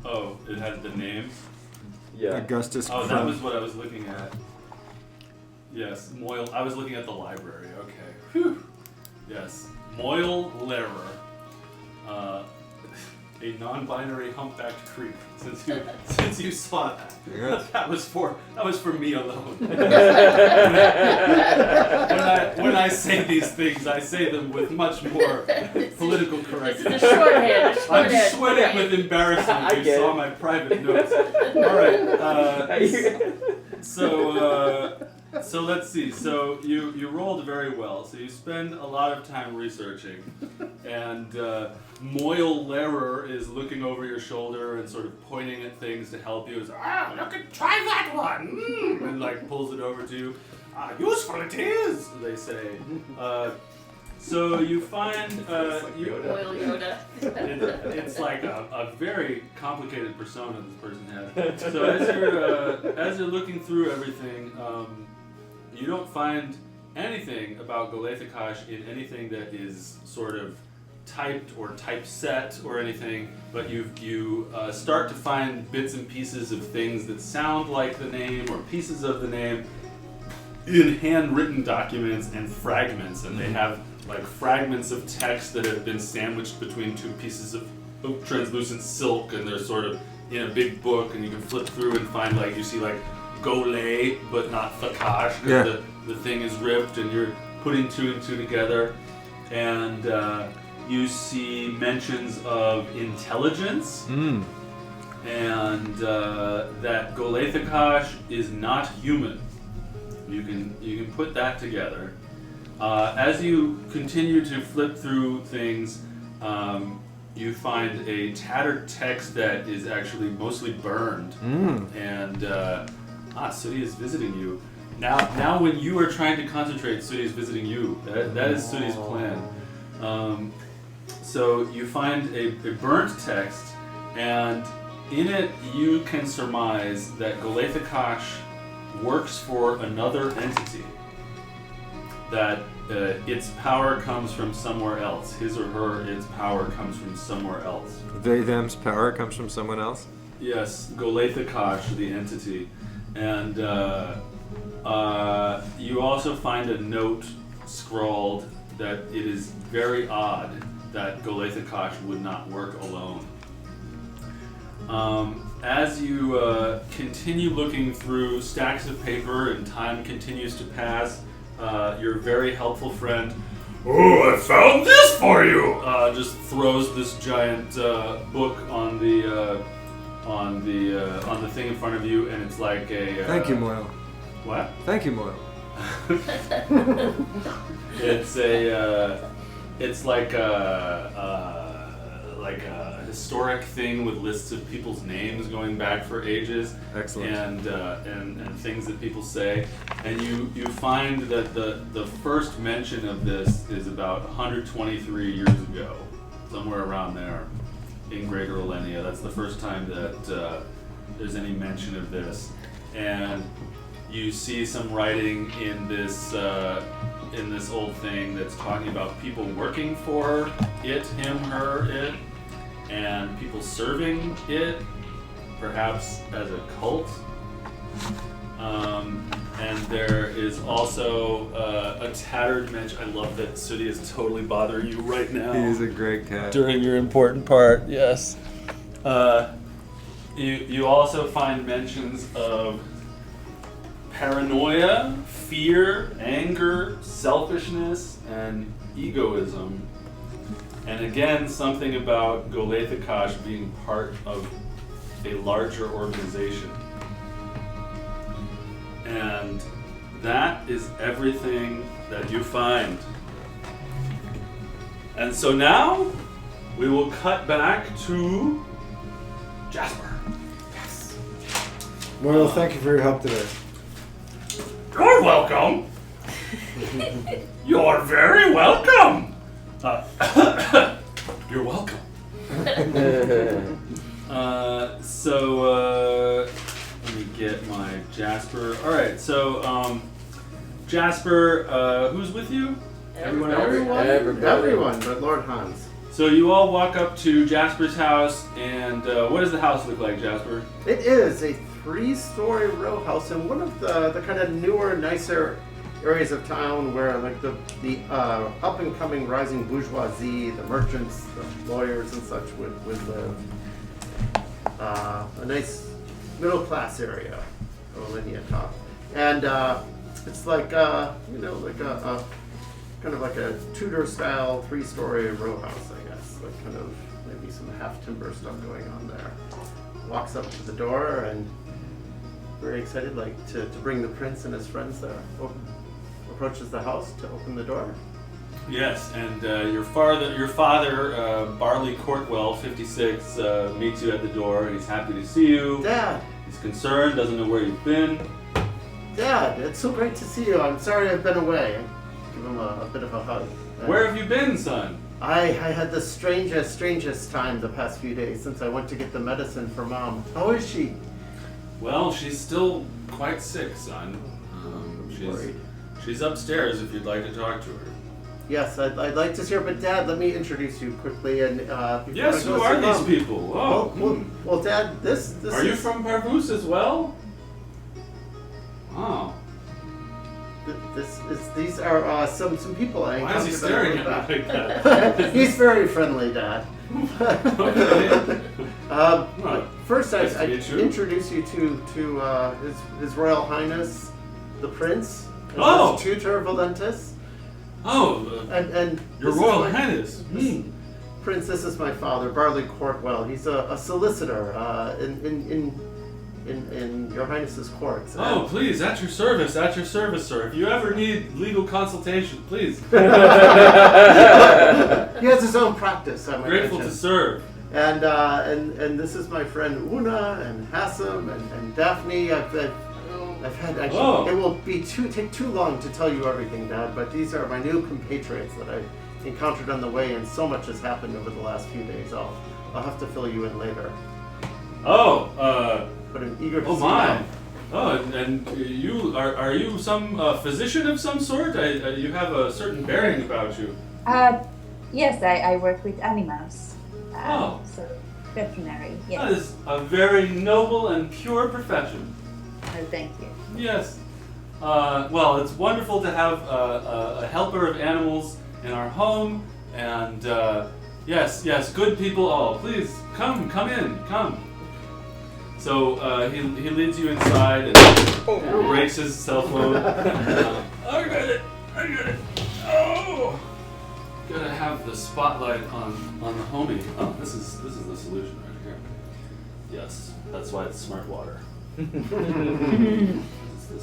Speaker 1: Oh, it had the name?
Speaker 3: Yeah.
Speaker 2: Augustus.
Speaker 1: Oh, that was what I was looking at. Yes, Moyle. I was looking at the library. Okay. Whew. Yes. Moyle Lehrer. A non-binary humpbacked creep. Since you saw that,
Speaker 2: Yes.
Speaker 1: that was for me alone. when I say these things, I say them with much more political correctness.
Speaker 5: It's the shorthand.
Speaker 1: I'm sweating with embarrassment. You saw my private notes. All right. So let's see. So you rolled very well. So you spend a lot of time researching, and Moyle Lehrer is looking over your shoulder and sort of pointing at things to help you. He's try that one, and like pulls it over to you. Useful it is, they say. So you find
Speaker 5: Oil Yoda.
Speaker 1: it's like a very complicated persona this person had. So as you're looking through everything, you don't find anything about Galathakash in anything that is sort of typed or typeset or anything, but you start to find bits and pieces of things that sound like the name or pieces of the name in handwritten documents and fragments, and they have like fragments of text that have been sandwiched between two pieces of translucent silk, and they're sort of in a big book, and you can flip through and find like you see like Golay but not Thakash, because the thing is ripped, and you're putting two and two together, and you see mentions of intelligence, and that Galathakash is not human. You can put that together. As you continue to flip through things, you find a tattered text that is actually mostly burned, and Sudi is visiting you. Now when you are trying to concentrate, Sudi is visiting you. That is Sudi's plan. So you find a burnt text, and in it you can surmise that Galathakash works for another entity. That its power comes from somewhere else. His or her, its power comes from somewhere else.
Speaker 2: They, them's power comes from someone else?
Speaker 1: Yes, Galathakash, the entity. And you also find a note scrawled that it is very odd that Galathakash would not work alone. As you continue looking through stacks of paper and time continues to pass, your very helpful friend, "Oh, I found this for you!" Just throws this giant book on the thing in front of you, and it's like a.
Speaker 2: Thank you, Moyle.
Speaker 1: What?
Speaker 2: Thank you, Moyle.
Speaker 1: It's like a historic thing with lists of people's names going back for ages.
Speaker 2: Excellent.
Speaker 1: And things that people say, and you find that the first mention of this is about 123 years ago, somewhere around there, in Greater Elenia. That's the first time that there's any mention of this, and you see some writing in this old thing that's talking about people working for it, him, her, it, and people serving it, perhaps as a cult. And there is also a tattered mention. I love that Sudi is totally bothering you right now.
Speaker 2: He is a great cat.
Speaker 1: During your important part, yes. You also find mentions of paranoia, fear, anger, selfishness, and egoism. And again, something about Goleithakash being part of a larger organization. And that is everything that you find. And so now, we will cut back to Jasper.
Speaker 9: Well, thank you for your help today.
Speaker 1: You're welcome. You're very welcome. You're welcome. Let me get my Jasper. All right, so Jasper, who's with you? Everyone else?
Speaker 4: Everyone but Lord Hans.
Speaker 1: So you all walk up to Jasper's house, and what does the house look like, Jasper?
Speaker 4: It is a 3-story row house in one of the kind of newer, nicer areas of town where like the up and coming rising bourgeoisie, the merchants, the lawyers and such would live. A nice middle class area of Elenia Toth. And it's like like a kind of like a Tudor style 3-story row house, I guess. Like kind of maybe some half timber stuff going on there. Walks up to the door and very excited, like to bring the prince and his friends there. Approaches the house to open the door.
Speaker 1: Yes, and your father, Barley Courtwell, 56, meets you at the door. He's happy to see you.
Speaker 4: Dad!
Speaker 1: He's concerned, doesn't know where you've been.
Speaker 4: Dad, it's so great to see you. I'm sorry I've been away. Give him a bit of a hug.
Speaker 1: Where have you been, son?
Speaker 4: I had the strangest time the past few days since I went to get the medicine for Mom. How is she?
Speaker 1: Well, she's still quite sick, son. She's upstairs if you'd like to talk to her.
Speaker 4: Yes, I'd like to see her, but Dad, let me introduce you quickly. And
Speaker 1: yes, who are these people? Oh,
Speaker 4: well, Dad, this
Speaker 1: are you from Parvus as well? Oh.
Speaker 4: These are some people I encountered.
Speaker 1: Why is he staring at me like that?
Speaker 4: He's very friendly, Dad.
Speaker 1: Okay.
Speaker 4: First,
Speaker 1: nice
Speaker 4: I
Speaker 1: to meet you.
Speaker 4: introduce you to His Royal Highness, the Prince, and his tutor Valentis.
Speaker 1: Oh,
Speaker 4: and
Speaker 1: Your Royal Highness.
Speaker 4: Prince, this is my father, Barley Courtwell. He's a solicitor in Your Highness's courts.
Speaker 1: Oh, please, at your service, sir. If you ever need legal consultation, please.
Speaker 4: He has his own practice. I'm
Speaker 1: Grateful to serve.
Speaker 4: And this is my friend Una and Hassam and Daphne. I've had actually. It will take too long to tell you everything, Dad. But these are my new compatriots that I encountered on the way, and so much has happened over the last few days. I'll have to fill you in later. But I'm eager to see
Speaker 1: my.
Speaker 4: them.
Speaker 1: Oh, and you are you some physician of some sort? You have a certain bearing about you.
Speaker 6: Yes, I work with animals. So veterinary. Yes.
Speaker 1: That is a very noble and pure profession.
Speaker 6: Oh, thank you.
Speaker 1: Yes. Well, it's wonderful to have a helper of animals in our home, and yes, good people all. Please come in. So he leads you inside and breaks his cell phone. I got it. Oh, gotta have the spotlight on the homie. Oh, this is the solution right here. Yes, that's why it's smart water. It's the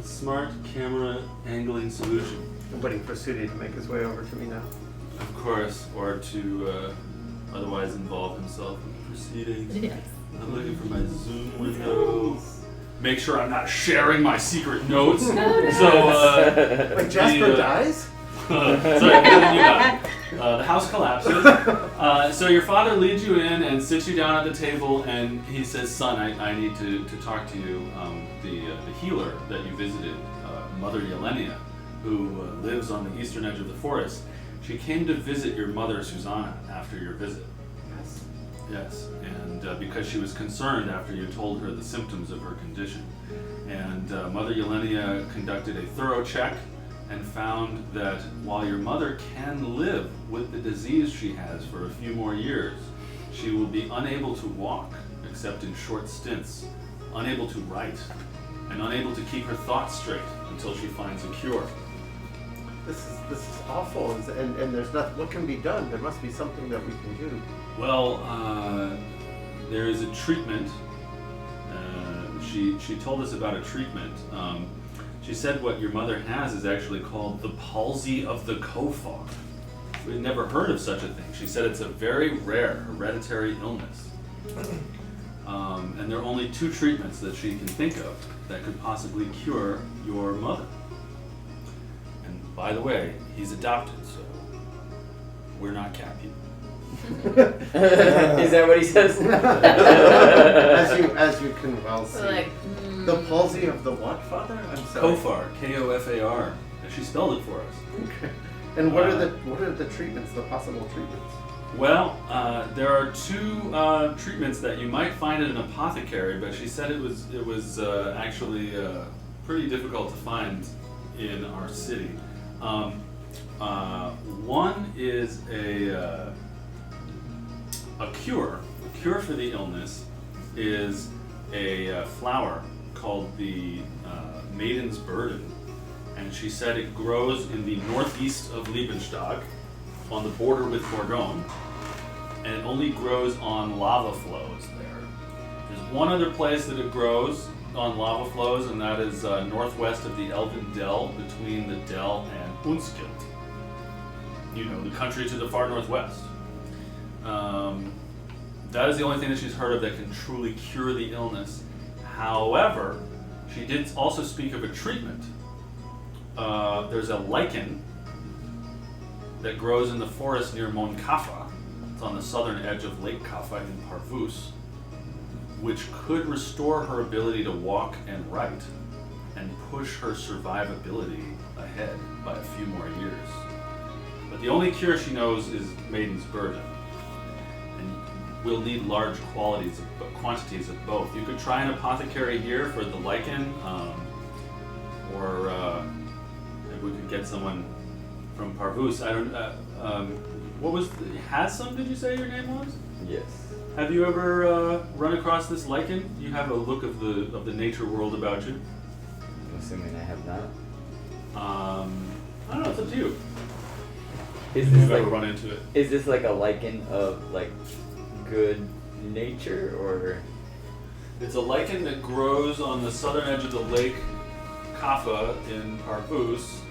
Speaker 1: smart camera angling solution.
Speaker 4: I'm waiting for Sudi to make his way over to me now.
Speaker 1: Of course, or to otherwise involve himself in the proceedings.
Speaker 5: Yes.
Speaker 1: I'm looking for my Zoom window. Make sure I'm not sharing my secret notes. So,
Speaker 4: Like Jasper dies?
Speaker 1: Sorry, you got it. The house collapses. So your father leads you in and sits you down at the table, and he says, "Son, I need to talk to you. The healer that you visited, Mother Elenia, who lives on the eastern edge of the forest. She came to visit your mother, Susanna, after your visit." Yes, and because she was concerned after you told her the symptoms of her condition. And Mother Elenia conducted a thorough check and found that while your mother can live with the disease she has for a few more years, She will be unable to walk, except in short stints, unable to write, and unable to keep her thoughts straight until she finds a cure.
Speaker 4: This is awful, and there's nothing. What can be done? There must be something that we can do.
Speaker 1: Well, there is a treatment. She told us about a treatment. She said what your mother has is actually called the palsy of the Kofar. We've never heard of such a thing. She said it's a very rare hereditary illness. And there are only 2 treatments that she can think of that could possibly cure your mother. And by the way, he's adopted, so we're not cat people.
Speaker 3: Is that what he says?
Speaker 4: as you can well see.
Speaker 5: Like,
Speaker 4: The palsy of the what, Father? I'm sorry.
Speaker 1: Kofar, Kofar. She spelled it for us.
Speaker 4: Okay. And what are the treatments? The possible treatments?
Speaker 1: Well, there are 2 treatments that you might find at an apothecary, but she said it was actually pretty difficult to find in our city. One is a cure. A cure for the illness is a flower called the Maiden's Burden, and she said it grows in the northeast of Liebenstock, on the border with Bourgogne, and it only grows on lava flows there. There's one other place that it grows on lava flows, and that is northwest of the Elven Dell, between the Dell and Unskilt. You know, the country to the far northwest. That is the only thing that she's heard of that can truly cure the illness. However, she did also speak of a treatment. There's a lichen that grows in the forest near Mon Cafa. It's on the southern edge of Lake Cafa in Parvus, which could restore her ability to walk and write and push her survivability ahead by a few more years. But the only cure she knows is Maiden's Burden, and we'll need large quantities of both. You could try an apothecary here for the lichen, or maybe we could get someone from Parvus. I don't. What was Hasam? Did you say your name was?
Speaker 3: Yes.
Speaker 1: Have you ever run across this lichen? You have a look of the nature world about you.
Speaker 3: I'm assuming I have not.
Speaker 1: I don't know. It's up to you.
Speaker 3: Is
Speaker 1: You've
Speaker 3: this
Speaker 1: ever
Speaker 3: like
Speaker 1: run into it?
Speaker 3: Is this like a lichen of like good nature, or?
Speaker 1: It's a lichen that grows on the southern edge of the lake Cafa in Parvus.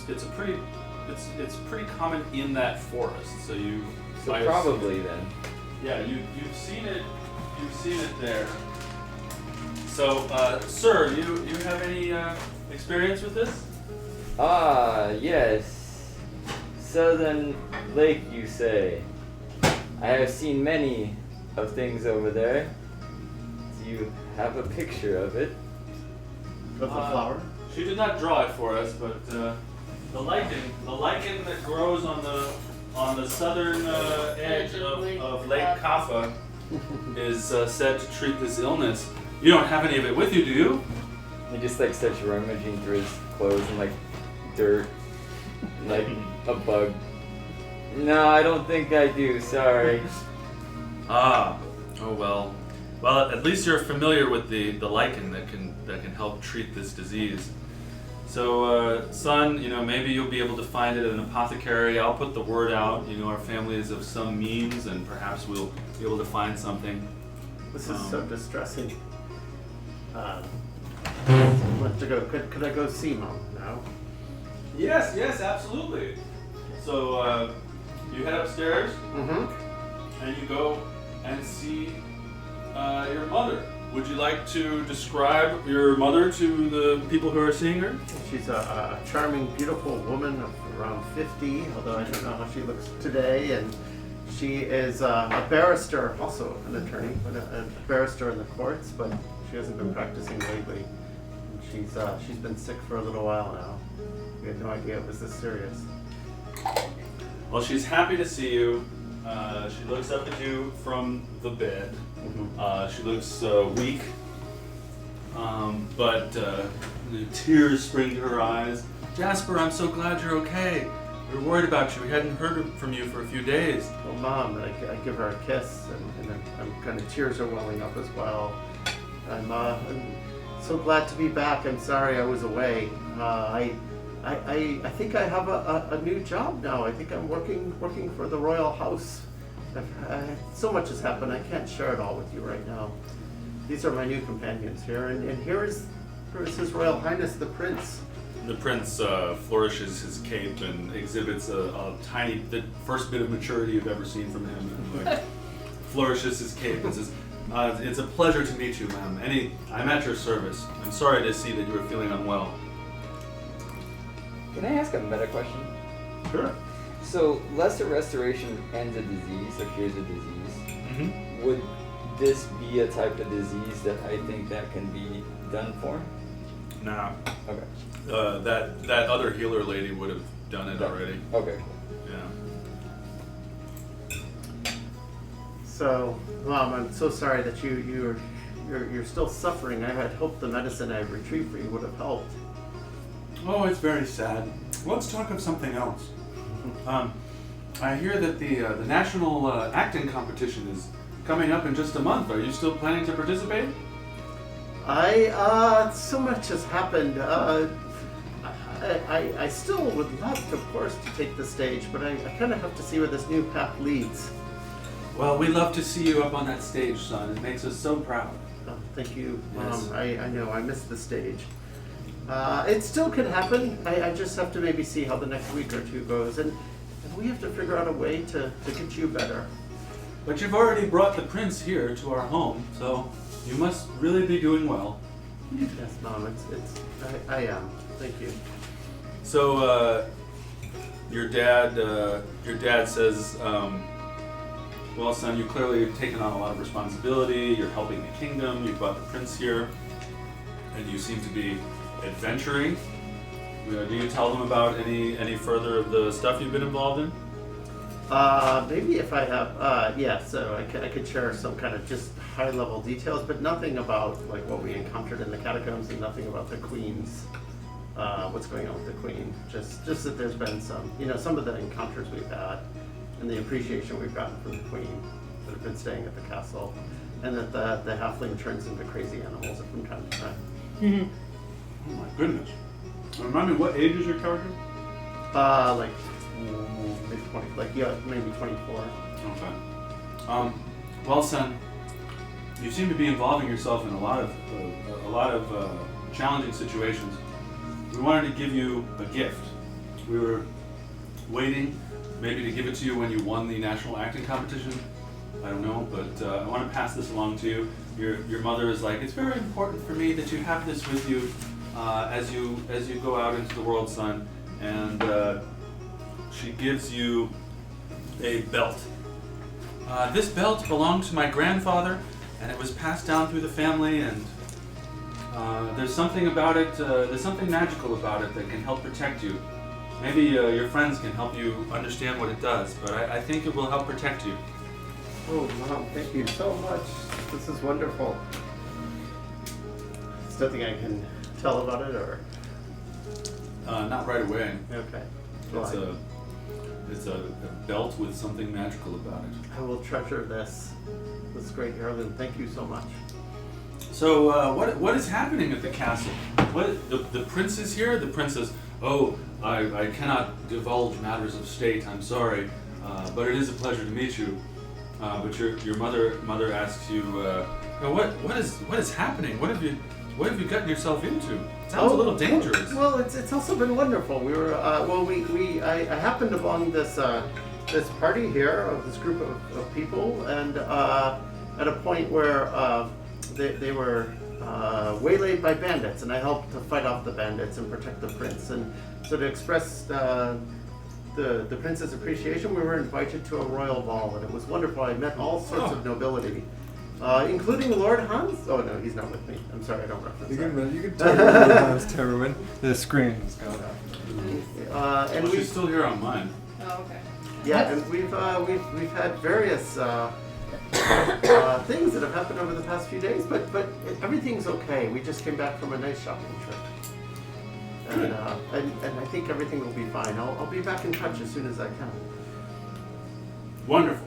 Speaker 1: It's pretty common in that forest. So
Speaker 3: Probably then.
Speaker 1: Yeah, you've seen it. You've seen it there. So, sir, you have any experience with this?
Speaker 3: Yes. Southern Lake, you say? I have seen many of things over there. Do you have a picture of it?
Speaker 4: Of the flower?
Speaker 1: She did not draw it for us, but the lichen that grows on the southern edge of Lake Cafa is said to treat this illness. You don't have any of it with you, do you?
Speaker 3: He just like starts rummaging through his clothes and like dirt, like a bug. No, I don't think I do. Sorry.
Speaker 1: Oh well. Well, at least you're familiar with the lichen that can help treat this disease. So, son, maybe you'll be able to find it at an apothecary. I'll put the word out. Our family is of some means, and perhaps we'll be able to find something.
Speaker 4: This is so distressing. Want to go? Could I go see Mom now?
Speaker 1: Yes, absolutely. So, you head upstairs, and you go and see your mother. Would you like to describe your mother to the people who are seeing her?
Speaker 4: She's a charming, beautiful woman of around 50, although I don't know how she looks today. And she is a barrister, also an attorney, but a barrister in the courts, but she hasn't been practicing lately. And she's been sick for a little while now. We had no idea it was this serious.
Speaker 1: Well, she's happy to see you. She looks up at you from the bed. She looks weak, but the tears spring to her eyes. Jasper, I'm so glad you're okay. We were worried about you. We hadn't heard from you for a few days.
Speaker 4: Well, Mom, I give her a kiss, and I'm kind of tears are welling up as well. I'm so glad to be back. I'm sorry I was away. I think I have a new job now. I think I'm working for the royal house. So much has happened. I can't share it all with you right now. These are my new companions here, and here is His Royal Highness the Prince.
Speaker 1: The prince flourishes his cape and exhibits the first bit of maturity you've ever seen from him. And, like, flourishes his cape and says, "It's a pleasure to meet you, ma'am. I'm at your service. I'm sorry to see that you are feeling unwell."
Speaker 3: Can I ask a meta question?
Speaker 1: Sure.
Speaker 3: So, lesser restoration ends a disease, or cures a disease.
Speaker 1: Mm-hmm.
Speaker 3: Would this be a type of disease that I think that can be done for?
Speaker 1: Nah.
Speaker 3: Okay.
Speaker 1: That other healer lady would have done it already.
Speaker 3: Okay.
Speaker 1: Yeah.
Speaker 4: So, Mom, I'm so sorry that you're still suffering. I had hoped the medicine I retrieved for you would have helped.
Speaker 1: Oh, it's very sad. Let's talk of something else. I hear that the national acting competition is coming up in just a month. Are you still planning to participate?
Speaker 4: So much has happened. I still would love, of course, to take the stage, but I kind of have to see where this new path leads.
Speaker 1: Well, we love to see you up on that stage, son. It makes us so proud.
Speaker 4: Oh, thank you,
Speaker 1: Yes.
Speaker 4: Mom. I know, I missed the stage. It still could happen. I just have to maybe see how the next week or two goes, and we have to figure out a way to get you better.
Speaker 1: But you've already brought the prince here to our home, so you must really be doing well.
Speaker 4: Yes, Mom, I am. Thank you.
Speaker 1: So, your dad says, well, son, you clearly have taken on a lot of responsibility. You're helping the kingdom. You brought the prince here, and you seem to be adventuring. Do you tell them about any further of the stuff you've been involved in?
Speaker 4: Maybe if I have, so I could share some kind of just high-level details, but nothing about like what we encountered in the catacombs, and nothing about the queens, what's going on with the queen. Just that there's been some of the encounters we've had, and the appreciation we've gotten from the queen that have been staying at the castle, and that the halfling turns into crazy animals from time to time.
Speaker 6: Mm-hmm.
Speaker 1: Oh my goodness. Remind me, what age is your character?
Speaker 4: Like maybe 20, maybe 24.
Speaker 1: Okay. Well, son, you seem to be involving yourself in a lot of challenging situations. We wanted to give you a gift. We were waiting, maybe to give it to you when you won the national acting competition. I don't know, but I want to pass this along to you. Your mother is like, it's very important for me that you have this with you as you go out into the world, son. And she gives you a belt. This belt belonged to my grandfather, and it was passed down through the family, and there's something about it, there's something magical about it that can help protect you. Maybe your friends can help you understand what it does, but I think it will help protect you.
Speaker 4: Oh, Mom, thank you so much. This is wonderful. Is there nothing I can tell about it, or?
Speaker 1: Not right away.
Speaker 4: Okay.
Speaker 1: It's a belt with something magical about it.
Speaker 4: I will treasure this great heirloom. Thank you so much.
Speaker 1: So, what is happening at the castle? The prince is here? The prince says, oh, I cannot divulge matters of state, I'm sorry, but it is a pleasure to meet you. But your mother asks you, what is happening? What have you gotten yourself into? It sounds a little dangerous.
Speaker 4: Well, it's also been wonderful. We were I happened upon this party here of this group of people, and at a point where they were waylaid by bandits, and I helped to fight off the bandits and protect the prince. And so to express the prince's appreciation, we were invited to a royal ball, and it was wonderful. I met all sorts of nobility, including Lord Hans. Oh no, he's not with me. I'm sorry, I don't reference
Speaker 2: You
Speaker 4: that.
Speaker 2: can talk about Hans Terwin. The screen is going up.
Speaker 4: And
Speaker 1: She's still here on mine.
Speaker 5: Oh, okay.
Speaker 4: yeah, and we've had various things that have happened over the past few days, but everything's okay. We just came back from a nice shopping trip. and I think everything will be fine. I'll be back in touch as soon as I can.
Speaker 1: Wonderful.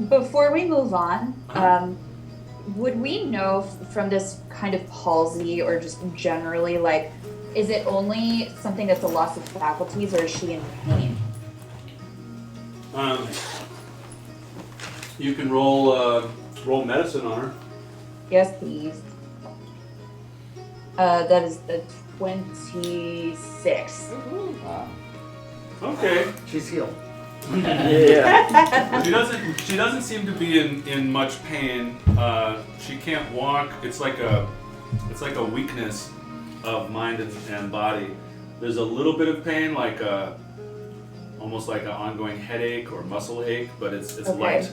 Speaker 6: Before we move on, would we know from this kind of palsy or just generally, like, is it only something that's a loss of faculties, or is she in pain?
Speaker 1: You can roll medicine on her.
Speaker 6: Yes, please. That is the 26.
Speaker 3: Wow.
Speaker 1: Okay.
Speaker 4: She's healed.
Speaker 3: Yeah.
Speaker 1: She doesn't seem to be in much pain. She can't walk. It's like a weakness of mind and body. There's a little bit of pain, like almost like an ongoing headache or muscle ache, but it's
Speaker 6: Okay.
Speaker 1: light.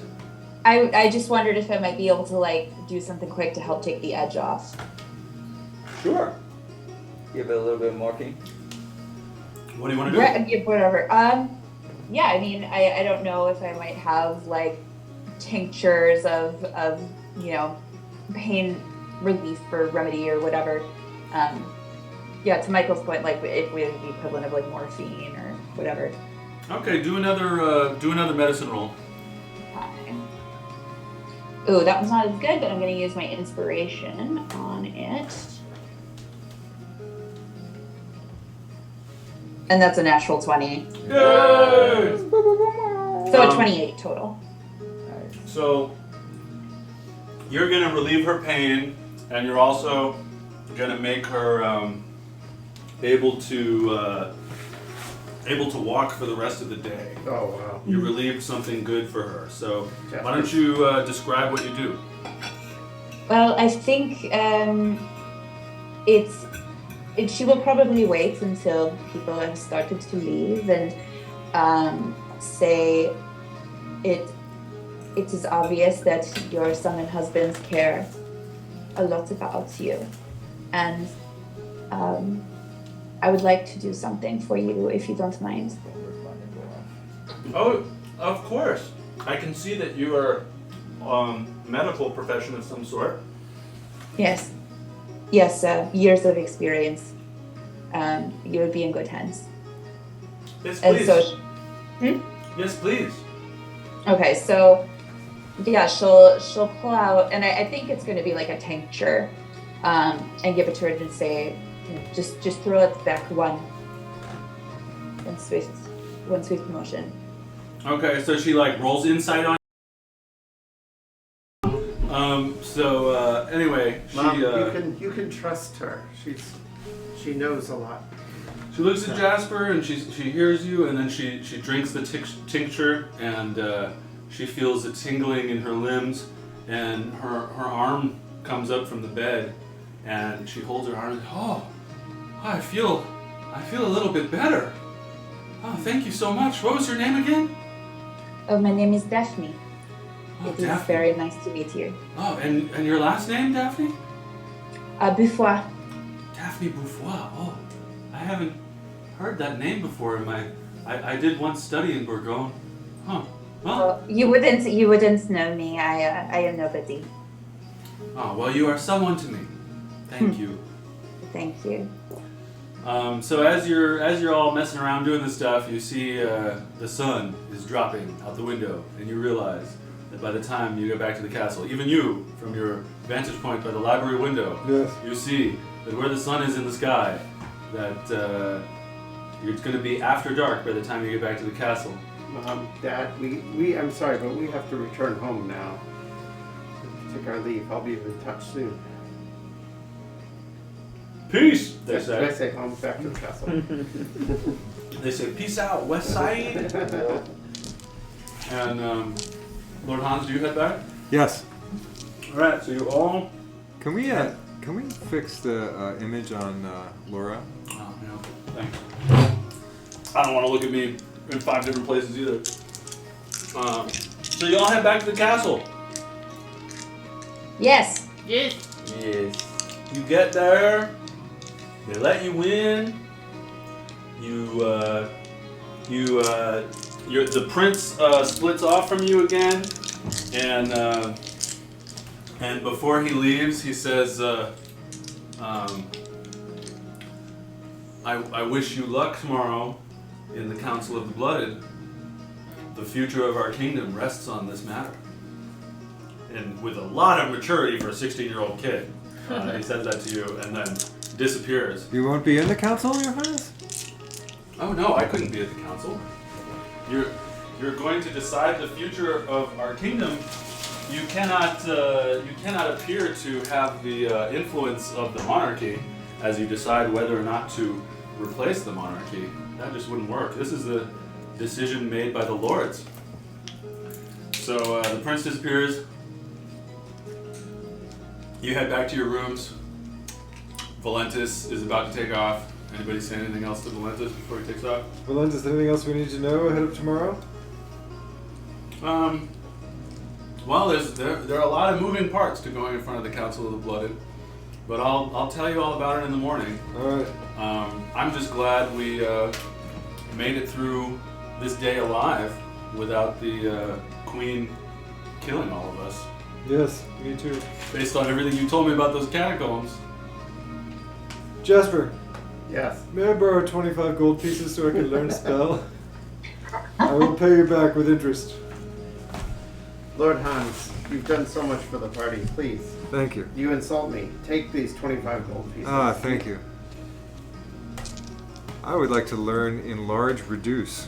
Speaker 6: I just wondered if I might be able to, like, do something quick to help take the edge off.
Speaker 3: Sure. Give it a little bit of morphine.
Speaker 1: What do you want to do?
Speaker 6: Yeah, whatever. Yeah, I mean, I don't know if I might have, like, tinctures of pain relief or remedy or whatever. Yeah, to Michael's point, like, if we have the equivalent of, like, morphine or whatever.
Speaker 1: Okay, do another medicine roll.
Speaker 6: Fine. Ooh, that one's not as good, but I'm going to use my inspiration on it. And that's a natural 20.
Speaker 1: Yay!
Speaker 6: So a 28 total.
Speaker 3: Nice.
Speaker 1: So you're gonna relieve her pain, and you're also gonna make her able to walk for the rest of the day.
Speaker 4: Oh wow.
Speaker 1: You relieved something good for her. So
Speaker 4: Yeah.
Speaker 1: why don't you describe what you do?
Speaker 6: Well, I think she will probably wait until people have started to leave and say it is obvious that your son and husband care a lot about you, and I would like to do something for you if you don't mind.
Speaker 1: Oh, of course. I can see that you are medical profession of some sort.
Speaker 6: Yes, years of experience. You would be in good hands.
Speaker 1: Yes,
Speaker 6: And
Speaker 1: please.
Speaker 6: so,
Speaker 1: Yes, please.
Speaker 6: okay, so yeah, she'll pull out, and I think it's going to be like a tincture, and give it to her and say, just throw it back one swift motion.
Speaker 1: Okay, so she like rolls inside on. Anyway,
Speaker 4: Mom,
Speaker 1: she
Speaker 4: you can trust her. She knows a lot.
Speaker 1: she looks at Jasper and she hears you, and then she drinks the tincture, and she feels a tingling in her limbs, and her arm comes up from the bed, and she holds her arm and I feel a little bit better. Oh, thank you so much. What was your name again?
Speaker 6: Oh, my name is Daphne.
Speaker 1: Oh,
Speaker 6: It is
Speaker 1: Daphne.
Speaker 6: very nice to meet you.
Speaker 1: Oh, and your last name, Daphne?
Speaker 6: Beaufoy.
Speaker 1: Daphne Bouffoy. Oh, I haven't heard that name before in my. I did once study in Bourgogne. Huh. Well.
Speaker 6: Oh, you wouldn't know me. I am nobody.
Speaker 1: Oh well, you are someone to me. Thank you.
Speaker 6: Thank you.
Speaker 1: So as you're all messing around doing this stuff, you see the sun is dropping out the window, and you realize that by the time you get back to the castle, even you, from your vantage point by the library window,
Speaker 9: Yes.
Speaker 1: you see that where the sun is in the sky, that it's going to be after dark by the time you get back to the castle.
Speaker 4: Mom, Dad, I'm sorry, but we have to return home now. Take our leave. I'll be in touch soon.
Speaker 1: Peace, they
Speaker 4: Did I
Speaker 1: say.
Speaker 4: say home? Back to the castle.
Speaker 1: They say, peace out, West Side. And Lord Hans, do you head back?
Speaker 2: Yes.
Speaker 1: All right, so you all.
Speaker 2: Can we fix the image on Laura?
Speaker 1: Oh, no, thanks. I don't want to look at me in 5 different places either. So you all head back to the castle.
Speaker 6: Yes.
Speaker 5: Yes.
Speaker 3: Yes.
Speaker 1: You get there. They let you in. The prince splits off from you again, and before he leaves, he says, I wish you luck tomorrow in the Council of the Blooded. The future of our kingdom rests on this matter. And with a lot of maturity for a 16-year-old kid, he says that to you and then disappears.
Speaker 2: You won't be in the council, Your Highness?
Speaker 1: Oh no, I couldn't be at the council. You're going to decide the future of our kingdom. You cannot appear to have the influence of the monarchy as you decide whether or not to replace the monarchy. That just wouldn't work. This is the decision made by the lords. So the prince disappears. You head back to your rooms. Valentis is about to take off. Anybody say anything else to Valentis before he takes off?
Speaker 2: Valentis, anything else we need to know ahead of tomorrow?
Speaker 1: Well, there are a lot of moving parts to going in front of the Council of the Blooded, but I'll tell you all about it in the morning.
Speaker 2: All right.
Speaker 1: I'm just glad we made it through this day alive without the Queen killing all of us.
Speaker 2: Yes, me too.
Speaker 1: Based on everything you told me about those catacombs.
Speaker 2: Jasper,
Speaker 4: Yes.
Speaker 2: may I borrow 25 gold pieces so I can learn a spell? I will pay you back with interest.
Speaker 4: Lord Hans, you've done so much for the party. Please,
Speaker 2: Thank you.
Speaker 4: you insult me. Take these 25 gold pieces.
Speaker 2: Ah, thank you. I would like to learn enlarge reduce.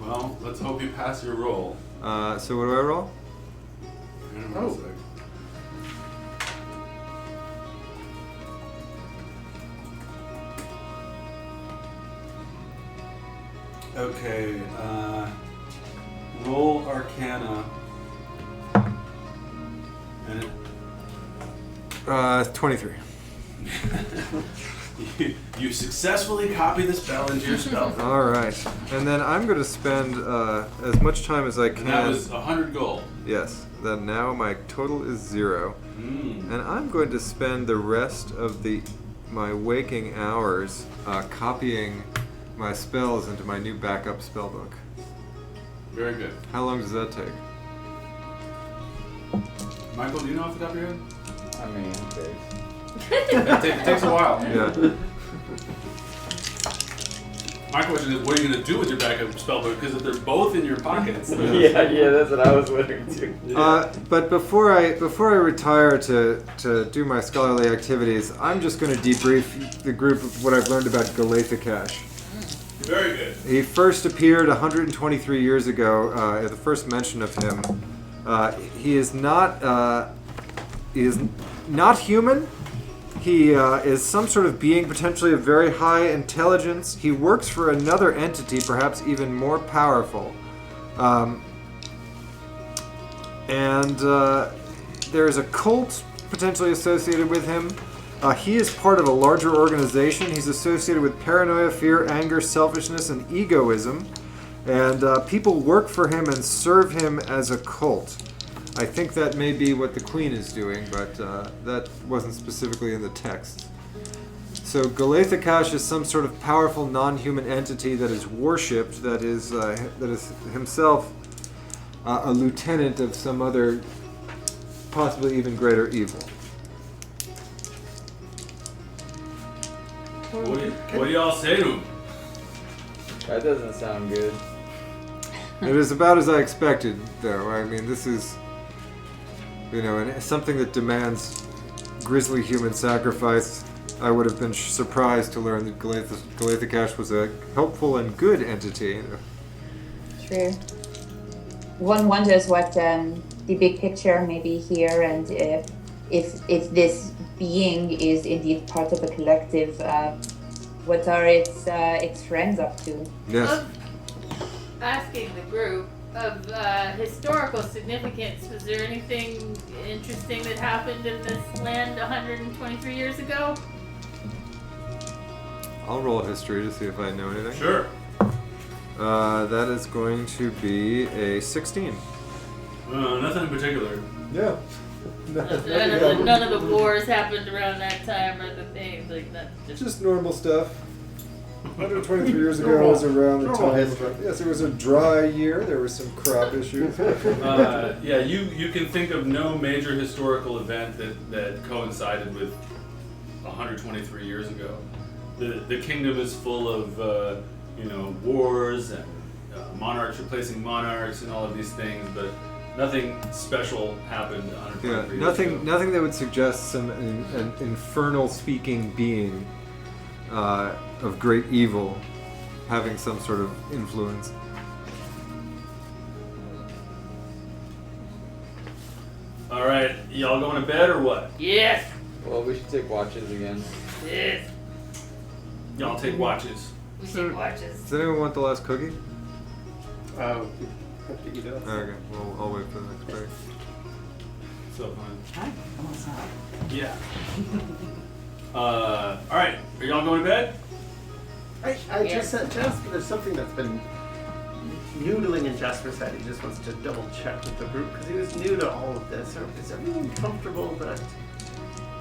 Speaker 1: Well, let's hope you pass your roll.
Speaker 2: So what do I roll?
Speaker 1: Hang on one sec. Okay, roll Arcana. And it
Speaker 2: 23.
Speaker 1: you successfully copy the spell into your spell.
Speaker 2: All right, and then I'm going to spend as much time as I can.
Speaker 1: And that was 100 gold.
Speaker 2: Yes. Then now my total is 0, and I'm going to spend the rest of my waking hours copying my spells into my new backup spell book.
Speaker 1: Very good.
Speaker 2: How long does that take?
Speaker 1: Michael, do you know off the top of your head?
Speaker 3: I mean, okay.
Speaker 1: It takes a while.
Speaker 2: Yeah.
Speaker 1: My question is, what are you going to do with your backup spell book? Because if they're both in your pockets,
Speaker 3: yeah, that's what I was wondering too.
Speaker 2: But before I retire to do my scholarly activities, I'm just going to debrief the group of what I've learned about Galathakash.
Speaker 1: Very good.
Speaker 2: He first appeared 123 years ago. At the first mention of him, he is not human. He is some sort of being, potentially of very high intelligence. He works for another entity, perhaps even more powerful. And there is a cult potentially associated with him. He is part of a larger organization. He's associated with paranoia, fear, anger, selfishness, and egoism. And people work for him and serve him as a cult. I think that may be what the Queen is doing, but that wasn't specifically in the text. So Galathakash is some sort of powerful non-human entity that is worshipped, that is himself a lieutenant of some other, possibly even greater evil.
Speaker 1: What do y'all say to him?
Speaker 3: That doesn't sound good.
Speaker 2: It is about as I expected, though. I mean, this is, and something that demands grisly human sacrifice. I would have been surprised to learn that Galathakash was a helpful and good entity.
Speaker 6: True. One wonders what the big picture may be here, and if this being is indeed part of a collective, what are its friends up to?
Speaker 2: Yes.
Speaker 5: Asking the group of historical significance, was there anything interesting that happened in this land 123 years ago?
Speaker 2: I'll roll a history to see if I know anything.
Speaker 1: Sure.
Speaker 2: That is going to be a 16.
Speaker 1: Nothing in particular.
Speaker 2: Yeah.
Speaker 5: None of the wars happened around that time, or the things like that.
Speaker 2: Just normal stuff. 123 years ago was around the time. Yes, it was a dry year. There were some crop issues.
Speaker 1: Yeah, you can think of no major historical event that coincided with 123 years ago. the kingdom is full of wars and monarchs replacing monarchs and all of these things, but nothing special happened 100
Speaker 2: Yeah,
Speaker 1: years
Speaker 2: nothing
Speaker 1: ago.
Speaker 2: that would suggest an infernal speaking being of great evil having some sort of influence.
Speaker 1: All right, y'all going to bed or what?
Speaker 5: Yes.
Speaker 3: Well, we should take watches again.
Speaker 5: Yes.
Speaker 1: Y'all take watches.
Speaker 5: We take watches.
Speaker 2: Does anyone want the last cookie?
Speaker 4: We have to eat it.
Speaker 2: Okay, well, I'll wait for the next break.
Speaker 1: So fun.
Speaker 10: Hi. Almost not.
Speaker 1: Yeah. All right, are y'all going to bed?
Speaker 4: I
Speaker 5: Yeah.
Speaker 4: just said Jasper, there's something that's been noodling in Jasper's head. He just wants to double check with the group because he was new to all of this. Is everyone comfortable that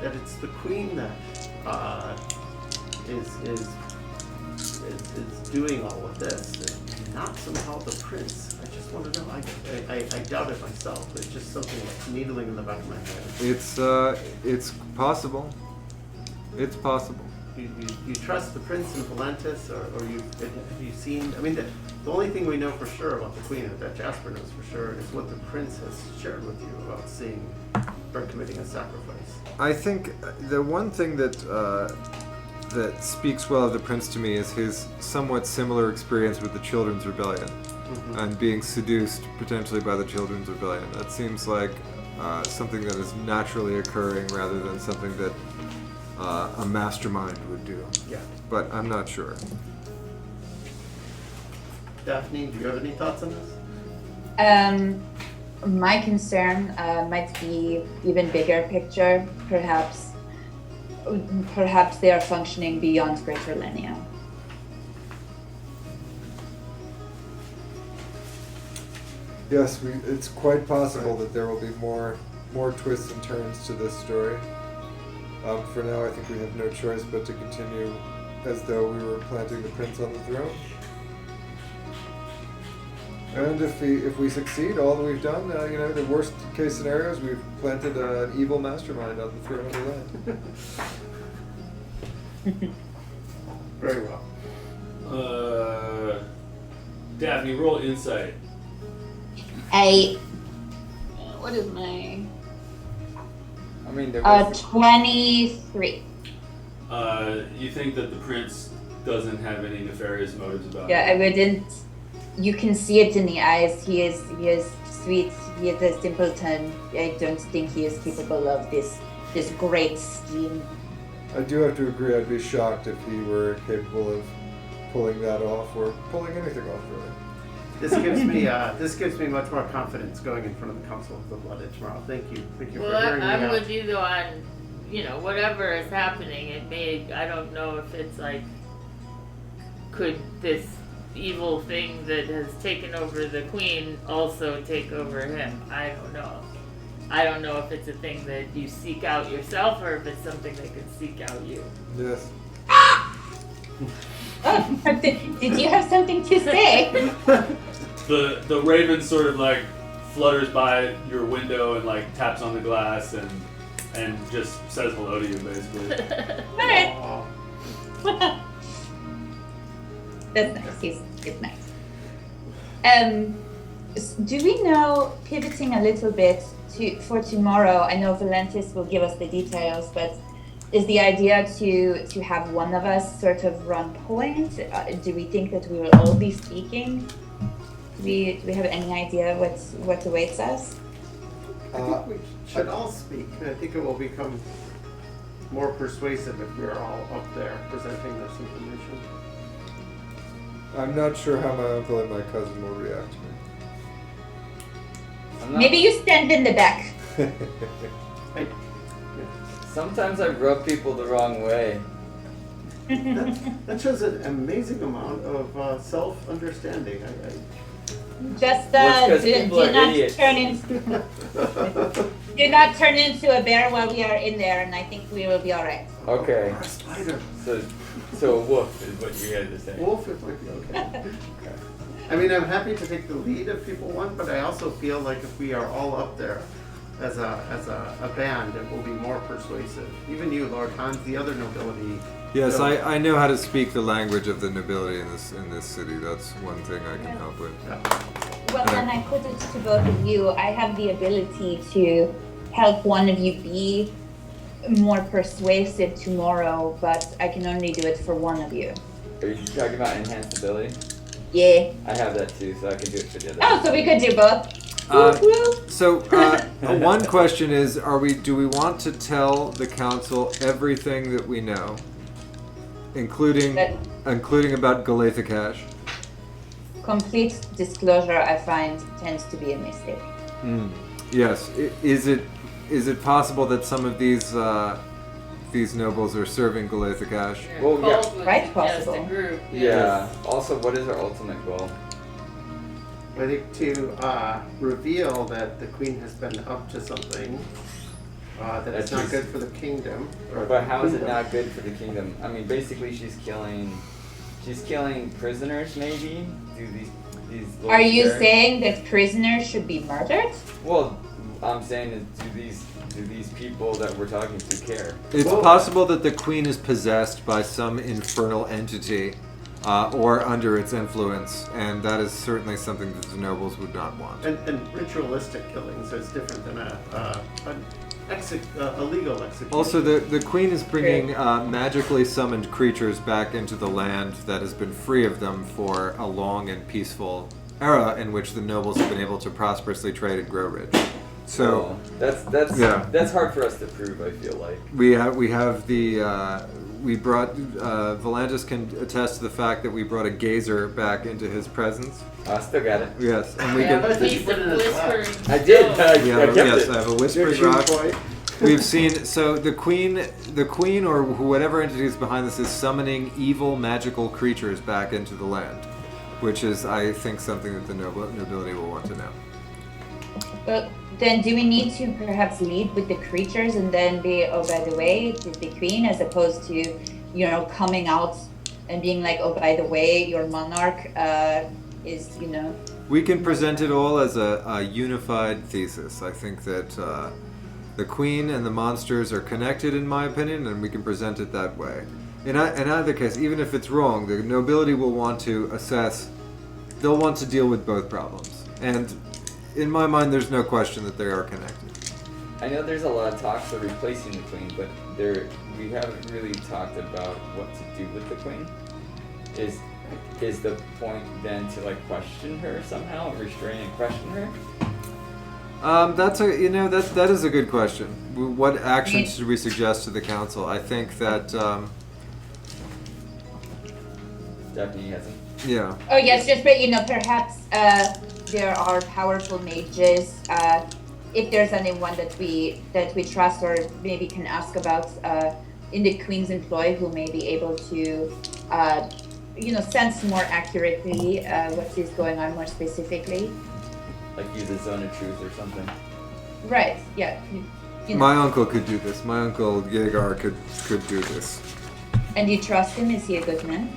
Speaker 4: it's the queen that is doing all of this, and not somehow the prince? I just want to know. I doubt it myself. It's just something that's needling in the back of my head.
Speaker 2: It's possible. It's possible.
Speaker 4: You trust the prince in Volantis, or have you seen? I mean, the only thing we know for sure about the queen, that Jasper knows for sure, is what the prince has shared with you about seeing her committing a sacrifice.
Speaker 2: I think the one thing that speaks well of the prince to me is his somewhat similar experience with the Children's Rebellion and being seduced potentially by the Children's Rebellion. That seems like something that is naturally occurring rather than something that a mastermind would do.
Speaker 4: Yeah.
Speaker 2: But I'm not sure.
Speaker 4: Daphne, do you have any thoughts on this?
Speaker 6: My concern might be even bigger picture. Perhaps they are functioning beyond Greater Elenia.
Speaker 2: Yes, it's quite possible that there will be more twists and turns to this story. For now, I think we have no choice but to continue as though we were planting the prince on the throne. And if we succeed, all that we've done, the worst case scenario is we've planted an evil mastermind on the throne of the land.
Speaker 4: Very well.
Speaker 1: Daphne, roll insight.
Speaker 6: What is my...
Speaker 3: I mean, there was
Speaker 6: 23.
Speaker 1: You think that the prince doesn't have any nefarious motives about
Speaker 6: Yeah,
Speaker 1: it?
Speaker 6: I wouldn't. You can see it in the eyes. He is sweet. He is a simpleton. I don't think he is capable of this great scheme.
Speaker 2: I do have to agree, I'd be shocked if he were capable of pulling that off or pulling anything off, really.
Speaker 4: This gives me much more confidence going in front of the Council of the Blooded tomorrow. Thank you for
Speaker 5: Well,
Speaker 4: hearing me
Speaker 5: I'm
Speaker 4: out.
Speaker 5: with you though on, whatever is happening. I don't know if it's like, could this evil thing that has taken over the queen also take over him? I don't know. I don't know if it's a thing that you seek out yourself or if it's something that could seek out you.
Speaker 2: Yes.
Speaker 6: Oh, did you have something to say?
Speaker 1: The raven sort of like flutters by your window and like taps on the glass and just says hello to you basically.
Speaker 6: Alright.
Speaker 4: Aw.
Speaker 6: That's nice. It's nice. Do we know, pivoting a little bit for tomorrow, I know Valentis will give us the details, but is the idea to have one of us sort of run point? Do we think that we will all be speaking? Do we have any idea what awaits us?
Speaker 4: I think we should all speak, and I think it will become more persuasive if we're all up there presenting this information.
Speaker 2: I'm not sure how my uncle and my cousin will react to
Speaker 6: Maybe you stand in the back.
Speaker 2: me.
Speaker 3: sometimes I rub people the wrong way.
Speaker 4: That shows an amazing amount of self-understanding.
Speaker 6: Just
Speaker 3: Well, it's 'cause
Speaker 6: do
Speaker 3: people are
Speaker 6: not
Speaker 3: idiots.
Speaker 6: turn into do not turn into a bear while we are in there, and I think we will be all right.
Speaker 3: Okay,
Speaker 4: Or a spider.
Speaker 3: so a wolf is what you had to say.
Speaker 4: Wolf, it might be okay. I mean, I'm happy to take the lead if people want, but I also feel like if we are all up there as a band, it will be more persuasive. Even you, Lord Hans, the other nobility
Speaker 2: Yes,
Speaker 4: So-
Speaker 2: I know how to speak the language of the nobility in this city. That's one thing I can help with.
Speaker 6: Well, then I put it to both of you. I have the ability to help one of you be more persuasive tomorrow, but I can only do it for one of you.
Speaker 3: Are you talking about enhanced ability?
Speaker 6: Yeah.
Speaker 3: I have that too, so I can do it for the other.
Speaker 6: Oh, so we could do both.
Speaker 2: One question is: do we want to tell the council everything that we know, including about Galathacash?
Speaker 6: Complete disclosure, I find, tends to be a mistake.
Speaker 2: Yes. Is it possible that some of these nobles are serving Galathacash?
Speaker 3: Well, yeah.
Speaker 5: Bold would
Speaker 6: Right,
Speaker 5: suggest
Speaker 6: possible.
Speaker 5: a group.
Speaker 3: Yeah. Also, what is our ultimate goal?
Speaker 4: I think to reveal that the queen has been up to something that it's not good for the kingdom.
Speaker 3: But how is it not good for the kingdom? I mean, basically, she's killing prisoners. Maybe these.
Speaker 6: Are you saying that prisoners should be murdered?
Speaker 3: Well, I'm saying that do these people that we're talking to care?
Speaker 2: It's possible that the queen is possessed by some infernal entity, or under its influence, and that is certainly something that the nobles would not want.
Speaker 4: And ritualistic killings is different than a legal execution.
Speaker 2: Also, the queen is bringing magically summoned creatures back into the land that has been free of them for a long and peaceful era in which the nobles have been able to prosperously trade and grow rich. So
Speaker 3: that's hard for us to prove. I feel like
Speaker 2: we brought Volantis can attest to the fact that we brought a gazer back into his presence.
Speaker 3: I still got it.
Speaker 2: Yes, and we
Speaker 5: Yeah,
Speaker 2: can.
Speaker 5: but he's a whispering.
Speaker 3: I did. I kept
Speaker 2: Yes,
Speaker 3: it.
Speaker 2: I have a whispering rock. We've seen the queen or whatever entity is behind this is summoning evil magical creatures back into the land, which is, I think, something that the nobility will want to know.
Speaker 6: But then do we need to perhaps lead with the creatures and then be, oh, by the way, it is the queen, as opposed to, coming out and being like, oh, by the way, your monarch is,
Speaker 2: We can present it all as a unified thesis. I think that the queen and the monsters are connected, in my opinion, and we can present it that way. In either case, even if it's wrong, the nobility will want to assess, they'll want to deal with both problems. And in my mind, there's no question that they are connected.
Speaker 3: I know there's a lot of talks of replacing the queen, but we haven't really talked about what to do with the queen. Is the point then to question her somehow, restrain and question her?
Speaker 2: That is a good question. What actions should we suggest to the council? I think that
Speaker 3: Daphne hasn't.
Speaker 6: Oh yes, just perhaps there are powerful mages. If there's anyone that we trust or maybe can ask about in the queen's employ, who may be able to sense more accurately what is going on more specifically.
Speaker 3: Like use a zone of truth or something.
Speaker 6: Right. Yeah.
Speaker 2: My uncle could do this. My uncle Yegar could do this.
Speaker 6: And you trust him? Is he a good man?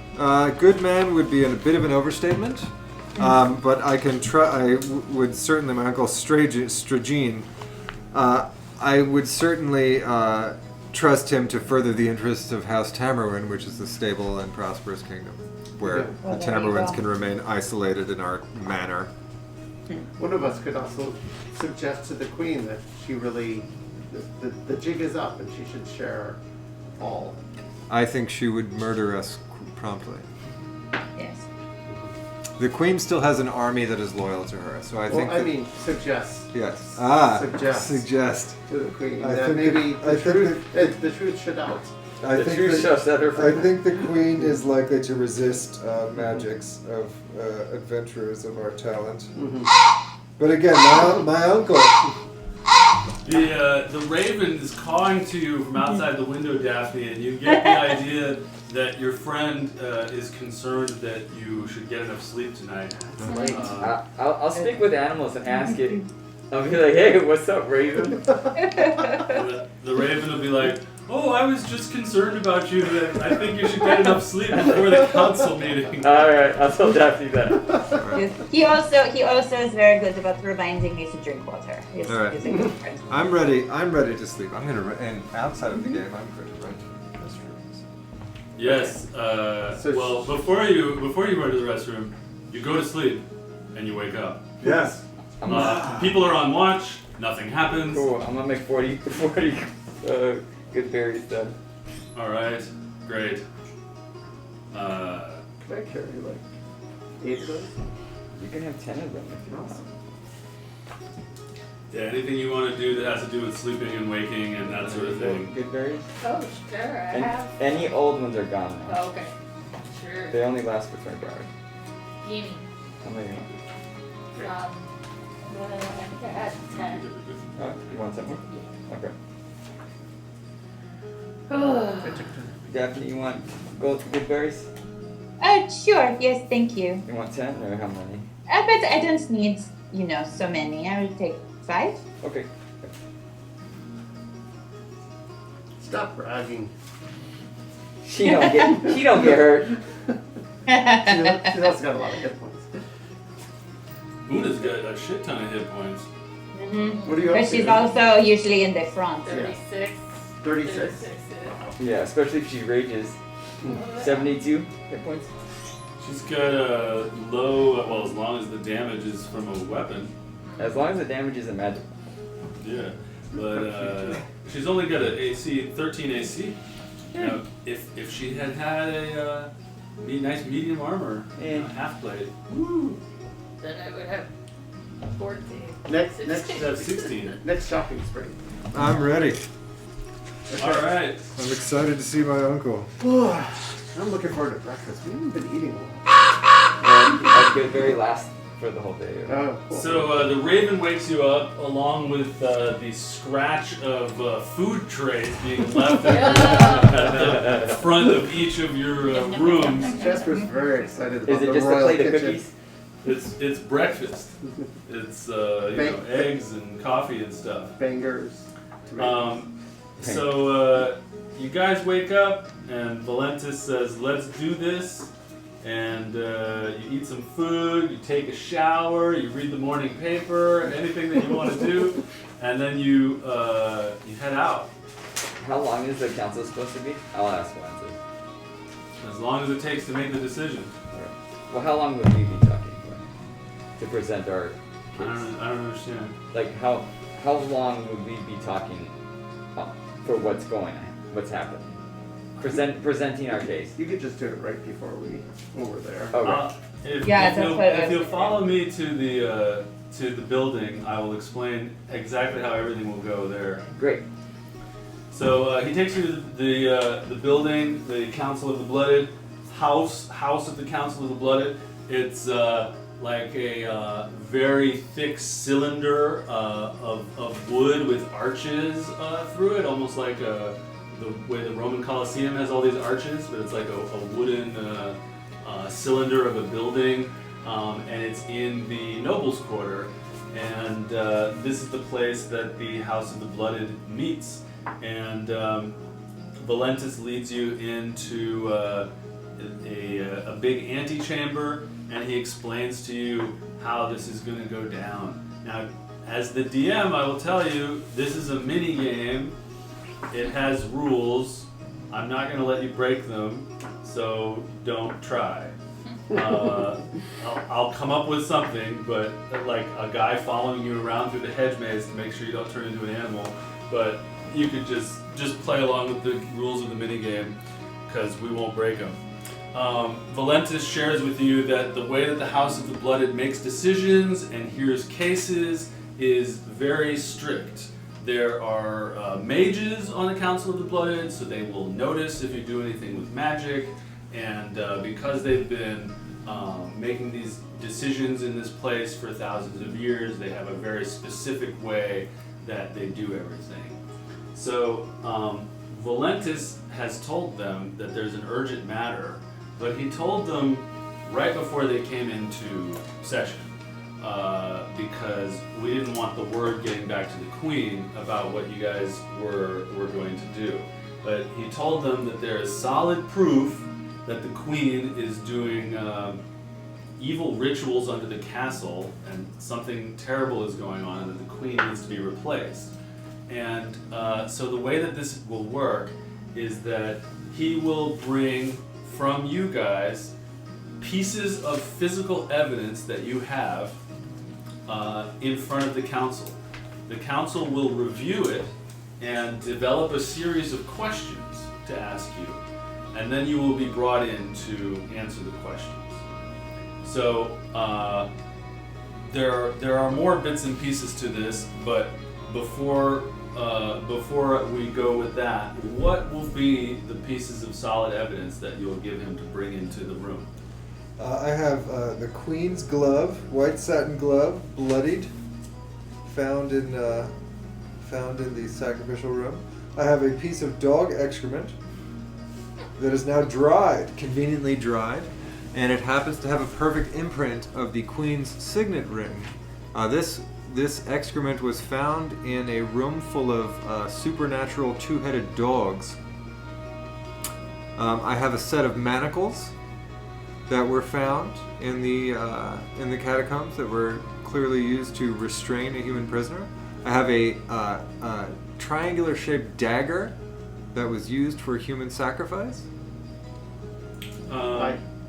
Speaker 2: Good man would be a bit of an overstatement, but I can try. Would certainly, my uncle Stragene, I would certainly trust him to further the interests of House Tamerwin, which is a stable and prosperous kingdom, where the Tamerwins can remain isolated in our manor.
Speaker 4: One of us could also suggest to the queen that she really, the jig is up and she should share all.
Speaker 2: I think she would murder us promptly.
Speaker 6: Yes.
Speaker 2: The queen still has an army that is loyal to her, so I think.
Speaker 4: Suggest.
Speaker 2: Yes.
Speaker 4: Suggest to the queen
Speaker 9: I
Speaker 4: that
Speaker 9: think
Speaker 4: maybe
Speaker 9: the
Speaker 4: the truth should out.
Speaker 9: I
Speaker 3: The truth shall set her free.
Speaker 9: I think the queen is likely to resist magics of adventurers of our talent.
Speaker 4: Mm-hmm.
Speaker 9: But again, my uncle.
Speaker 1: The raven is calling to you from outside the window, Daphne, and you get the idea that your friend is concerned that you should get enough sleep tonight.
Speaker 3: I'll speak with animals and ask it. I'll be like, hey, what's up, Raven?
Speaker 1: The raven will be like, oh, I was just concerned about you. That I think you should get enough sleep before the council meeting.
Speaker 3: All right, I'll tell Daphne that.
Speaker 6: Yes. He also is very good about reminding me to drink water. He's
Speaker 2: All right.
Speaker 6: a good friend.
Speaker 2: I'm ready to sleep. I'm gonna and outside of the game, I'm going to run to the guest rooms.
Speaker 1: Yes. Well, before you run to the restroom, you go to sleep and you wake up.
Speaker 9: Yes.
Speaker 1: People are on watch. Nothing happens.
Speaker 3: Cool. I'm gonna make 40 good berries then.
Speaker 1: All right. Great.
Speaker 4: Can I carry like 8 of those?
Speaker 3: You can have 10 of them if you want.
Speaker 1: Yeah. Anything you want to do that has to do with sleeping and waking and that sort of thing.
Speaker 3: Good berries?
Speaker 5: Oh, sure, I have.
Speaker 3: Any old ones are gone now.
Speaker 5: Oh, okay. Sure.
Speaker 3: They only last for 24 hours.
Speaker 5: Gimme.
Speaker 3: How many?
Speaker 5: I think I had 10.
Speaker 3: Oh, you want some more? Okay. Daphne, you want good berries?
Speaker 6: Sure. Yes, thank you.
Speaker 3: You want 10 or how many?
Speaker 6: But I don't need, so many. I will take 5.
Speaker 3: Okay.
Speaker 4: Stop bragging.
Speaker 3: She don't get hurt.
Speaker 4: She's also got a lot of hit points.
Speaker 1: Una's got a shit ton of hit points.
Speaker 6: Mm-hmm.
Speaker 4: What are you up
Speaker 6: But
Speaker 4: to?
Speaker 6: she's also usually in the front.
Speaker 5: 36.
Speaker 4: 36?
Speaker 3: Yeah, especially if she rages. 72 hit points.
Speaker 1: She's got a low. Well, as long as the damage is from a weapon.
Speaker 3: As long as the damage isn't magic.
Speaker 1: Yeah, but she's only got a AC 13 AC. Now, if she had a nice medium armor, half plate,
Speaker 5: Then I would have 14.
Speaker 4: Next,
Speaker 1: she'd have 16.
Speaker 4: next shopping spree.
Speaker 9: I'm ready.
Speaker 1: All right.
Speaker 9: I'm excited to see my uncle.
Speaker 4: I'm looking forward to breakfast. We haven't been eating well.
Speaker 3: I'll get very last for the whole day.
Speaker 4: Oh, cool.
Speaker 1: So the raven wakes you up along with the scratch of food trays being left at the front of each of your rooms.
Speaker 4: Jasper's very excited about
Speaker 3: Is it
Speaker 4: the
Speaker 3: just a
Speaker 4: royal
Speaker 3: plate of
Speaker 4: kitchen.
Speaker 3: cookies?
Speaker 1: It's breakfast. It's eggs and coffee and stuff.
Speaker 4: Bangers. tomatoes.
Speaker 1: So you guys wake up and Valentis says, "Let's do this." And you eat some food, you take a shower, you read the morning paper, anything that you want to do, and then you head out.
Speaker 3: How long is the council supposed to be? I'll ask Valentis.
Speaker 1: As long as it takes to make the decision.
Speaker 3: Well, how long would we be talking for? To present our case?
Speaker 1: I don't understand.
Speaker 3: Like, how long would we be talking for what's happening? Presenting our case.
Speaker 4: You could just do it right before we were there.
Speaker 3: Okay.
Speaker 1: If you'll follow me to the building, I will explain exactly how everything will go there.
Speaker 3: Great.
Speaker 1: So he takes you to the building, the Council of the Blooded, house of the Council of the Blooded. It's like a very thick cylinder of wood with arches through it, almost like the way the Roman Colosseum has all these arches, but it's like a wooden cylinder of a building, and it's in the Nobles' Quarter. And this is the place that the House of the Blooded meets. And Valentis leads you into a big antechamber, and he explains to you how this is going to go down. Now, as the DM, I will tell you, this is a mini game. It has rules. I'm not going to let you break them, so don't try. I'll come up with something, but like a guy following you around through the hedge maze to make sure you don't turn into an animal. But you could just play along with the rules of the minigame, because we won't break them. Valentis shares with you that the way that the House of the Blooded makes decisions and hears cases is very strict. There are mages on the Council of the Blooded, so they will notice if you do anything with magic, and because they've been making these decisions in this place for thousands of years, they have a very specific way that they do everything. So Valentis has told them that there's an urgent matter, but he told them right before they came into session. Because we didn't want the word getting back to the Queen about what you guys were going to do. But he told them that there is solid proof that the Queen is doing evil rituals under the castle, and something terrible is going on, and that the Queen needs to be replaced. And so the way that this will work is that he will bring from you guys pieces of physical evidence that you have in front of the council. The council will review it and develop a series of questions to ask you, and then you will be brought in to answer the questions. So there are more bits and pieces to this, but before we go with that, what will be the pieces of solid evidence that you'll give him to bring into the room?
Speaker 2: I have the Queen's glove, white satin glove, bloodied, found in the sacrificial room. I have a piece of dog excrement that is now dried, conveniently dried, and it happens to have a perfect imprint of the Queen's signet ring. This excrement was found in a room full of supernatural two-headed dogs. I have a set of manacles that were found in the catacombs that were clearly used to restrain a human prisoner. I have a triangular-shaped dagger that was used for human sacrifice.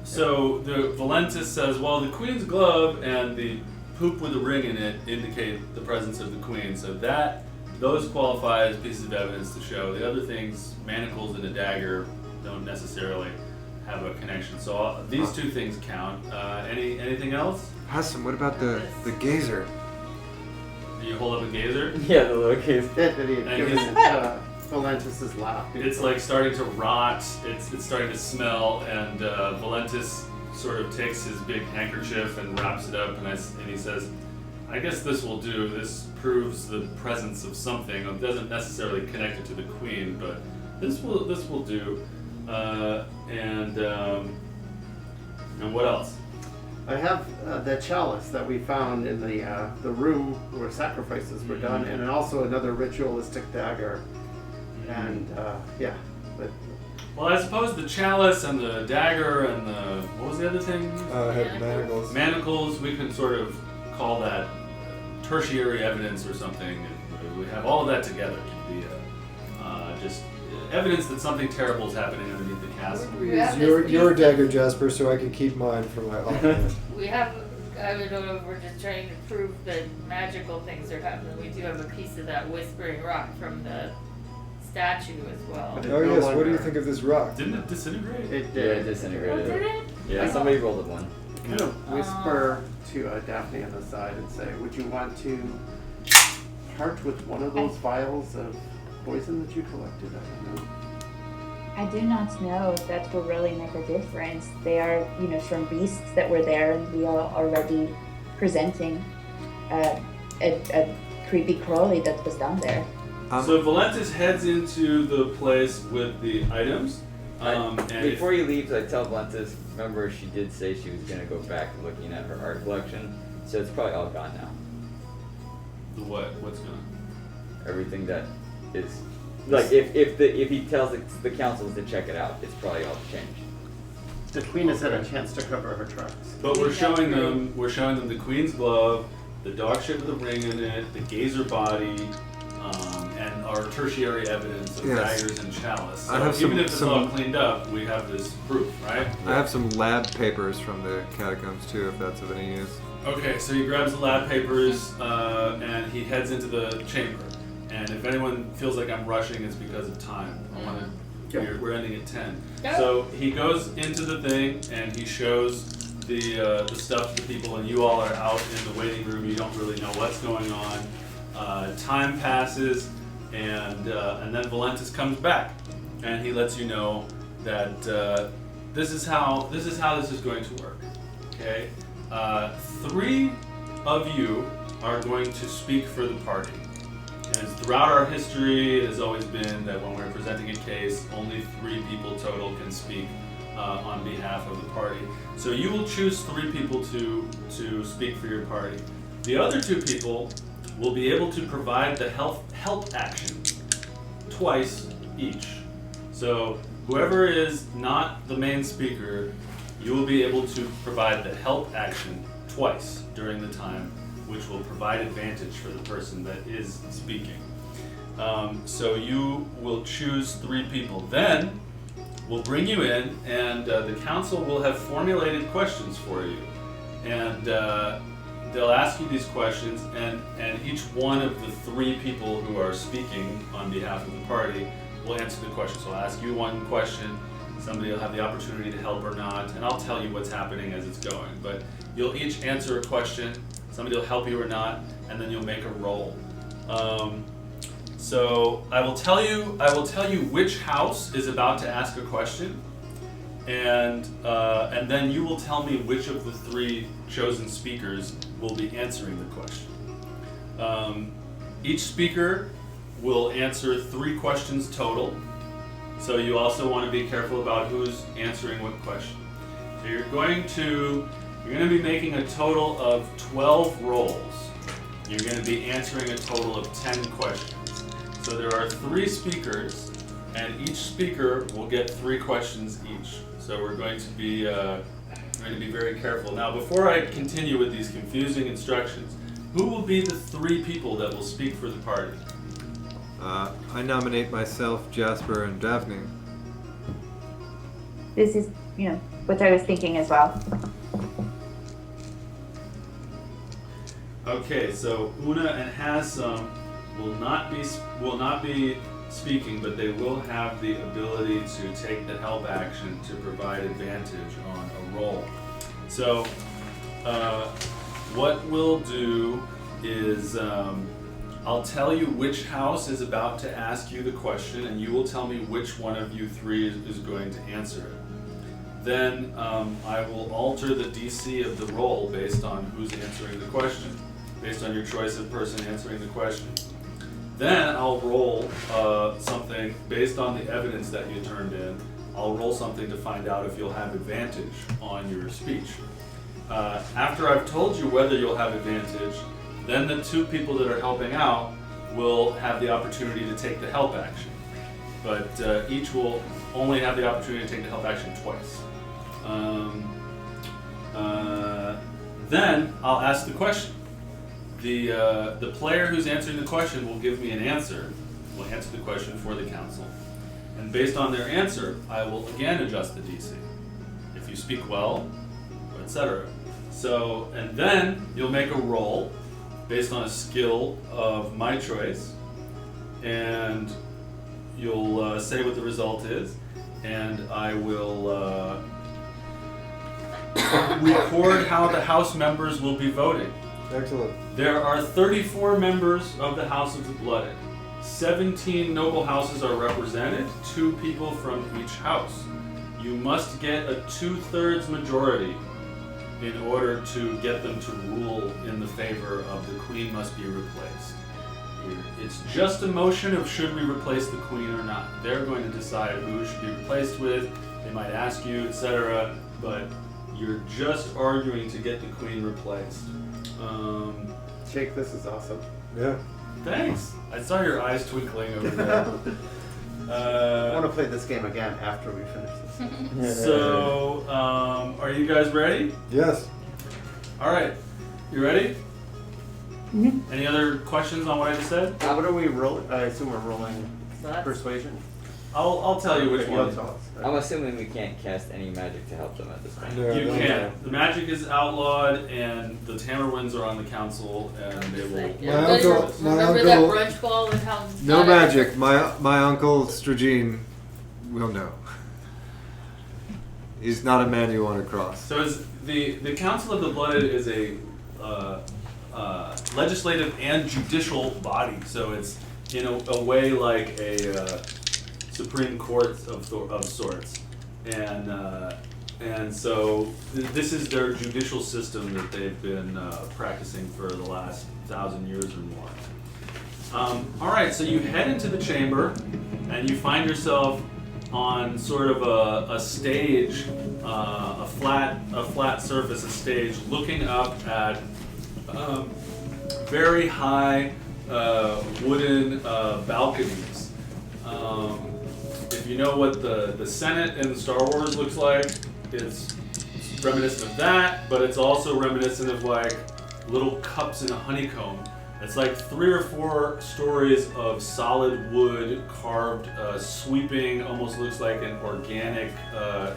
Speaker 1: So the Valentis says, well, the Queen's glove and the poop with a ring in it indicate the presence of the Queen. So those qualify as pieces of evidence to show. The other things, manacles and a dagger, don't necessarily have a connection. So these two things count. Anything else?
Speaker 2: Hassan, what about the gazer?
Speaker 1: Do you hold up a gazer?
Speaker 3: Yeah, the little case.
Speaker 4: That he had given Valentis' lap.
Speaker 1: It's like starting to rot. It's starting to smell, and Valentis sort of takes his big handkerchief and wraps it up, and he says, "I guess this will do. This proves the presence of something. It doesn't necessarily connect it to the Queen, but this will do." And what else?
Speaker 4: I have the chalice that we found in the room where sacrifices were done, and then also another ritualistic dagger. And but
Speaker 1: Well, I suppose the chalice and the dagger and what was the other thing?
Speaker 2: I had manacles.
Speaker 1: Manacles, we can sort of call that tertiary evidence or something. We have all of that together. It could be just evidence that something terrible is happening underneath the castle.
Speaker 2: Use your dagger, Jasper, so I can keep mine for my offhand.
Speaker 5: We have, I don't know if we're just trying to prove that magical things are happening. We do have a piece of that whispering rock from the statue as well.
Speaker 4: But
Speaker 2: Oh yes, what do you think of this rock?
Speaker 1: Didn't it disintegrate?
Speaker 4: it
Speaker 3: Yeah, it
Speaker 4: did
Speaker 3: disintegrated.
Speaker 5: Did it?
Speaker 3: Yeah, somebody rolled a one.
Speaker 4: kind of whisper to Daphne on the side and say, "Would you want to part with one of those vials of poison that you collected?" I don't know.
Speaker 6: I do not know if that will really make a difference. They are, from beasts that were there, and we are already presenting a creepy crawly that was down there.
Speaker 1: So Valentis heads into the place with the items. And
Speaker 3: Before he leaves, I tell Valentis, remember she did say she was going to go back looking at her art collection, so it's probably all gone now.
Speaker 1: What's gone?
Speaker 3: Everything that is, like, if he tells the councils to check it out, it's probably all changed.
Speaker 4: The Queen has had a chance to cover her tracks.
Speaker 1: But we're showing them the Queen's glove, the dog shit with a ring in it, the gazer body, and our tertiary evidence of
Speaker 2: Yes.
Speaker 1: daggers and chalice. So
Speaker 2: I have
Speaker 1: even
Speaker 2: some-
Speaker 1: if it's all cleaned up, we have this proof, right?
Speaker 2: I have some lab papers from the catacombs too, if that's of any use.
Speaker 1: Okay, so he grabs the lab papers and he heads into the chamber. And if anyone feels like I'm rushing, it's because of time. We're ending at 10.
Speaker 5: Yep.
Speaker 1: So he goes into the thing and he shows the stuff to people, and you all are out in the waiting room. You don't really know what's going on. Time passes, and then Valentis comes back, and he lets you know that this is how this is going to work. Okay, 3 of you are going to speak for the party. And throughout our history, it has always been that when we're presenting a case, only 3 people total can speak on behalf of the party. So you will choose 3 people to speak for your party. The other 2 people will be able to provide the help action twice each. So whoever is not the main speaker, you will be able to provide the help action twice during the time, which will provide advantage for the person that is speaking. So you will choose 3 people. Then will bring you in, and the council will have formulated questions for you. And they'll ask you these questions, and each one of the 3 people who are speaking on behalf of the party will answer the question. So I'll ask you one question, somebody will have the opportunity to help or not, and I'll tell you what's happening as it's going. But you'll each answer a question, somebody will help you or not, and then you'll make a roll. So I will tell you which house is about to ask a question, and then you will tell me which of the 3 chosen speakers will be answering the question. Each speaker will answer 3 questions total, so you also want to be careful about who's answering what question. So you're going to be making a total of 12 rolls. You're going to be answering a total of 10 questions. So there are 3 speakers, and each speaker will get 3 questions each. So we're going to be very careful. Now, before I continue with these confusing instructions, who will be the 3 people that will speak for the party?
Speaker 2: I nominate myself, Jasper, and Daphne.
Speaker 6: This is, what I was thinking as well.
Speaker 1: Okay, so Una and Hassan will not be speaking, but they will have the ability to take the help action to provide advantage on a roll. So what we'll do is I'll tell you which house is about to ask you the question, and you will tell me which one of you 3 is going to answer it. Then I will alter the DC of the roll based on who's answering the question, based on your choice of person answering the question. Then I'll roll something based on the evidence that you turned in. I'll roll something to find out if you'll have advantage on your speech. After I've told you whether you'll have advantage, then the 2 people that are helping out will have the opportunity to take the help action. But each will only have the opportunity to take the help action twice. Then I'll ask the question. The player who's answering the question will give me an answer, will answer the question for the council. And based on their answer, I will again adjust the DC. If you speak well, etc. So, and then you'll make a roll based on a skill of my choice, and you'll say what the result is, and I will record how the House members will be voting.
Speaker 9: Excellent.
Speaker 1: There are 34 members of the House of the Blooded. 17 noble houses are represented, 2 people from each house. You must get a 2/3 majority in order to get them to rule in the favor of the queen must be replaced. It's just a motion of should we replace the queen or not. They're going to decide who should be replaced with. They might ask you, etc. But you're just arguing to get the queen replaced.
Speaker 4: Jake, this is awesome.
Speaker 9: Yeah.
Speaker 1: Thanks. I saw your eyes twinkling over there.
Speaker 4: I want to play this game again after we finish this.
Speaker 1: So, are you guys ready?
Speaker 9: Yes.
Speaker 1: All right. You ready?
Speaker 6: Mhm.
Speaker 1: Any other questions on what I just said?
Speaker 4: What are we rolling? I assume we're rolling
Speaker 5: So that's
Speaker 4: persuasion.
Speaker 1: I'll tell you which
Speaker 4: Okay,
Speaker 1: one.
Speaker 4: you'll tell us.
Speaker 3: I'm assuming we can't cast any magic to help them at this point.
Speaker 9: No,
Speaker 1: You
Speaker 9: no,
Speaker 1: can't. The magic is outlawed, and the Tamerwinds are on the council, and they will.
Speaker 5: Remember that brunch ball with how
Speaker 2: No magic. My uncle Stragene will know. He's not a man you want to cross.
Speaker 1: So is the Council of the Blooded is a legislative and judicial body. So it's in a way like a Supreme Court of sorts, and so this is their judicial system that they've been practicing for the last 1,000 years or more. All right, so you head into the chamber, and you find yourself on sort of a stage, a flat surface, a stage, looking up at very high wooden balconies. If you know what the Senate in Star Wars looks like, it's reminiscent of that, but it's also reminiscent of like little cups in a honeycomb It's like 3 or 4 stories of solid wood carved, sweeping, almost looks like an organic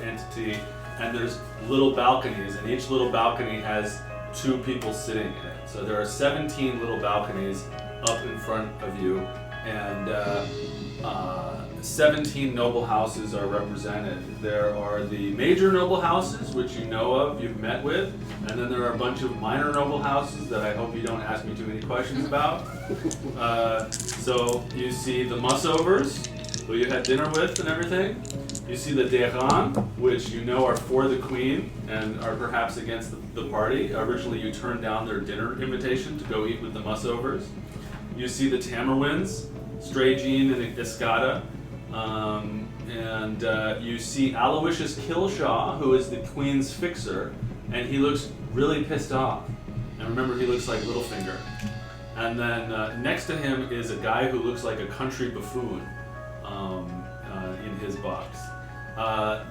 Speaker 1: entity. And there's little balconies, and each little balcony has 2 people sitting in it. So there are 17 little balconies up in front of you, and 17 noble houses are represented. There are the major noble houses, which you know of, you've met with, and then there are a bunch of minor noble houses that I hope you don't ask me too many questions about. So you see the Musovers, who you had dinner with and everything. You see the Deran, which you know are for the queen and are perhaps against the party. Originally you turned down their dinner invitation to go eat with the Musovers. You see the Tamerwins, Stragene and Escada. And you see Aloysius Killshaw, who is the queen's fixer, and he looks really pissed off. And remember, he looks like Littlefinger. And then next to him is a guy who looks like a country buffoon in his box.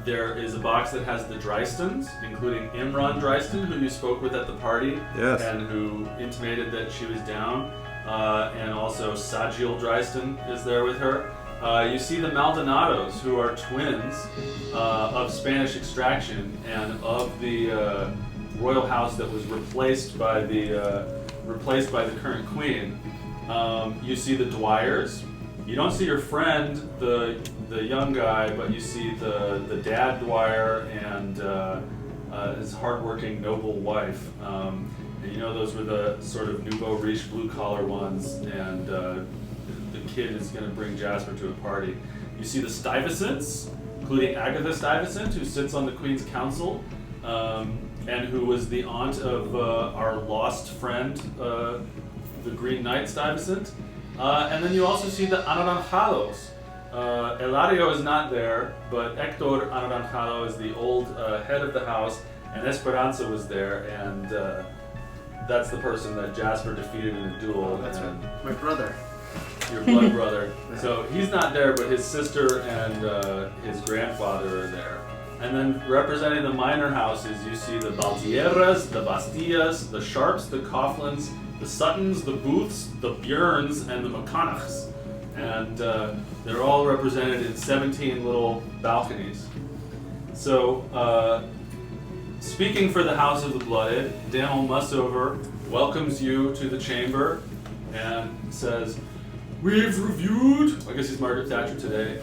Speaker 1: There is a box that has the Drystons, including Imran Dryston, who you spoke with at the party,
Speaker 2: Yes.
Speaker 1: and who intimated that she was down. And also Sajiel Dryston is there with her. You see the Maldonados, who are twins of Spanish extraction and of the royal house that was replaced by the current queen. You see the Dwyers. You don't see your friend, the young guy, but you see the dad Dwyer and his hardworking noble wife. And you know those were the sort of nouveau riche blue collar ones, and the kid is going to bring Jasper to a party. You see the Stuyvesants, including Agatha Stuyvesant, who sits on the Queen's Council, and who was the aunt of our lost friend, the Green Knight Stuyvesant. And then you also see the Anaranjados. Eladio is not there, but Hector Anaranjado is the old head of the house, and Esperanza was there, and that's the person that Jasper defeated in a duel.
Speaker 4: Oh, that's
Speaker 1: and
Speaker 4: right. My brother.
Speaker 1: Your blood brother. So he's not there, but his sister and his grandfather are there. And then representing the minor houses, you see the Valtieras, the Bastillas, the Sharps, the Coughlins, the Suttons, the Booths, the Björns, and the McConaughs. And they're all represented in 17 little balconies. So, speaking for the House of the Blooded, Daniel Mussover welcomes you to the chamber and says, "We've reviewed." I guess he's Margaret Thatcher today.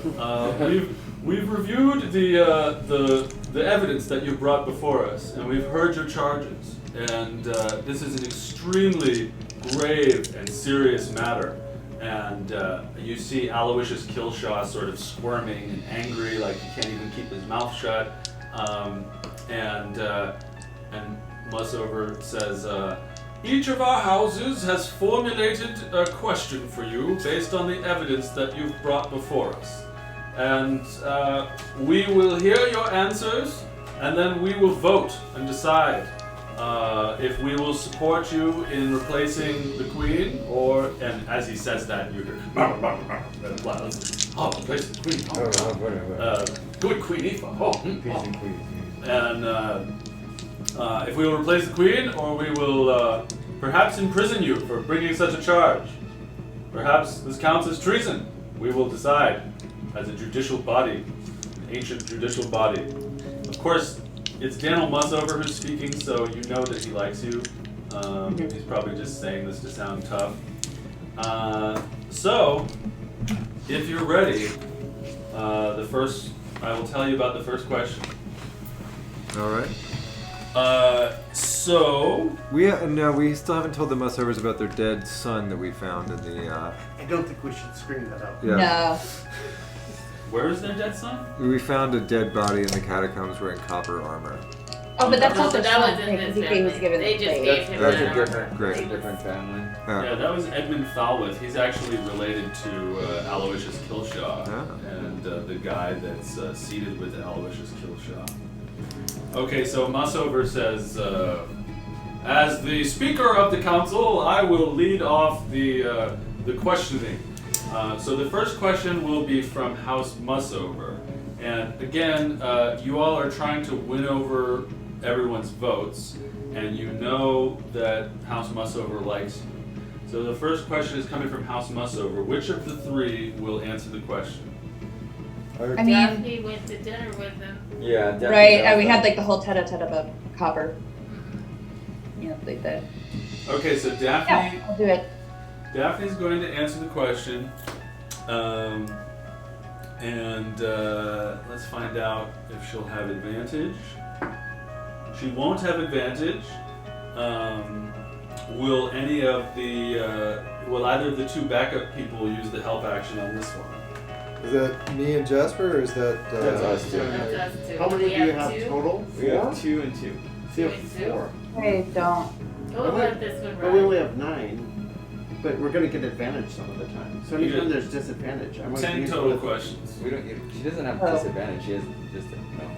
Speaker 1: We've reviewed the evidence that you brought before us, and we've heard your charges. And this is an extremely grave and serious matter. And you see Aloysius Killshaw sort of squirming and angry, like he can't even keep his mouth shut. And Mussover says, "Each of our houses has formulated a question for you based on the evidence that you've brought before us. And we will hear your answers, and then we will vote and decide if we will support you in replacing the queen, or," and as he says that, you hear, "Oh, replace the queen. Good Queen Aoife. And if we will replace the queen, or we will perhaps imprison you for bringing such a charge. Perhaps this counts as treason. We will decide as a judicial body, an ancient judicial body." Of course, it's Daniel Mussover who's speaking, so you know that he likes you. He's probably just saying this to sound tough. So, if you're ready, I will tell you about the first question.
Speaker 2: All right.
Speaker 1: So
Speaker 2: We still haven't told the Mussovers about their dead son that we found in the.
Speaker 4: I don't think we should scream that out.
Speaker 2: Yeah.
Speaker 6: No.
Speaker 1: where is their dead son?
Speaker 2: We found a dead body in the catacombs wearing copper armor.
Speaker 6: Oh, but that's
Speaker 5: No,
Speaker 6: not
Speaker 5: but
Speaker 6: the
Speaker 5: that
Speaker 6: son.
Speaker 5: was in his
Speaker 6: He was
Speaker 5: family.
Speaker 6: given
Speaker 5: They
Speaker 6: the
Speaker 5: just
Speaker 6: plate.
Speaker 5: gave him
Speaker 3: That's a
Speaker 5: that.
Speaker 3: different,
Speaker 2: Great.
Speaker 3: that's a different family.
Speaker 1: Yeah, that was Edmund Falworth. He's actually related to Aloysius Killshaw, and the guy that's seated with Aloysius Killshaw. Okay, so Mussover says, as the Speaker of the Council, I will lead off the questioning. So the first question will be from House Mussover. And again, you all are trying to win over everyone's votes, and you know that House Mussover likes you. So the first question is coming from House Mussover. Which of the three will answer the question?
Speaker 6: I mean,
Speaker 5: Daphne went to dinner with him.
Speaker 3: Yeah, definitely.
Speaker 6: right? We had like the whole tete-a-tete about copper. You know, like the.
Speaker 1: Okay, so Daphne.
Speaker 6: Yeah, I'll do it.
Speaker 1: Daphne's going to answer the question. Let's find out if she'll have advantage. She won't have advantage. Will any of the will either of the two backup people use the help action on this one?
Speaker 2: Is that me and Jasper, or is that?
Speaker 3: That's us too.
Speaker 5: That's us too.
Speaker 4: How many
Speaker 5: We
Speaker 4: do you
Speaker 5: have
Speaker 4: have
Speaker 5: two.
Speaker 4: total?
Speaker 3: We have
Speaker 4: 4?
Speaker 3: 2 and 2.
Speaker 4: So you have
Speaker 5: Two and
Speaker 4: 4.
Speaker 6: Wait, don't.
Speaker 5: We'll let this one
Speaker 4: But we only
Speaker 5: run.
Speaker 4: have 9. But we're gonna get advantage some of the time. So
Speaker 1: You
Speaker 4: anytime
Speaker 1: get
Speaker 4: there's disadvantage, I'm going
Speaker 1: 10
Speaker 4: to use
Speaker 1: total
Speaker 4: one of the-
Speaker 1: questions.
Speaker 3: We don't. She doesn't have
Speaker 6: Oh.
Speaker 3: disadvantage. She has just a no.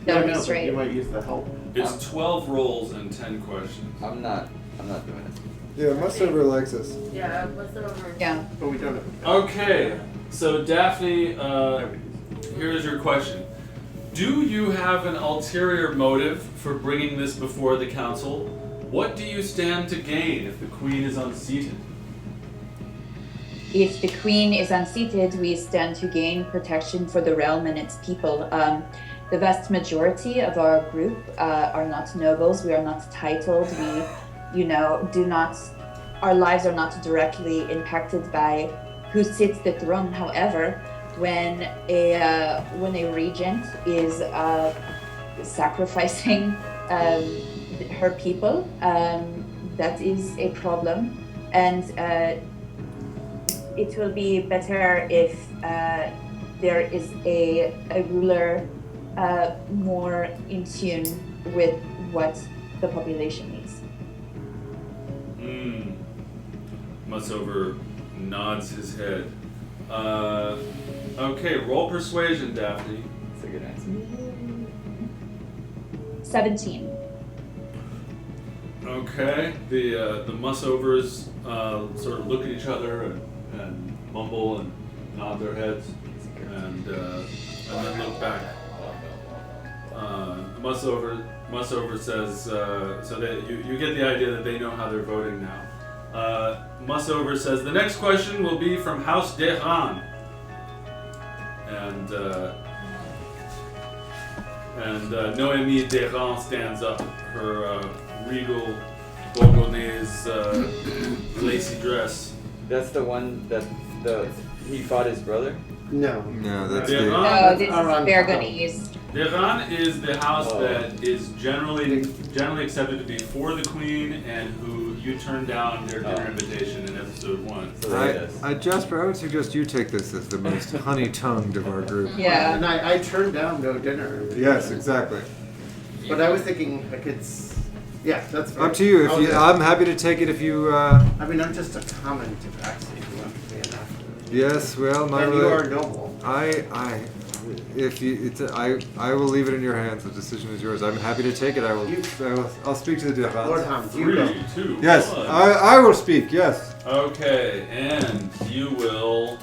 Speaker 6: That would be
Speaker 4: but
Speaker 6: straight.
Speaker 4: You might use the help.
Speaker 1: It's 12 rolls and 10 questions.
Speaker 3: I'm not doing it.
Speaker 2: Yeah, Mussover likes us.
Speaker 5: Yeah, what's over?
Speaker 6: Yeah.
Speaker 4: But we don't have.
Speaker 1: Okay, so Daphne, here's your question. Do you have an ulterior motive for bringing this before the council? What do you stand to gain if the queen is unseated?
Speaker 6: If the queen is unseated, we stand to gain protection for the realm and its people. The vast majority of our group are not nobles. We are not titled. We, do not. Our lives are not directly impacted by who sits the throne. However, when a regent is sacrificing her people, that is a problem, and it will be better if there is a ruler more in tune with what the population needs.
Speaker 1: Mussover nods his head. Okay, roll persuasion, Daphne.
Speaker 3: That's a good answer.
Speaker 6: 17.
Speaker 1: Okay, the Mussovers sort of look at each other and mumble and nod their heads and then look back. Mussover says, so that you get the idea that they know how they're voting now. Mussover says, the next question will be from House Dehan. And Noémie Dehan stands up, her regal Bourbonnaise lacy dress.
Speaker 3: That's the one that he fought his brother.
Speaker 4: No.
Speaker 2: No, that's
Speaker 1: Dehan,
Speaker 6: No, this is
Speaker 4: around
Speaker 6: Bergonese.
Speaker 1: Dehan is the house that is generally accepted to be for the queen and who you turned down their dinner invitation in episode 1.
Speaker 3: So there it is.
Speaker 2: Jasper, I would suggest you take this as the most honey-tongued of our group.
Speaker 6: Yeah.
Speaker 4: And I turned down no dinner.
Speaker 2: Yes, exactly.
Speaker 4: But I was thinking I could. Yeah, that's fine.
Speaker 2: Up to you. If
Speaker 4: I'll
Speaker 2: you,
Speaker 4: do it.
Speaker 2: I'm happy to take it if you.
Speaker 4: I mean, I'm just a common tabaxi. You want to be enough.
Speaker 2: Yes, well, my.
Speaker 4: And you are noble.
Speaker 2: I will leave it in your hands. The decision is yours. I'm happy to take it. I'll speak to the
Speaker 4: Lord
Speaker 2: Devans.
Speaker 4: Hans, you go.
Speaker 1: 3, 2,
Speaker 2: Yes,
Speaker 1: 1.
Speaker 2: I will speak. Yes.
Speaker 1: Okay, and you will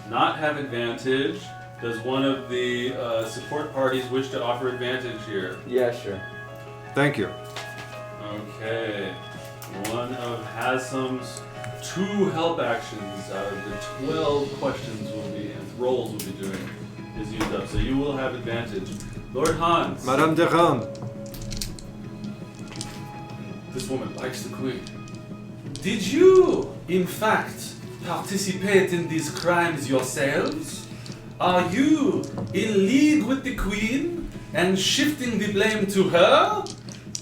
Speaker 1: not have advantage. Does one of the support parties wish to offer advantage here?
Speaker 3: Yeah, sure.
Speaker 2: Thank you.
Speaker 1: Okay, one of Hasam's 2 help actions out of the 12 questions rolls will be doing is used up, so you will have advantage. Lord Hans.
Speaker 2: Madame Dehan.
Speaker 1: This woman likes the queen. Did you, in fact, participate in these crimes yourselves? Are you in league with the queen and shifting the blame to her?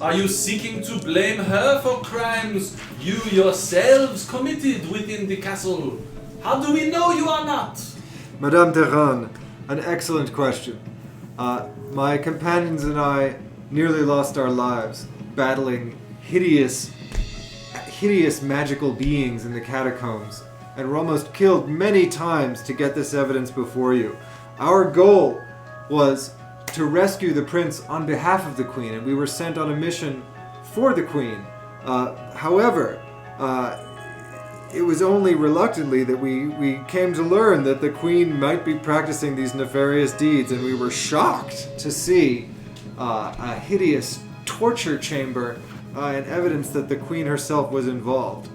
Speaker 1: Are you seeking to blame her for crimes you yourselves committed within the castle? How do we know you are not?
Speaker 2: Madame Dehan, an excellent question. My companions and I nearly lost our lives battling hideous magical beings in the catacombs, and were almost killed many times to get this evidence before you. Our goal was to rescue the prince on behalf of the queen, and we were sent on a mission for the queen. However, it was only reluctantly that we came to learn that the queen might be practicing these nefarious deeds, and we were shocked to see a hideous torture chamber and evidence that the queen herself was involved.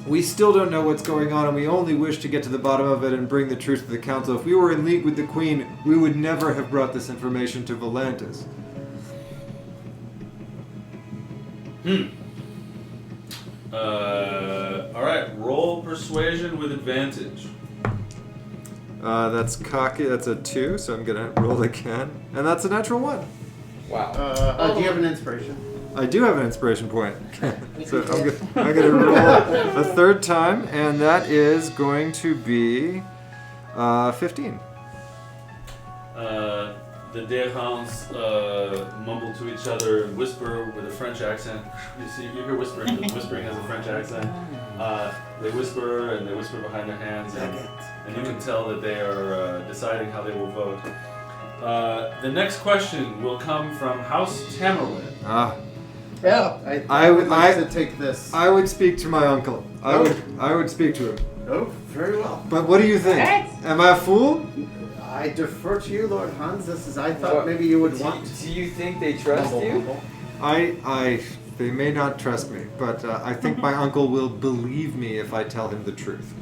Speaker 2: We still don't know what's going on, and we only wish to get to the bottom of it and bring the truth to the council. If we were in league with the Queen, we would never have brought this information to Volantis.
Speaker 1: Alright, roll persuasion with advantage.
Speaker 2: That's cocky. That's a 2, so I'm gonna roll again, and that's a natural 1.
Speaker 3: Wow.
Speaker 4: Do you have an inspiration?
Speaker 2: I do have an inspiration point. So I'm gonna roll a third time, and that is going to be 15.
Speaker 1: The Derhans mumble to each other and whisper with a French accent. You hear whispering, but whispering has a French accent. They whisper and they whisper behind their hands, and you can tell that they are deciding how they will vote. The next question will come from House Tamerlane.
Speaker 6: Yeah.
Speaker 4: I would like to take this.
Speaker 2: I would speak to my uncle. I would speak to him.
Speaker 4: Oh, very well.
Speaker 2: But what do you think?
Speaker 6: Alright.
Speaker 2: Am I a fool?
Speaker 4: I defer to you, Lord Hans. I thought maybe you would want.
Speaker 3: Do you think they trust you?
Speaker 2: They may not trust me, but I think my uncle will believe me if I tell him the truth.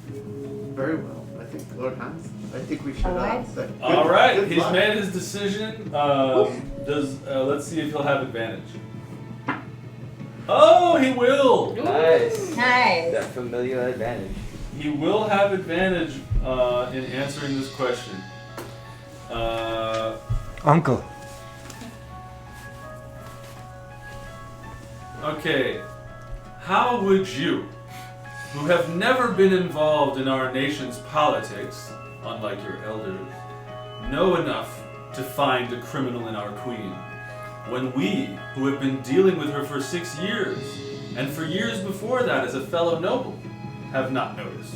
Speaker 4: Very well. I think, Lord Hans, I think we should.
Speaker 6: Alright.
Speaker 4: Say
Speaker 1: All right,
Speaker 4: good
Speaker 1: he's
Speaker 4: luck.
Speaker 1: made his decision. Let's see if he'll have advantage. Oh, he will.
Speaker 3: Nice.
Speaker 6: Nice.
Speaker 3: That familiar advantage.
Speaker 1: He will have advantage in answering this question.
Speaker 2: Uncle.
Speaker 1: Okay, how would you, who have never been involved in our nation's politics, unlike your elders, know enough to find a criminal in our queen, when we, who have been dealing with her for 6 years, and for years before that as a fellow noble, have not noticed?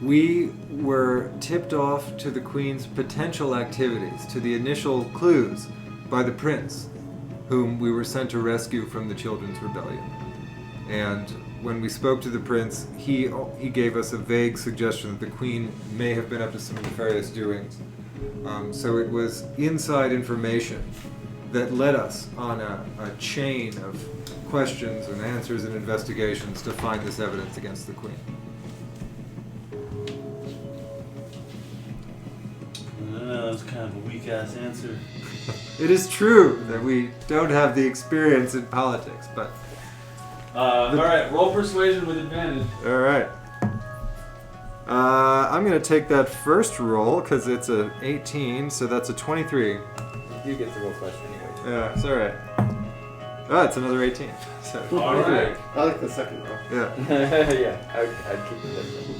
Speaker 2: We were tipped off to the Queen's potential activities, to the initial clues, by the prince, whom we were sent to rescue from the Children's Rebellion. And when we spoke to the prince, he gave us a vague suggestion that the Queen may have been up to some nefarious doings. So it was inside information that led us on a chain of questions and answers and investigations to find this evidence against the Queen.
Speaker 1: That's kind of a weak-ass answer.
Speaker 2: It is true that we don't have the experience in politics, but...
Speaker 1: Alright, roll persuasion with advantage.
Speaker 2: Alright. I'm going to take that first roll, because it's a 18, so that's a 23.
Speaker 3: You do get to roll question anyway.
Speaker 2: Yeah, it's alright. Oh, it's another 18. So,
Speaker 1: Alright.
Speaker 4: I like the second roll.
Speaker 2: yeah.
Speaker 3: Yeah, I'd keep it this way.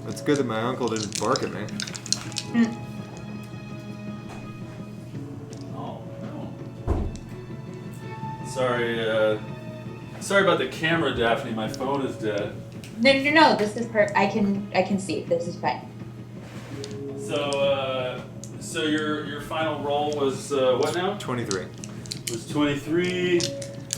Speaker 2: It's good that my uncle didn't bark at me.
Speaker 1: Oh, no. Sorry about the camera, Daphne. My phone is dead.
Speaker 6: No. This is I can see. This is fine.
Speaker 1: So your final roll was what now?
Speaker 2: 23.
Speaker 1: Was 23,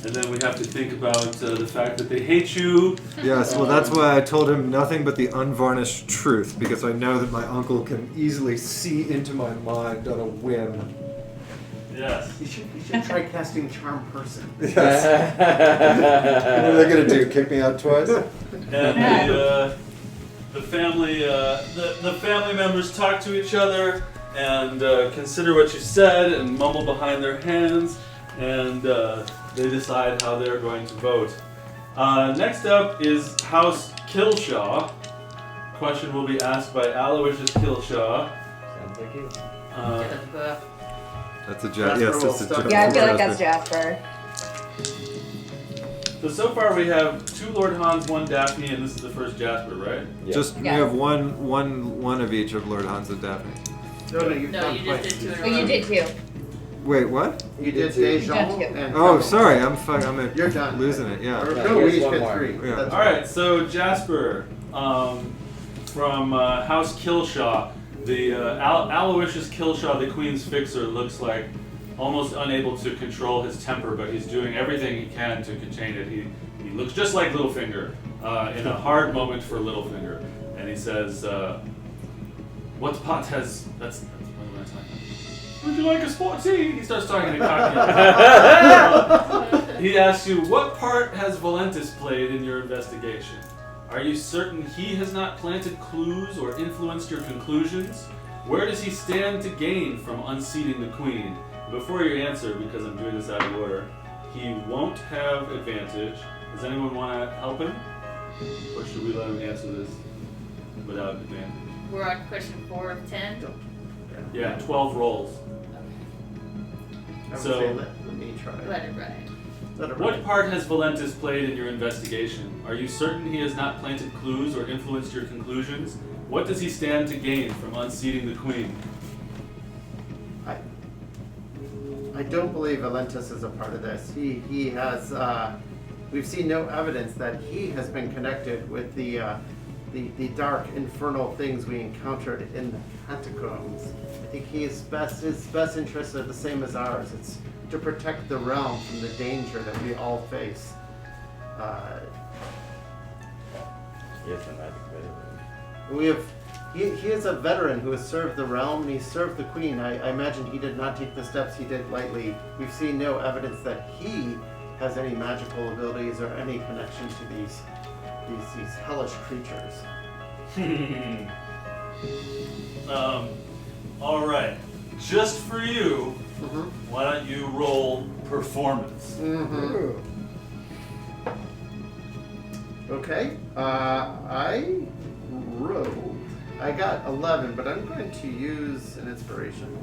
Speaker 1: and then we have to think about the fact that they hate you.
Speaker 2: Yes, well, that's why I told him nothing but the unvarnished truth, because I know that my uncle can easily see into my mind on a whim.
Speaker 1: Yes.
Speaker 4: You should try casting Charm Person.
Speaker 2: Yes. What are they going to do, kick me out twice?
Speaker 1: And the family members talk to each other and consider what you said and mumble behind their hands, and they decide how they're going to vote. Next up is House Killshaw. Question will be asked by Aloysius Killshaw.
Speaker 3: Sounds like you.
Speaker 2: That's a Jasper. Yes, it's a Jasper.
Speaker 6: Yeah, I feel like that's Jasper.
Speaker 1: So far we have 2 Lord Hans, 1 Daphne, and this is the first Jasper, right?
Speaker 3: Yeah.
Speaker 2: Just,
Speaker 6: Yeah.
Speaker 2: we have one of each of Lord Hans and Daphne.
Speaker 4: No, you've
Speaker 5: No,
Speaker 4: done
Speaker 5: you just
Speaker 4: twice.
Speaker 5: did 2 in a
Speaker 6: Oh,
Speaker 5: row.
Speaker 6: you did too.
Speaker 2: Wait, what?
Speaker 4: You did
Speaker 6: You
Speaker 4: Dejon
Speaker 6: done two.
Speaker 4: and
Speaker 2: Oh,
Speaker 4: Trouble.
Speaker 2: sorry, I'm
Speaker 4: You're done.
Speaker 2: losing it, yeah.
Speaker 4: Or,
Speaker 3: No,
Speaker 4: no, we
Speaker 3: here's
Speaker 4: each
Speaker 3: one
Speaker 4: get
Speaker 3: more.
Speaker 4: 3.
Speaker 2: Yeah.
Speaker 4: That's
Speaker 1: Alright, so Jasper, from House Killshaw, the Aloysius Killshaw, the Queen's fixer, looks like almost unable to control his temper, but he's doing everything he can to contain it. He looks just like Littlefinger in a hard moment for Littlefinger, and he says, "What pot has?" That's what am I talking about? you like a sportsy? He starts talking to Cockney. He asks you, what part has Valentis played in your investigation? Are you certain he has not planted clues or influenced your conclusions? Where does he stand to gain from unseating the queen? Before you answer, because I'm doing this out of order, he won't have advantage. Does anyone want to help him? Or should we let him answer this without advantage?
Speaker 5: We're on question 4 of 10.
Speaker 1: Yeah, 12 rolls.
Speaker 4: I would
Speaker 1: So-
Speaker 4: say let me try.
Speaker 5: Let it ride.
Speaker 4: Let it
Speaker 1: What
Speaker 4: ride.
Speaker 1: part has Valentis played in your investigation? Are you certain he has not planted clues or influenced your conclusions? What does he stand to gain from unseating the queen?
Speaker 4: I don't believe Valentis is a part of this. He has. We've seen no evidence that he has been connected with the dark infernal things we encountered in the catacombs. I think his best interests are the same as ours. It's to protect the realm from the danger that we all face.
Speaker 3: Yes, and magic better.
Speaker 4: We have. He is a veteran who has served the realm and he served the queen. I imagine he did not take the steps he did lightly. We've seen no evidence that he has any magical abilities or any connection to these hellish creatures.
Speaker 1: All right. Just for you,
Speaker 4: Mm-hmm.
Speaker 1: why don't you roll performance?
Speaker 4: Mm-hmm. Okay. I rolled. I got 11, but I'm going to use an inspiration.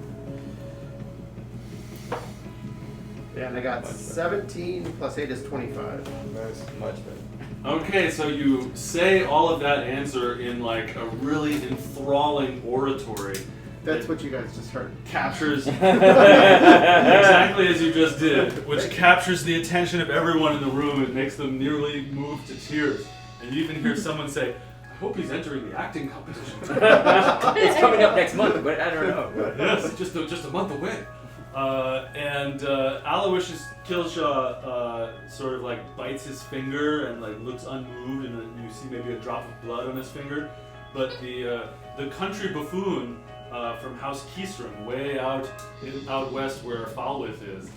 Speaker 4: Yeah, and I got 17 plus 8 is 25.
Speaker 9: Nice.
Speaker 3: Much better.
Speaker 1: Okay, so you say all of that answer in like a really enthralling oratory.
Speaker 4: That's what you guys just heard.
Speaker 1: Captures exactly as you just did, which captures the attention of everyone in the room and makes them nearly move to tears. And you even hear someone say, I hope he's entering the acting competition.
Speaker 3: It's coming up next month, but I don't know.
Speaker 1: Yes, just a month away. And Aloysius Killshaw sort of like bites his finger and like looks unmoved, and then you see maybe a drop of blood on his finger. But the country buffoon from House Keystrom, way out west where Falwith is,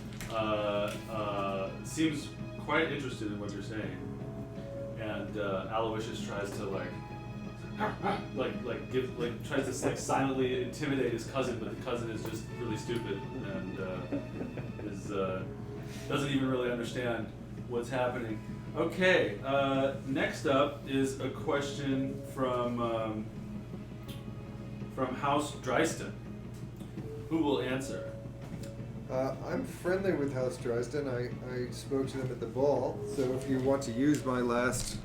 Speaker 1: seems quite interested in what you're saying. And Aloysius tries to tries to like silently intimidate his cousin, but the cousin is just really stupid and doesn't even really understand what's happening. Okay, next up is a question from House Dryston. Who will answer?
Speaker 2: I'm friendly with House Dresden. I spoke to them at the ball, so if you want to use my last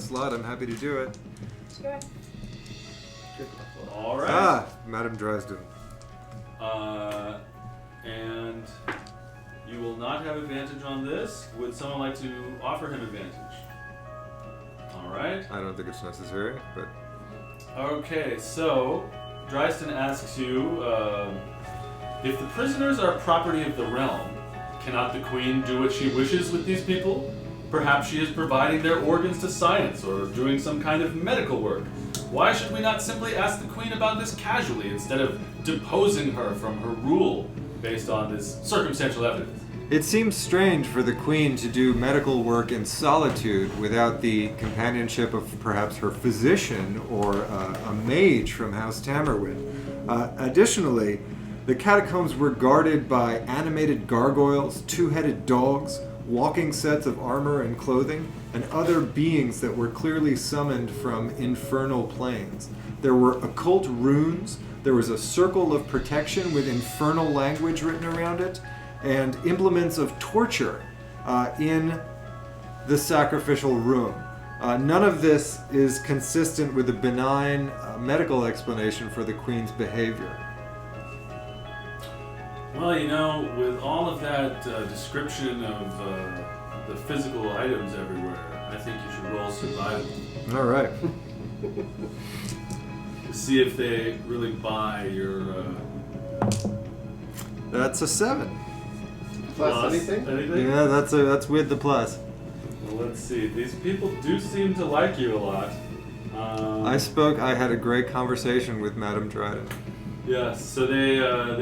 Speaker 2: slot, I'm happy to do it.
Speaker 6: Sure.
Speaker 1: All right.
Speaker 2: Ah, Madam Dresden.
Speaker 1: And you will not have advantage on this. Would someone like to offer him advantage? All right.
Speaker 2: I don't think it's necessary, but
Speaker 1: Okay, so Dryston asks you, if the prisoners are property of the realm, cannot the queen do what she wishes with these people? Perhaps she is providing their organs to science or doing some kind of medical work. Why should we not simply ask the queen about this casually instead of deposing her from her rule based on this circumstantial evidence?
Speaker 2: it seems strange for the queen to do medical work in solitude without the companionship of perhaps her physician or a mage from House Tamerwin. Additionally, the catacombs were guarded by animated gargoyles, two-headed dogs, walking sets of armor and clothing, and other beings that were clearly summoned from infernal planes. There were occult runes, there was a circle of protection with infernal language written around it, and implements of torture in the sacrificial room. None of this is consistent with a benign medical explanation for the queen's behavior.
Speaker 1: Well, you know, with all of that description of the physical items everywhere, I think you should roll survival
Speaker 2: All right.
Speaker 1: to see if they really buy your
Speaker 2: That's a 7.
Speaker 4: Plus anything?
Speaker 2: Yeah, that's with the plus.
Speaker 1: Well, let's see. These people do seem to like you a lot.
Speaker 2: I had a great conversation with Madame Dryden.
Speaker 1: Yes, so they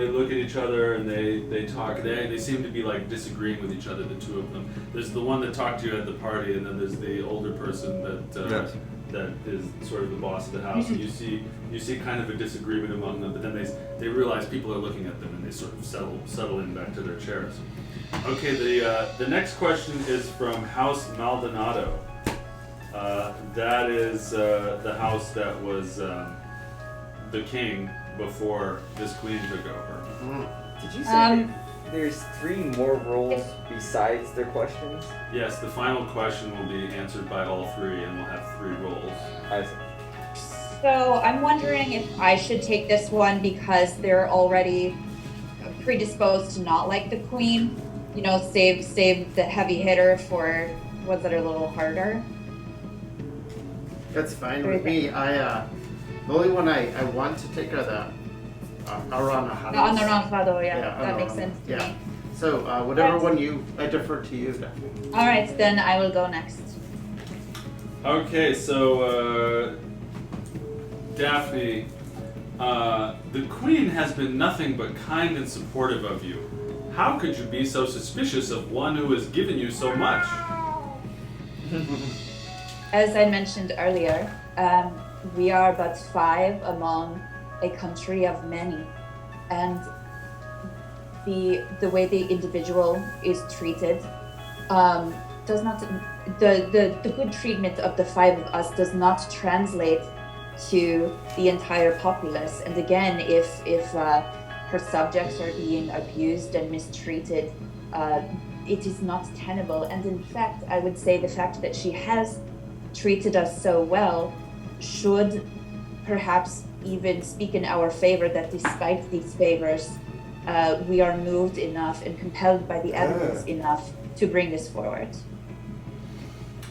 Speaker 1: look at each other and they talk. They seem to be like disagreeing with each other, the two of them. There's the one that talked to you at the party, and then there's the older person that that is sort of the boss of the house. And you see kind of a disagreement among them, but then they realize people are looking at them and they sort of settle in back to their chairs. Okay, the next question is from House Maldonado. That is the house that was the king before this queen took over.
Speaker 3: Did you say there's 3 more roles besides their questions?
Speaker 1: Yes, the final question will be answered by all 3, and we'll have 3 roles.
Speaker 3: I see.
Speaker 6: So I'm wondering if I should take this one because they're already predisposed to not like the queen. You know, save the heavy hitter for ones that are a little harder.
Speaker 4: That's fine with me. The only one I want to take are the Arana.
Speaker 6: No, that makes sense to me.
Speaker 4: So whatever one I defer to you, Daphne.
Speaker 6: All right, then I will go next.
Speaker 1: Okay, so Daphne, the queen has been nothing but kind and supportive of you. How could you be so suspicious of one who has given you so much?
Speaker 6: As I mentioned earlier, we are but 5 among a country of many, and the way the individual is treated does not the good treatment of the 5 of us does not translate to the entire populace. And again, if her subjects are being abused and mistreated, it is not tenable. And in fact, I would say the fact that she has treated us so well should perhaps even speak in our favor, that despite these favors, we are moved enough and compelled by the evidence enough to bring this forward.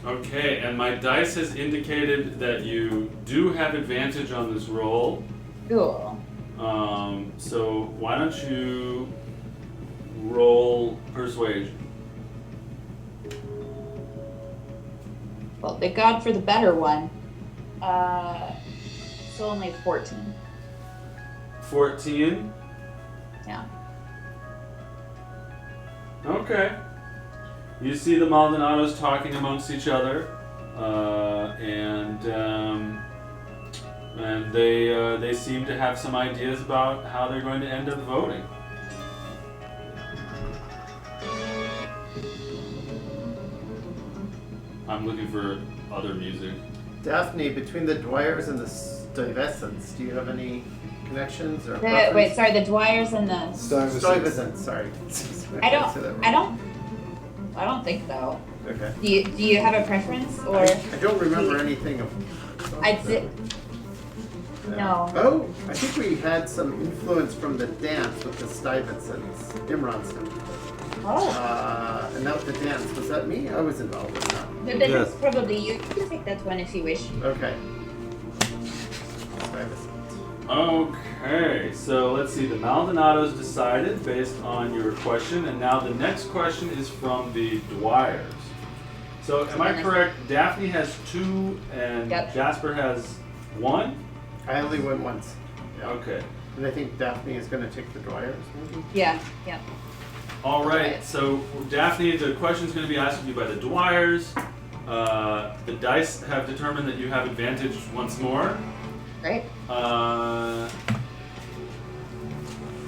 Speaker 1: Okay, and my dice has indicated that you do have advantage on this roll.
Speaker 6: Cool.
Speaker 1: So why don't you roll persuasion?
Speaker 6: Well, thank God for the better one. It's only 14.
Speaker 1: 14?
Speaker 6: Yeah.
Speaker 1: Okay. You see the Maldonados talking amongst each other, and they seem to have some ideas about how they're going to end up voting. I'm looking for other music.
Speaker 4: Daphne, between the Dwyers and the Stuyvesants, do you have any connections or
Speaker 6: The Dwyers and the.
Speaker 4: Stuyvesants, sorry.
Speaker 6: I don't think so.
Speaker 4: Okay.
Speaker 6: Do you have a preference or?
Speaker 4: I don't remember anything of.
Speaker 6: I'd say. No.
Speaker 4: Oh, I think we had some influence from the dance with the Stuyvesants, Imronson.
Speaker 6: Oh.
Speaker 4: And that was the dance. Was that me? I was involved in that.
Speaker 6: No, then it's probably you. You can take that one if you wish.
Speaker 4: Okay. Stuyvesant.
Speaker 1: Okay, so let's see. The Maldonados decided based on your question, and now the next question is from the Dwyers. So, am I correct? Daphne has 2, and Jasper has 1?
Speaker 4: I only went once.
Speaker 1: Yeah. Okay.
Speaker 4: And I think Daphne is going to take the Dwyers, maybe?
Speaker 6: Yeah.
Speaker 1: All right. So, Daphne, the question is going to be asked of you by the Dwyers. The dice have determined that you have advantage once more.
Speaker 6: Great.
Speaker 1: The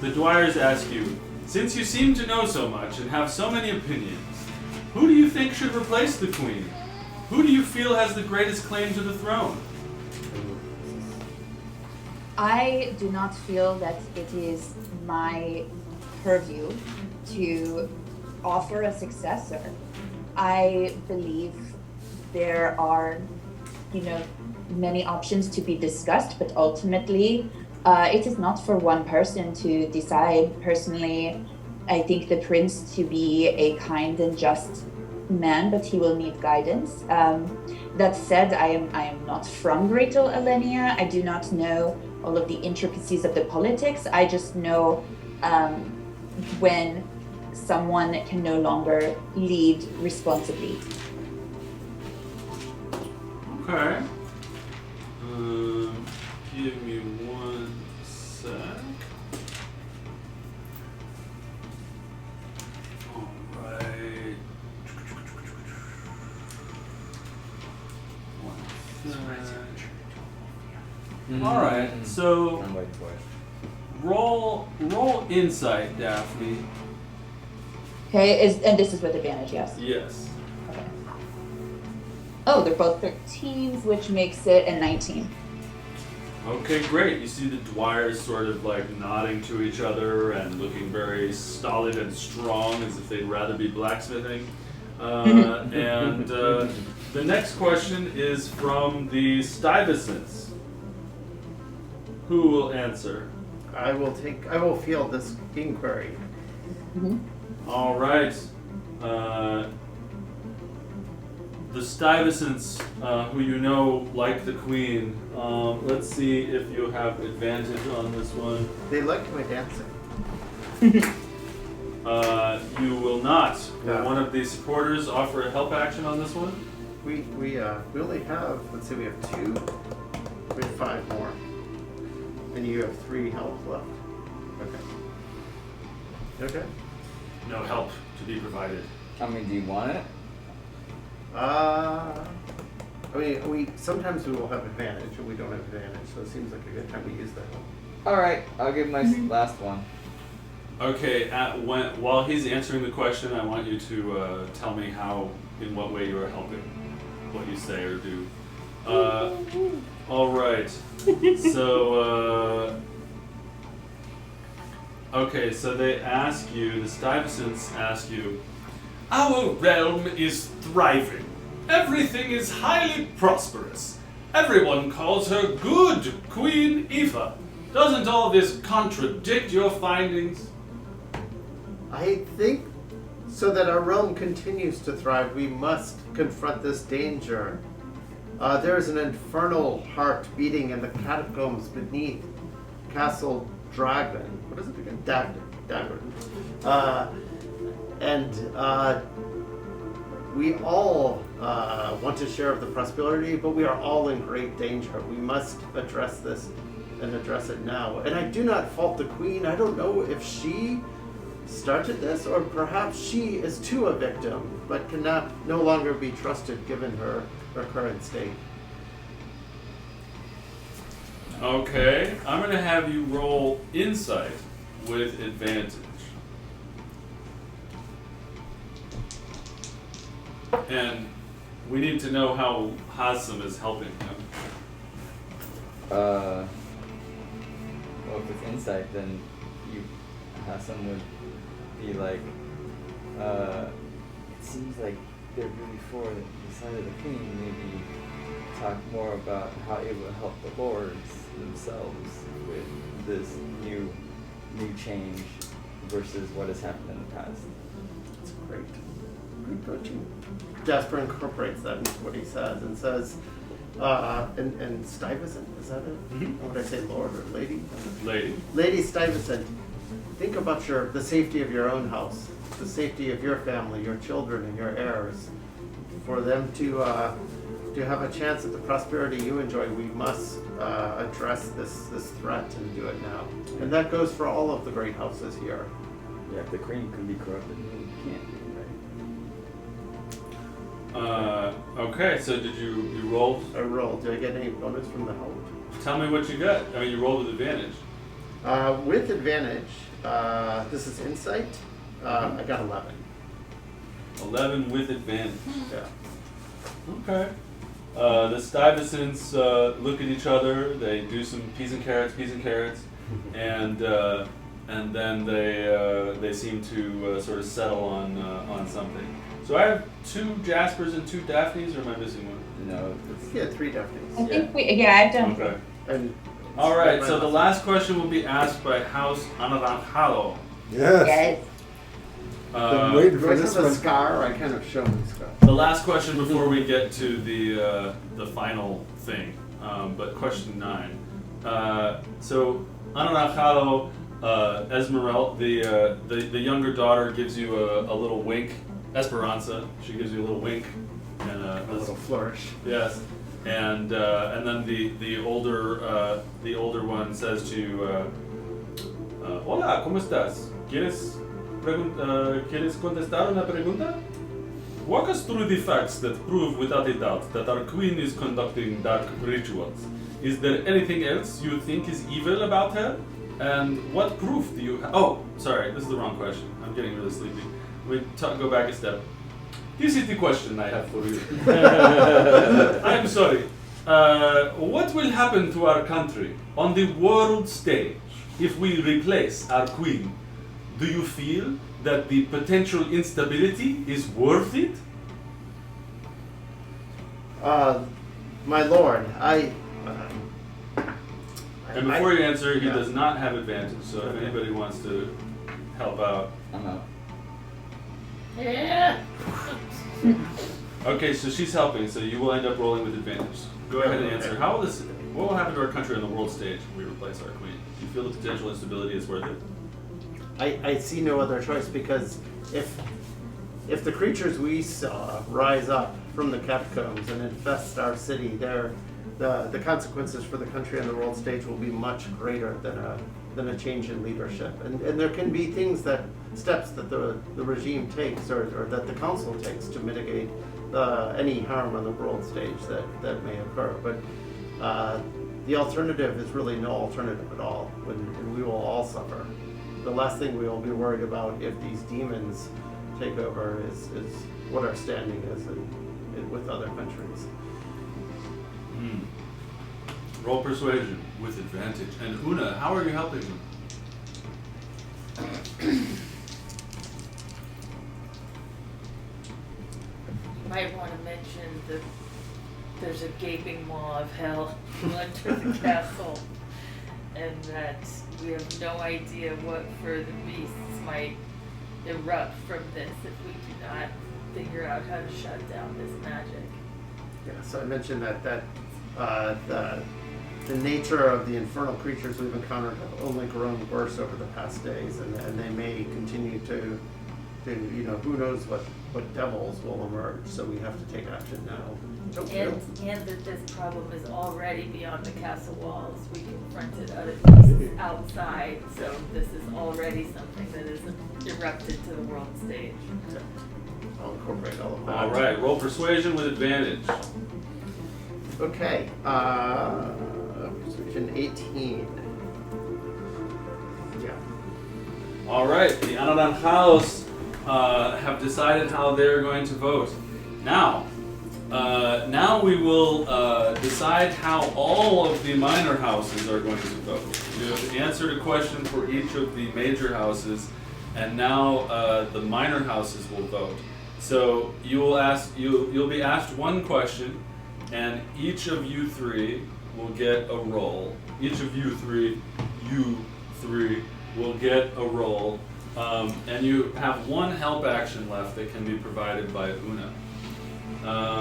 Speaker 1: Dwyers ask you, since you seem to know so much and have so many opinions, who do you think should replace the Queen? Who do you feel has the greatest claim to the throne?
Speaker 6: I do not feel that it is my purview to offer a successor. I believe there are, many options to be discussed, but ultimately, it is not for one person to decide. Personally, I think the prince to be a kind and just man, but he will need guidance. That said, I am not from Greater Elenia. I do not know all of the intricacies of the politics. I just know when someone can no longer lead responsibly.
Speaker 1: Okay. Give me one sec. All right. So
Speaker 3: I'm waiting for it.
Speaker 1: roll insight, Daphne.
Speaker 6: Okay, and this is with advantage, yes.
Speaker 1: Yes.
Speaker 6: Okay. Oh, they're both 13s, which makes it a 19.
Speaker 1: Okay, great. You see the Dwyers sort of like nodding to each other and looking very stolid and strong, as if they'd rather be blacksmithing. And the next question is from the Stuyvesants. Who will answer?
Speaker 4: I will field this inquiry.
Speaker 1: All right. The Stuyvesants, who you know like the Queen, let's see if you have advantage on this one.
Speaker 4: They like my dancing.
Speaker 1: You will not. Will
Speaker 4: No.
Speaker 1: one of the supporters offer a help action on this one?
Speaker 4: We only have, let's see, we have 2. We have 5 more. And you have 3 help left. Okay.
Speaker 1: No help to be provided.
Speaker 3: I mean, do you want it?
Speaker 4: Sometimes we will have advantage and we don't have advantage, so it seems like a good time to use that help.
Speaker 3: Alright, I'll give my last one.
Speaker 1: Okay. While he's answering the question, I want you to tell me in what way you are helping, what you say or do. All right. So. Okay, so they ask you, the Stuyvesants ask you, our realm is thriving. Everything is highly prosperous. Everyone calls her good Queen Aoife. Doesn't all this contradict your findings?
Speaker 4: I think so that our realm continues to thrive, we must confront this danger. There is an infernal heart beating in the catacombs beneath Castle Dragon. What is it again? Dagger. We all want a share of the prosperity, but we are all in great danger. We must address this and address it now. And I do not fault the Queen. I don't know if she started this, or perhaps she is too a victim, but cannot no longer be trusted given her current state.
Speaker 1: Okay, I'm going to have you roll insight with advantage. And we need to know how Hasem is helping him.
Speaker 3: Well, if it's insight, then Hassan would be like, it seems like they're really for the side of the Queen. Maybe talk more about how it will help the lords themselves with this new change versus what has happened in the past.
Speaker 4: That's great. Good coaching. Jasper incorporates that into what he says and says, and Stuyvesant, is that it?
Speaker 1: Mm-hmm.
Speaker 4: What would I say, Lord or Lady?
Speaker 1: Lady.
Speaker 4: Lady Stuyvesant, think about the safety of your own house, the safety of your family, your children, and your heirs. For them to have a chance at the prosperity you enjoy, we must address this threat and do it now. And that goes for all of the great houses here.
Speaker 3: Yeah, if the Queen can be corrupted, we can't.
Speaker 1: Okay, so did you roll?
Speaker 4: I rolled. Do I get any bonus from the help?
Speaker 1: Tell me what you got. I mean, you rolled with advantage.
Speaker 4: With advantage, this is insight. I got 11.
Speaker 1: 11 with advantage.
Speaker 4: Yeah.
Speaker 1: Okay. The Stuyvesants look at each other. They do some peas and carrots, and then they seem to sort of settle on something. So I have 2 Jaspers and 2 Daphnes, or am I missing one?
Speaker 3: No,
Speaker 4: Yeah, 3 Daphnes.
Speaker 6: I think I've done.
Speaker 1: Okay.
Speaker 4: And
Speaker 1: All right. So the last question will be asked by House Anaranjado.
Speaker 9: Yes.
Speaker 6: Yes.
Speaker 9: Been waiting
Speaker 4: do
Speaker 9: for
Speaker 4: I
Speaker 9: this
Speaker 4: have a
Speaker 9: one.
Speaker 4: scar? I kind of show my scar.
Speaker 1: The last question before we get to the final thing, but question 9. So Anaranjado, Esmeralda, the younger daughter gives you a little wink. Esperanza, she gives you a little wink and
Speaker 4: A little flourish.
Speaker 1: yes, and then the older one says to you, "Hola, ¿cómo estás? ¿Quieres contestar una pregunta? Walk us through the facts that prove without a doubt that our queen is conducting dark rituals. Is there anything else you think is evil about her? And what proof do you have? Oh, sorry, this is the wrong question. I'm getting really sleepy. Let me go back a step. This is the question I have for you. I'm sorry. What will happen to our country on the world stage if we replace our queen? Do you feel that the potential instability is worth it?
Speaker 4: My lord,
Speaker 1: And before you answer, he
Speaker 4: yeah.
Speaker 1: does not have advantage, so if anybody wants to help out.
Speaker 3: I'm out.
Speaker 5: Yeah.
Speaker 1: Okay, so she's helping, so you will end up rolling with advantage. Go ahead and answer. What will happen to our country on the world stage if we replace our queen? Do you feel the potential instability is worth it?
Speaker 4: I see no other choice, because if the creatures we saw rise up from the catacombs and infest our city, the consequences for the country on the world stage will be much greater than a change in leadership. And there can be steps that the regime takes or that the council takes to mitigate any harm on the world stage that may occur. But the alternative is really no alternative at all, and we will all suffer. The last thing we will be worried about if these demons take over is what our standing is with other countries.
Speaker 1: Roll persuasion with advantage. And Una, how are you helping them?
Speaker 5: Might want to mention that there's a gaping maw of hell under the castle, and that we have no idea what further beasts might erupt from this if we do not figure out how to shut down this magic.
Speaker 4: Yeah, so I mentioned that the nature of the infernal creatures we've encountered have only grown worse over the past days, and they may continue to who knows what devils will emerge. So we have to take action now.
Speaker 5: And that this problem is already beyond the castle walls. We confronted other beasts outside, so this is already something that is erupted to the world stage.
Speaker 4: I'll incorporate all of that.
Speaker 1: All right, roll persuasion with advantage.
Speaker 4: Okay. Persuasion 18. Yeah.
Speaker 1: All right, the Anaranjados have decided how they're going to vote. Now we will decide how all of the minor houses are going to vote. You have answered a question for each of the major houses, and now the minor houses will vote. So you'll be asked one question, and each of you three will get a roll. Each of you three will get a roll. And you have one help action left that can be provided by Una.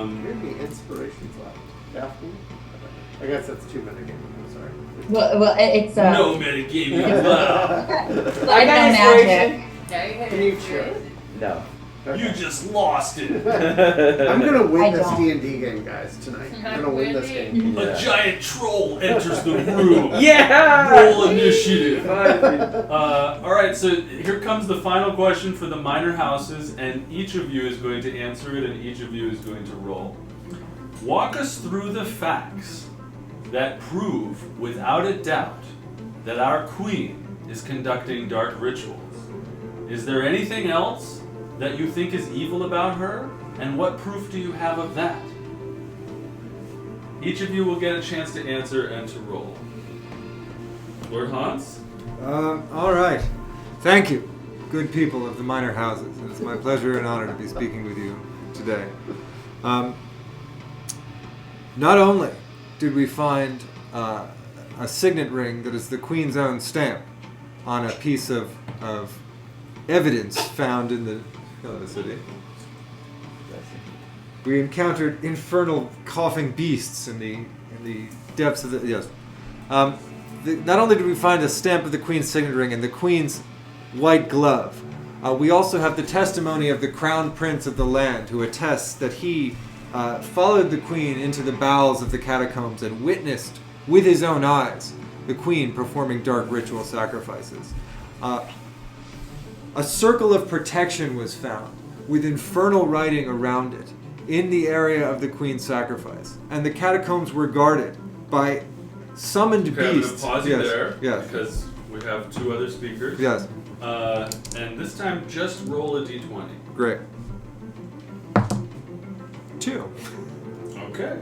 Speaker 4: Maybe inspirations left. Daphne? I guess that's 2 metagaming. I'm sorry.
Speaker 6: Well, it's
Speaker 1: No metagaming allowed.
Speaker 6: I know magic.
Speaker 4: Can you check?
Speaker 3: No.
Speaker 1: You just lost it.
Speaker 4: I'm gonna win
Speaker 6: I
Speaker 4: this
Speaker 6: don't.
Speaker 4: D&D game, guys, tonight. I'm gonna win this game.
Speaker 1: A giant troll enters the room.
Speaker 3: Yeah!
Speaker 1: Roll initiative. All right, so here comes the final question for the minor houses, and each of you is going to answer it, and each of you is going to roll. Walk us through the facts that prove, without a doubt, that our queen is conducting dark rituals. Is there anything else that you think is evil about her, and what proof do you have of that? Each of you will get a chance to answer and to roll. Lord Hans?
Speaker 2: All right. Thank you, good people of the minor houses. It's my pleasure and honor to be speaking with you today. Not only did we find a signet ring that is the Queen's own stamp on a piece of evidence found in the city. We encountered infernal coughing beasts in the depths of the yes. Not only did we find a stamp of the Queen's signet ring and the Queen's white glove, we also have the testimony of the Crown Prince of the land, who attests that he followed the Queen into the bowels of the catacombs and witnessed with his own eyes the Queen performing dark ritual sacrifices. A circle of protection was found with infernal writing around it in the area of the Queen's sacrifice, and the catacombs were guarded by summoned
Speaker 1: Okay, I'm gonna
Speaker 2: beasts.
Speaker 1: pause you
Speaker 2: Yes.
Speaker 1: there
Speaker 2: Yes.
Speaker 1: because we have 2 other speakers.
Speaker 2: Yes.
Speaker 1: And this time, just roll a d20.
Speaker 2: Great. 2.
Speaker 1: Okay.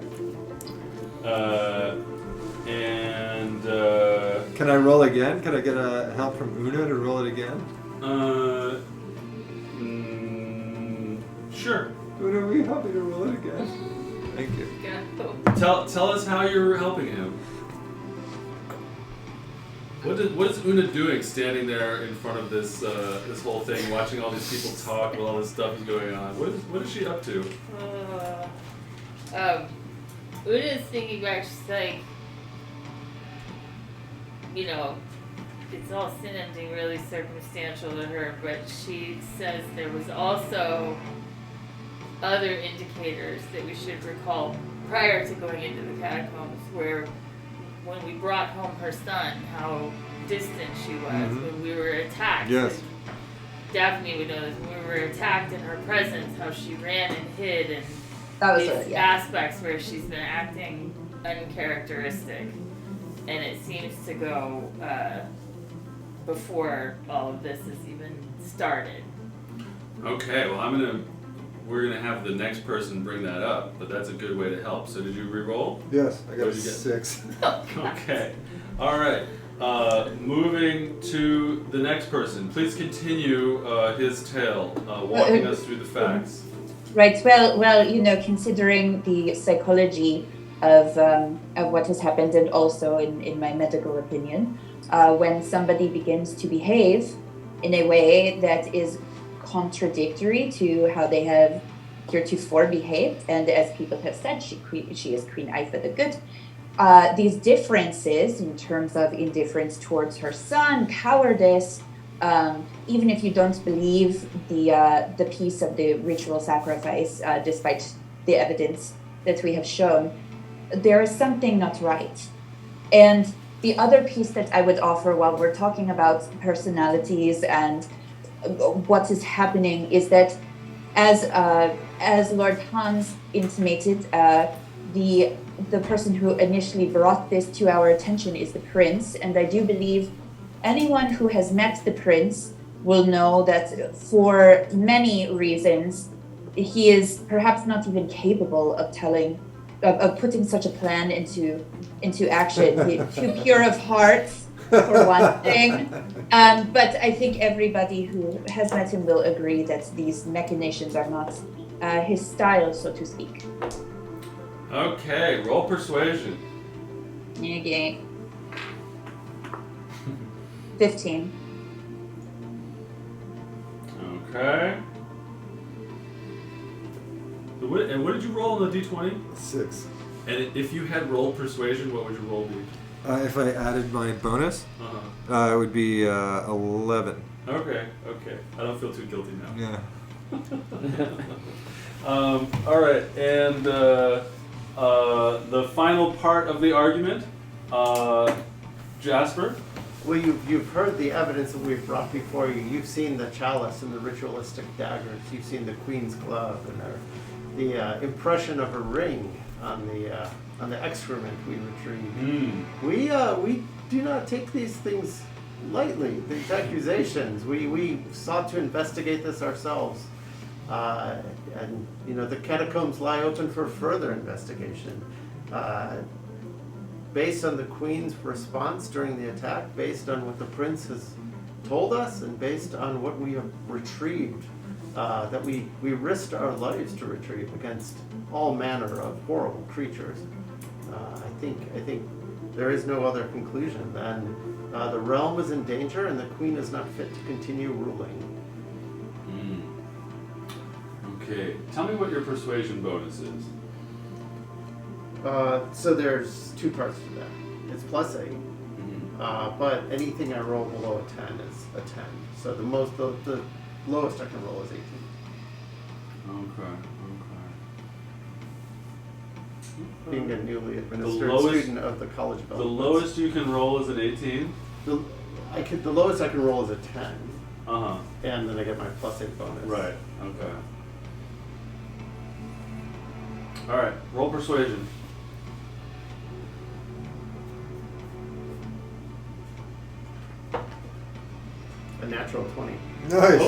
Speaker 2: Can I roll again? Can I get help from Una to roll it again?
Speaker 1: Sure.
Speaker 2: Una, will you help me to roll it again? Thank you.
Speaker 1: Tell us how you're helping him. What is Una doing, standing there in front of this this whole thing, watching all these people talk while all this stuff is going on? What is she up to?
Speaker 5: Una's thinking back. She's like, you know, it's all sounding really circumstantial to her, but she says there was also other indicators that we should recall prior to going into the catacombs, where when we brought home her son, how distant she was when we were attacked.
Speaker 2: Yes.
Speaker 5: And Daphne would know this. When we were attacked in her presence, how she ran and hid, and
Speaker 6: That was
Speaker 5: these
Speaker 6: it, yeah.
Speaker 5: aspects where she's been acting uncharacteristic, and it seems to go before all of this has even started.
Speaker 1: Okay, well we're gonna have the next person bring that up, but that's a good way to help. So did you re-roll?
Speaker 2: Yes, I got
Speaker 1: What
Speaker 2: a
Speaker 1: did you get?
Speaker 2: 6.
Speaker 1: Okay. All right. Moving to the next person. Please continue his tale, walking us through the facts.
Speaker 6: Right. Well, you know, considering the psychology of what has happened, and also in my medical opinion, when somebody begins to behave in a way that is contradictory to how they have heretofore behaved, and as people have said, she is Queen Aoife the Good. These differences in terms of indifference towards her son, cowardice, even if you don't believe the piece of the ritual sacrifice, despite the evidence that we have shown, there is something not right. And the other piece that I would offer while we're talking about personalities and what is happening is that, as Lord Hans intimated, the person who initially brought this to our attention is the prince, and I do believe anyone who has met the prince will know that for many reasons he is perhaps not even capable of putting such a plan into action. He's too pure of heart, for one thing. But I think everybody who has met him will agree that these machinations are not his style, so to speak.
Speaker 1: Okay, roll persuasion.
Speaker 6: Okay. 15.
Speaker 1: Okay. And what did you roll on the d20?
Speaker 2: 6.
Speaker 1: And if you had rolled persuasion, what would your roll be?
Speaker 2: If I added my bonus, it would be 11.
Speaker 1: Okay. I don't feel too guilty now.
Speaker 2: Yeah.
Speaker 1: All right, and the final part of the argument, Jasper.
Speaker 4: Well, you've heard the evidence that we've brought before you. You've seen the chalice and the ritualistic daggers. You've seen the queen's glove and the impression of a ring on the excrement we retrieved. We do not take these things lightly. These accusations. We sought to investigate this ourselves, and you know the catacombs lie open for further investigation. Based on the Queen's response during the attack, based on what the Prince has told us, and based on what we have retrieved, that we risked our lives to retrieve against all manner of horrible creatures. I think there is no other conclusion than the realm is in danger and the Queen is not fit to continue ruling.
Speaker 1: Okay, tell me what your persuasion bonus is.
Speaker 4: So there's 2 parts to that. It's +8, but anything I roll below a 10 is a 10. So the lowest I can roll is 18.
Speaker 1: Okay.
Speaker 4: Being a newly administered student of the College of
Speaker 1: The
Speaker 4: Elements.
Speaker 1: lowest you can roll is an 18?
Speaker 4: The lowest I can roll is a 10.
Speaker 1: Uh-huh.
Speaker 4: And then I get my +8 bonus.
Speaker 1: Right, okay. Alright, roll persuasion.
Speaker 4: a natural 20.
Speaker 9: Nice.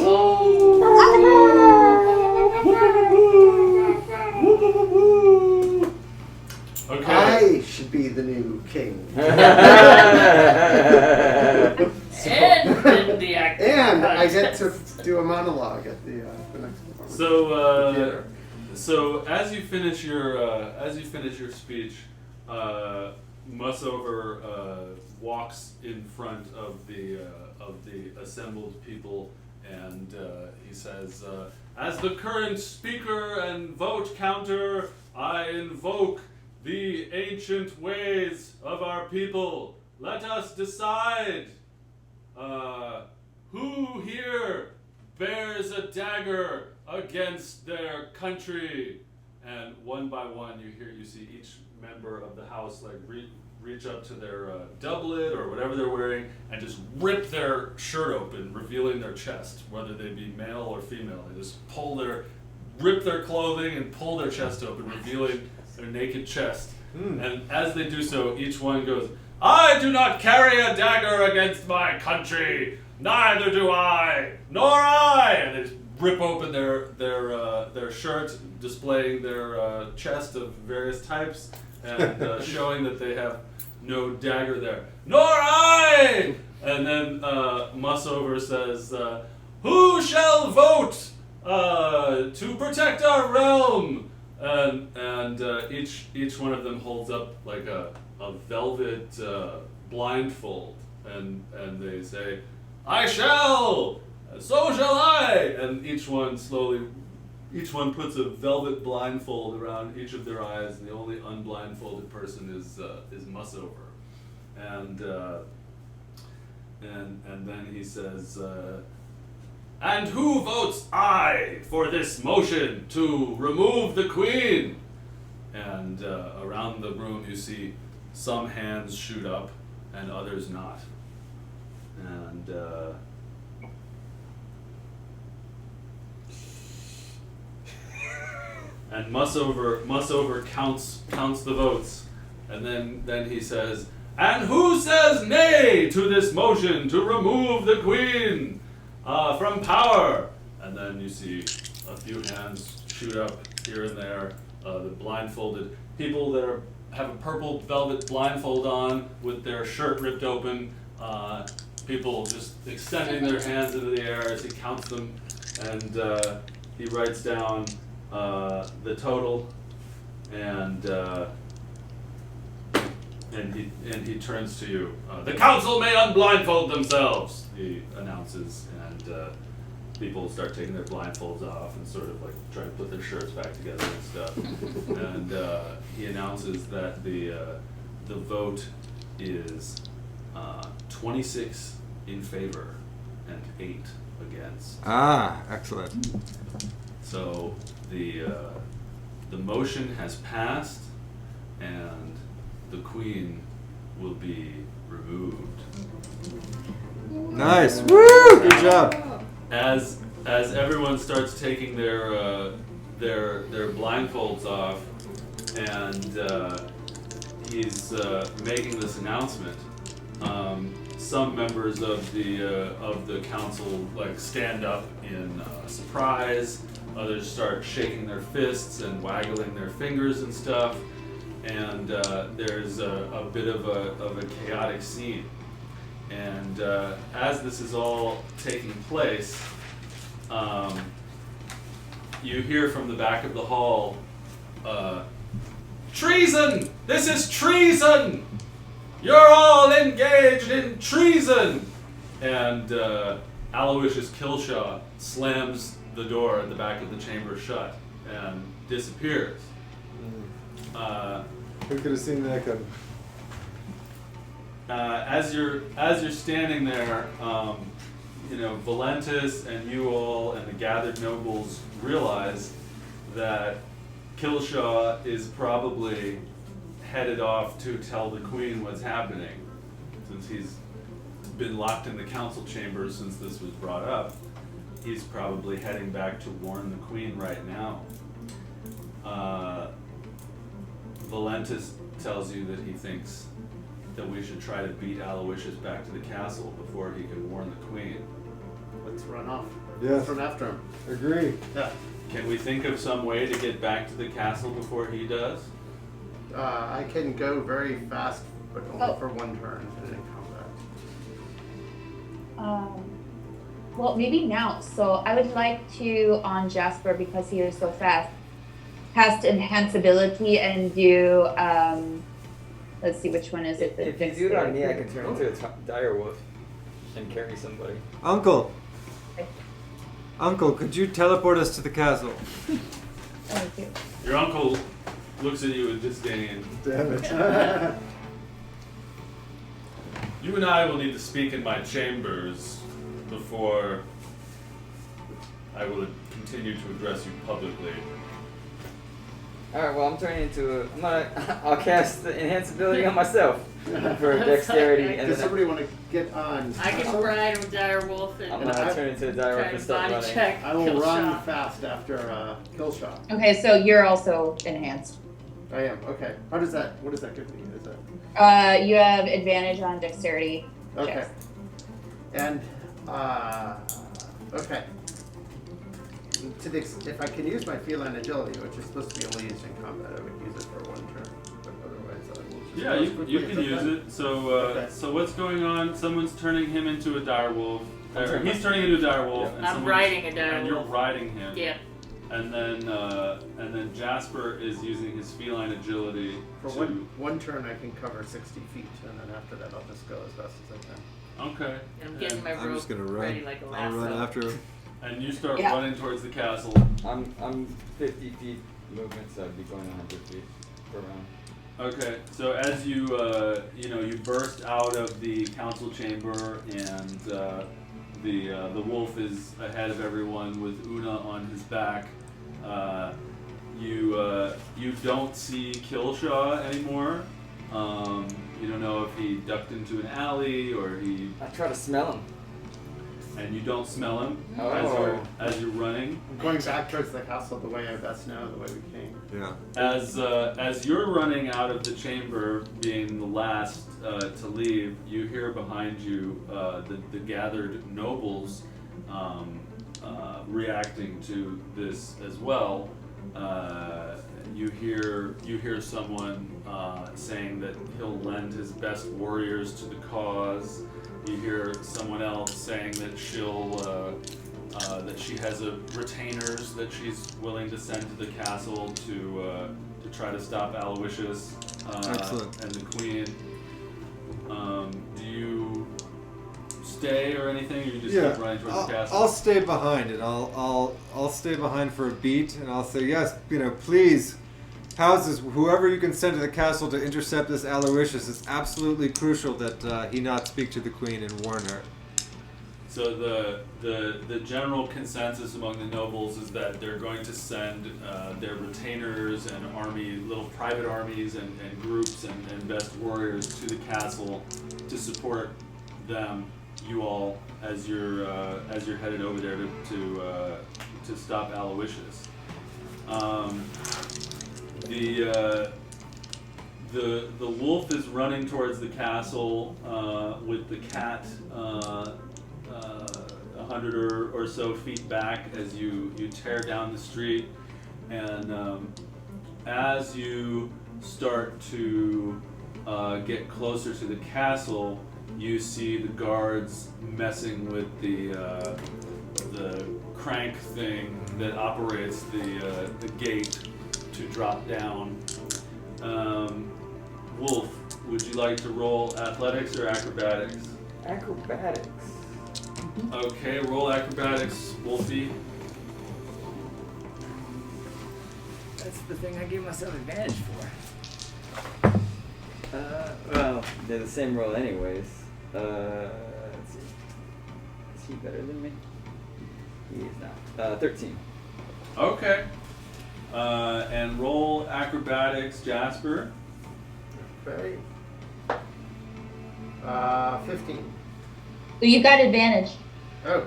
Speaker 1: Okay.
Speaker 4: I should be the new king.
Speaker 5: And the acting
Speaker 4: And I get
Speaker 5: contest.
Speaker 4: to do a monologue at the next performance.
Speaker 1: So, so as you finish your speech, Mussover walks in front of the assembled people, and he says, "As the current speaker and vote counter, I invoke the ancient ways of our people. Let us decide. Who here bears a dagger against their country?" And one by one, you see each member of the house like reach up to their doublet or whatever they're wearing and just rip their shirt open, revealing their chest, whether they be male or female. They just rip their clothing and pull their chest open, revealing their naked chest. And as they do so, each one goes, "I do not carry a dagger against my country. Neither do I, nor I." And they just rip open their shirt, displaying their chest of various types, and showing that they have no dagger there. "Nor I!" And then Mussover says, "Who shall vote to protect our realm?" And each one of them holds up like a velvet blindfold, and they say, "I shall, so shall I," and each one puts a velvet blindfold around each of their eyes, and the only unblindfolded person is Mussover, and then he says, "And who votes aye for this motion to remove the queen?" And around the room you see some hands shoot up and others not. And Mussover counts the votes, and then he says, "And who says nay to this motion to remove the queen from power?" And then you see a few hands shoot up here and there. The blindfolded people that have a purple velvet blindfold on with their shirt ripped open. People just extending their hands into the air as he counts them, and he writes down the total, and he turns to you. "The council may unblindfold themselves," he announces, and people start taking their blindfolds off and sort of like trying to put their shirts back together and stuff. And he announces that the vote is 26 in favor and 8 against.
Speaker 2: Ah, excellent.
Speaker 1: So the motion has passed, and the queen will be removed.
Speaker 2: Nice. Woo! Good job.
Speaker 1: As everyone starts taking their blindfolds off, and he's making this announcement, some members of the council like stand up in surprise. Others start shaking their fists and waggling their fingers and stuff, and there's a bit of a chaotic scene. And as this is all taking place, you hear from the back of the hall, "Treason! This is treason! You're all engaged in treason!" And Aloysius Killshaw slams the door at the back of the chamber shut and disappears.
Speaker 9: Who could have seen that coming?
Speaker 1: As you're standing there, Valentis and you all and the gathered nobles realize that Killshaw is probably headed off to tell the queen what's happening, since he's been locked in the council chamber since this was brought up. He's probably heading back to warn the queen right now. Valentis tells you that he thinks that we should try to beat Aloysius back to the castle before he can warn the queen.
Speaker 4: let's run off.
Speaker 9: Yes.
Speaker 4: Let's run after him.
Speaker 9: Agree.
Speaker 4: Yeah.
Speaker 1: Can we think of some way to get back to the castle before he does?
Speaker 4: I can go very fast, but only
Speaker 6: Oh.
Speaker 4: for one turn and in combat.
Speaker 6: Well, maybe now. So I would like to, on Jasper, because he is so fast, cast enhanceability and do, let's see, which one is it?
Speaker 3: If you do it on me, I can turn into a dire wolf and carry somebody.
Speaker 2: Uncle, could you teleport us to the castle?
Speaker 6: Thank you.
Speaker 1: Your uncle looks at you with disdain.
Speaker 9: Damn it.
Speaker 1: You and I will need to speak in my chambers before I will continue to address you publicly.
Speaker 3: Alright, well, I'm turning into I'll cast the enhanceability on myself for dexterity, and
Speaker 4: Does
Speaker 3: then
Speaker 4: somebody want to get on?
Speaker 5: I can ride a dire wolf
Speaker 3: I'm
Speaker 5: and
Speaker 3: gonna turn into a dire wolf
Speaker 5: try
Speaker 3: and
Speaker 5: to
Speaker 3: start
Speaker 5: body
Speaker 3: running.
Speaker 5: check.
Speaker 4: I will
Speaker 5: kill
Speaker 4: run
Speaker 5: shot.
Speaker 4: fast after kill shot.
Speaker 6: Okay, so you're also enhanced.
Speaker 4: I am. Okay. What does that give me? Is that
Speaker 6: You have advantage on dexterity.
Speaker 4: okay?
Speaker 6: checks.
Speaker 4: And okay. If I can use my feline agility, which is supposed to be only used in combat, I would use it for one turn. But otherwise, I will just
Speaker 1: Yeah, you can use it. So,
Speaker 4: Okay.
Speaker 1: so what's going on? Someone's turning him into a dire wolf. Or
Speaker 3: turning
Speaker 1: he's turning into a dire wolf. And
Speaker 5: I'm
Speaker 1: someone's-
Speaker 5: riding a dire
Speaker 1: And you're
Speaker 5: wolf.
Speaker 1: riding him.
Speaker 5: Yeah.
Speaker 1: And then Jasper is using his feline agility
Speaker 4: For
Speaker 1: to.
Speaker 4: one turn, I can cover 60 feet, and then after that, I'll just go as fast as I can.
Speaker 1: Okay.
Speaker 5: I'm getting my
Speaker 2: I'm
Speaker 5: rope
Speaker 2: just gonna run.
Speaker 5: ready like a
Speaker 2: I'll
Speaker 5: lasso.
Speaker 2: run after him.
Speaker 1: And you start
Speaker 6: Yeah.
Speaker 1: running towards the castle.
Speaker 3: I'm 50 feet movement, so I'd be going 100 feet per round.
Speaker 1: Okay, so as you you burst out of the council chamber, and the wolf is ahead of everyone with Una on his back. You don't see Killshaw anymore. You don't know if he ducked into an alley or he,
Speaker 3: I try to smell him.
Speaker 1: and you don't smell him
Speaker 3: Oh.
Speaker 1: as you're running.
Speaker 4: I'm going back towards the castle the way I best know, the way we came.
Speaker 2: Yeah.
Speaker 1: As you're running out of the chamber, being the last to leave, you hear behind you the gathered nobles reacting to this as well. You hear someone saying that he'll lend his best warriors to the cause. You hear someone else saying that that she has retainers that she's willing to send to the castle to try to stop Aloysius
Speaker 2: Excellent.
Speaker 1: and the queen. Do you stay or anything, or you just keep running towards the castle?
Speaker 2: I'll stay behind it. I'll stay behind for a beat, and I'll say yes. Please, houses, whoever you can send to the castle to intercept this Aloysius. It's absolutely crucial that he not speak to the queen and warn her.
Speaker 1: So the general consensus among the nobles is that they're going to send their retainers and little private armies and groups and best warriors to the castle to support them, you all, as you're headed over there to stop Aloysius. The wolf is running towards the castle with the cat 100 or so feet back as you tear down the street, and as you start to get closer to the castle, you see the guards messing with the crank thing that operates the gate to drop down. Wolf, would you like to roll athletics or acrobatics?
Speaker 3: Acrobatics.
Speaker 1: Okay, roll acrobatics, Wolfie.
Speaker 3: That's the thing I gave myself advantage for. Well, they're the same roll anyways. Let's see. Is he better than me? He is not. 13.
Speaker 1: Okay. And roll acrobatics, Jasper.
Speaker 4: Okay. 15.
Speaker 6: So you've got advantage.
Speaker 4: Oh.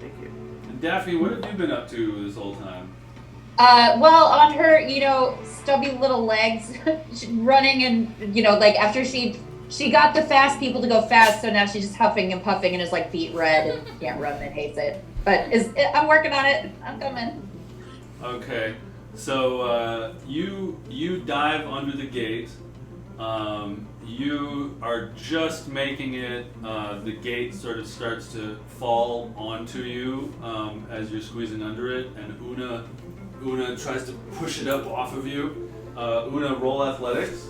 Speaker 4: Thank you.
Speaker 1: And Daphne, what have you been up to this whole time?
Speaker 6: Well, on her, stubby little legs, running and, like after she She got the fast people to go fast, so now she's just huffing and puffing and is like feet red and can't run and hates it. But I'm working on it. I'm coming.
Speaker 1: Okay, so you dive under the gate. You are just making it. The gate sort of starts to fall onto you as you're squeezing under it, and Una tries to push it up off of you. Una, roll athletics.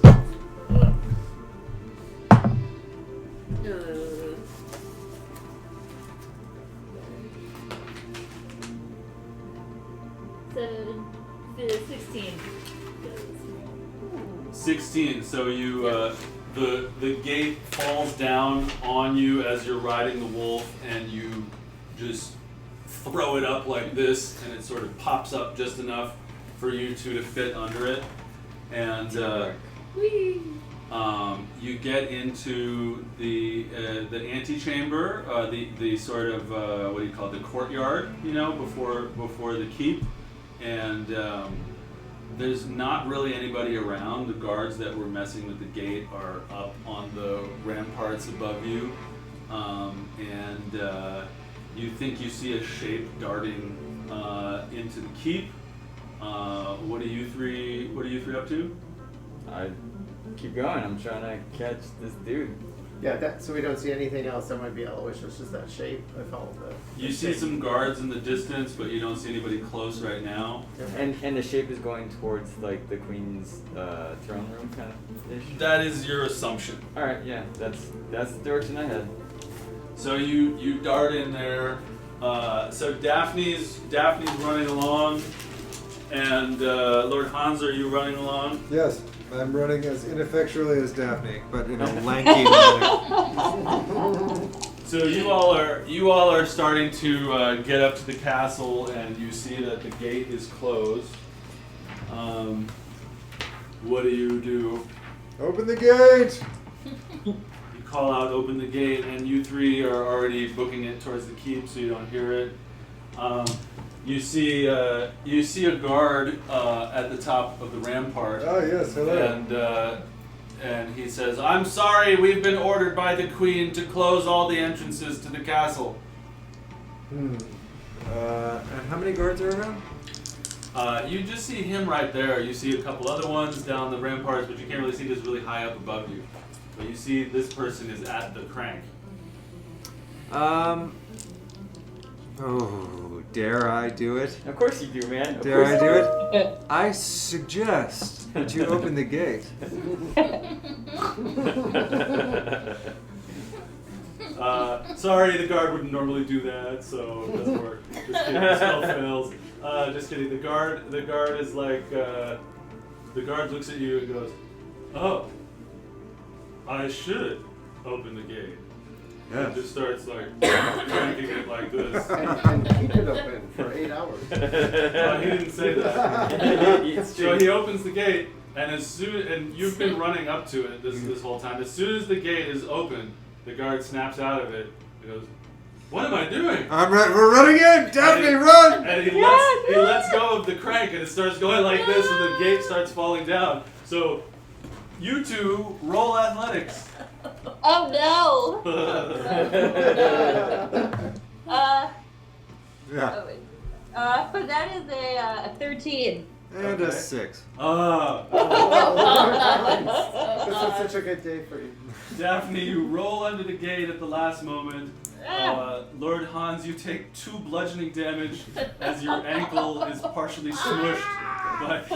Speaker 5: Seven, 16.
Speaker 1: 16. So you the gate falls down on you as you're riding the wolf, and you just throw it up like this, and it sort of pops up just enough for you two to fit under it, and you get into the antechamber, the sort of what do you call it, the courtyard, before the keep, and there's not really anybody around. The guards that were messing with the gate are up on the ramparts above you, and you think you see a shape darting into the keep. What are you three up to?
Speaker 3: I keep going. I'm trying to catch this dude.
Speaker 4: Yeah, so we don't see anything else. That might be Aloysius, just that shape. I follow the.
Speaker 1: You see some guards in the distance, but you don't see anybody close right now.
Speaker 3: And the shape is going towards like the queen's throne room kind of ish.
Speaker 1: That is your assumption.
Speaker 3: All right, yeah, that's the direction I head.
Speaker 1: So you dart in there. So Daphne's running along, and Lord Hans, are you running along?
Speaker 2: Yes, I'm running as ineffectually as Daphne, but in a lanky manner.
Speaker 1: So you all are starting to get up to the castle, and you see that the gate is closed. What do?
Speaker 2: Open the gate!
Speaker 1: You call out, open the gate, and you three are already booking it towards the keep, so you don't hear it. You see a guard at the top of the rampart.
Speaker 2: Oh yes, hello.
Speaker 1: And he says, "I'm sorry, we've been ordered by the queen to close all the entrances to the castle."
Speaker 2: And how many guards are around?
Speaker 1: You just see him right there. You see a couple other ones down the ramparts, but you can't really see this really high up above you. But you see this person is at the crank.
Speaker 2: Oh, dare I do it?
Speaker 3: Of course you do, man.
Speaker 2: Dare I do it? I suggest that you open the gate.
Speaker 1: Sorry, the guard wouldn't normally do that, so it doesn't work. Just kidding, the spell fails. Just kidding. The guard is like, the guard looks at you and goes, "Oh, I should open the gate."
Speaker 2: Yeah.
Speaker 1: And just starts like cranking it like this.
Speaker 4: And keep it open for 8 hours.
Speaker 1: He didn't say that. So he opens the gate, and and you've been running up to it this whole time. As soon as the gate is open, the guard snaps out of it. He goes, "What am I doing?"
Speaker 2: We're running in! Daphne, run!
Speaker 1: And he lets go of the crank, and it starts going like this, and the gate starts falling down. So you two roll athletics.
Speaker 6: Oh no!
Speaker 2: Yeah.
Speaker 6: Oh, wait. But that is a 13.
Speaker 2: And a 6.
Speaker 4: This was such a good day for you.
Speaker 1: Daphne, you roll under the gate at the last moment. Lord Hans, you take 2 bludgeoning damage as your ankle is partially smushed by the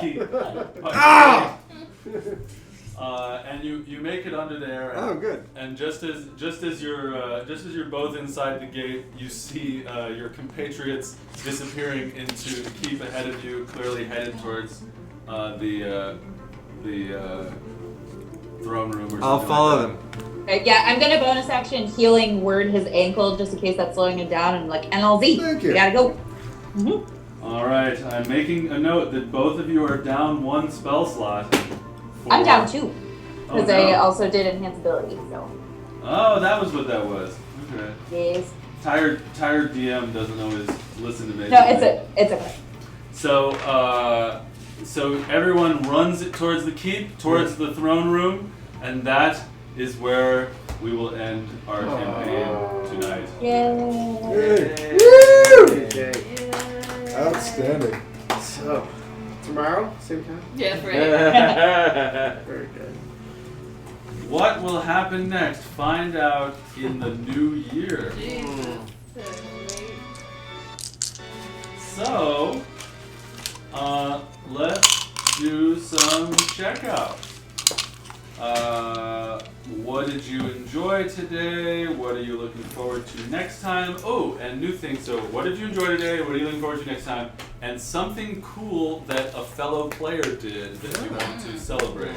Speaker 1: and you make it under there. And,
Speaker 2: Oh, good.
Speaker 1: And just as you're both inside the gate, you see your compatriots disappearing into the keep ahead of you, clearly headed towards the throne room. Or something.
Speaker 2: I'll follow
Speaker 1: like
Speaker 2: them.
Speaker 6: Yeah, I'm gonna bonus action healing word his ankle just in case that's slowing him down and like NLZ.
Speaker 2: Thank you.
Speaker 6: We gotta go. Mm-hmm.
Speaker 1: All right, I'm making a note that both of you are down 1 spell slot.
Speaker 6: I'm down 2 because I
Speaker 1: no.
Speaker 6: also did enhance ability. So.
Speaker 1: Oh, that was what that was. Okay.
Speaker 6: Yes.
Speaker 1: Tired DM doesn't always listen to me.
Speaker 6: No, it's okay.
Speaker 1: So everyone runs it towards the keep, towards the throne room, and that is where we will end our campaign tonight.
Speaker 2: Yay!
Speaker 4: Okay.
Speaker 2: Outstanding.
Speaker 4: So, tomorrow, same time?
Speaker 5: Yeah, right.
Speaker 4: Very good.
Speaker 1: What will happen next? Find out in the new year.
Speaker 5: Jesus.
Speaker 1: So, let's do some checkouts. What did you enjoy today? What are you looking forward to next time? Oh, and new things. So, what did you enjoy today? What are you looking forward to next time? And something cool that a fellow player did that you want to celebrate.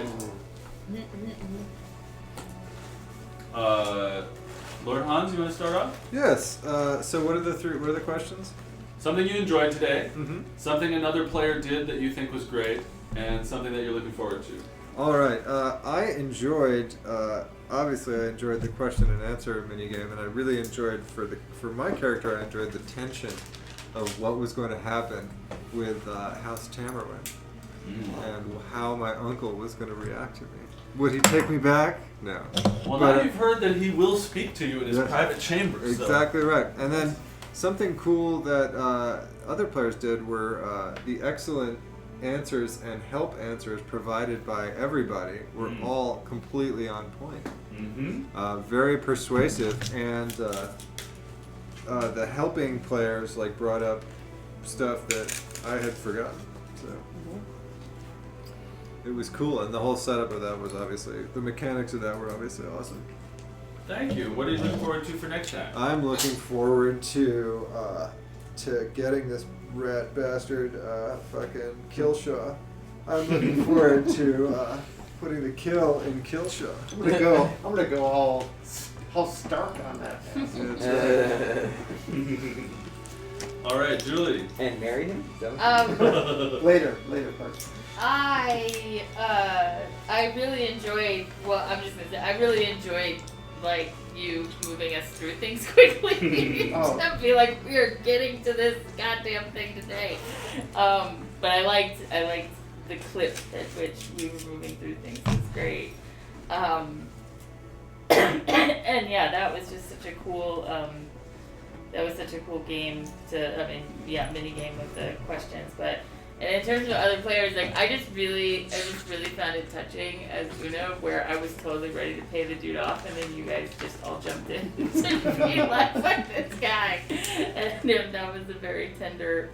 Speaker 1: Lord Hans, you want to start off?
Speaker 2: Yes. So what are the questions?
Speaker 1: Something you enjoyed today,
Speaker 2: Mm-hmm.
Speaker 1: something another player did that you think was great, and something that you're looking forward to.
Speaker 2: All right. I enjoyed. Obviously, I enjoyed the question and answer minigame, and I really enjoyed for my character. I enjoyed the tension of what was going to happen with House Tamerlane and how my uncle was going to react to me. Would he take me back? No.
Speaker 1: Well,
Speaker 2: But,
Speaker 1: now you've heard that he will speak to you in his
Speaker 2: Yeah.
Speaker 1: private chamber. So.
Speaker 2: Exactly right. And then something cool that other players did were the excellent answers and help answers provided by everybody were all completely on point.
Speaker 1: Mm-hmm.
Speaker 2: Very persuasive, and the helping players brought up stuff that I had forgotten. So it was cool, and the whole setup of that was obviously the mechanics of that were obviously awesome.
Speaker 1: Thank you. What are you looking forward to for next time?
Speaker 2: I'm looking forward to getting this rat bastard fucking Killshaw. I'm looking forward to putting the kill in Killshaw.
Speaker 4: I'm gonna go all stark on that.
Speaker 2: That's right.
Speaker 1: All right, Julie.
Speaker 3: And marry him? Is that what
Speaker 4: Later part.
Speaker 5: I really enjoyed. Well, I'm just gonna say I really enjoyed you moving us through things quickly. To be like we're getting to this goddamn thing today. But I liked the clip at which we were moving through things. It was great. And yeah, that was just such a cool. That was such a cool game mini game with the questions. But and in terms of other players, I just really found it touching as Uno, where I was totally ready to pay the dude off, and then you guys just all jumped in to be like, "Fuck this guy," and that was a very tender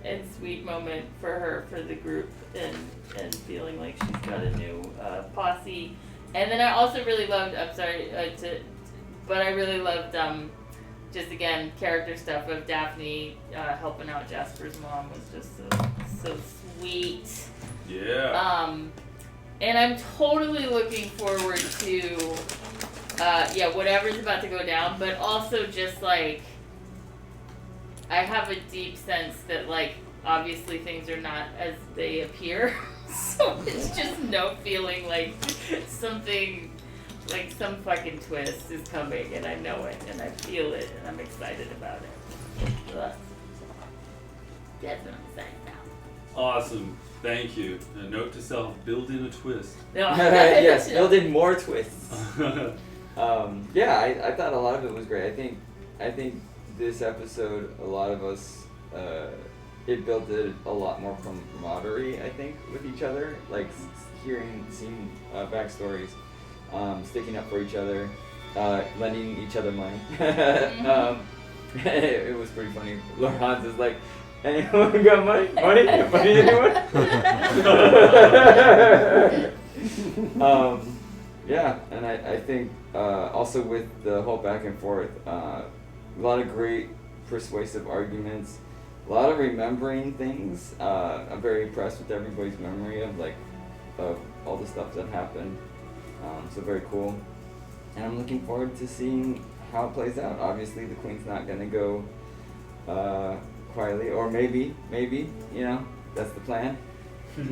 Speaker 5: and sweet moment for her, for the group, and feeling like she's got a new posse. And then I also really loved. I really loved. Just again, character stuff of Daphne helping out Jasper's mom was just so sweet.
Speaker 1: Yeah.
Speaker 5: And I'm totally looking forward to whatever's about to go down, but also just I have a deep sense that obviously things are not as they appear. So it's just feeling like something. Some fucking twist is coming, and I know it, and I feel it, and I'm excited about it. Ugh. That's what I'm saying now.
Speaker 1: Awesome. Thank you. A note to self: build in a twist.
Speaker 5: No.
Speaker 3: Yes, build in more twists. I thought a lot of it was great. I think this episode, a lot of us, it built a lot more camaraderie. I think with each other, seeing backstories. Sticking up for each other, lending each other money. It was pretty funny. Lord Hans is like, anyone got money? Money anyone? And I think also with the whole back and forth, a lot of great persuasive arguments, a lot of remembering things. I'm very impressed with everybody's memory of all the stuff that happened. So very cool, and I'm looking forward to seeing how it plays out. Obviously, the queen's not gonna go quietly, or maybe, that's the plan.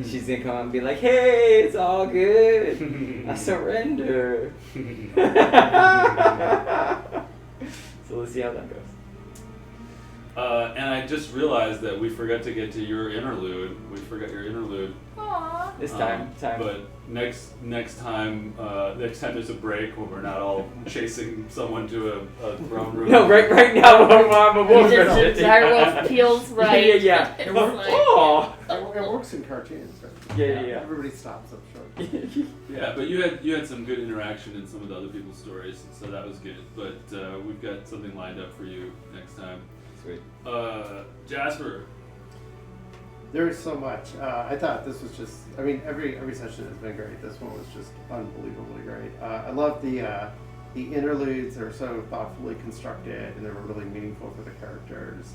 Speaker 3: She's gonna come out and be like, "Hey, it's all good. I surrender." So let's see how that goes.
Speaker 1: And I just realized that we forgot to get to your interlude. We forgot your interlude.
Speaker 5: Aww.
Speaker 3: This time.
Speaker 1: But next time there's a break when we're not all chasing someone to a throne room.
Speaker 3: No, right now I'm a wolf.
Speaker 5: The direwolf peels right.
Speaker 3: Yeah.
Speaker 5: It's
Speaker 4: It
Speaker 5: like-
Speaker 4: works.
Speaker 3: Oh.
Speaker 4: It works in cartoons, right?
Speaker 3: Yeah.
Speaker 4: Everybody stops up short.
Speaker 1: Yeah, but you had some good interaction in some of the other people's stories, so that was good. But we've got something lined up for you next time.
Speaker 3: Sweet.
Speaker 1: Jasper.
Speaker 4: There is so much. I thought this was just. I mean, every session has been great. This one was just unbelievably great. I love the interludes. They were so thoughtfully constructed, and they were really meaningful for the characters.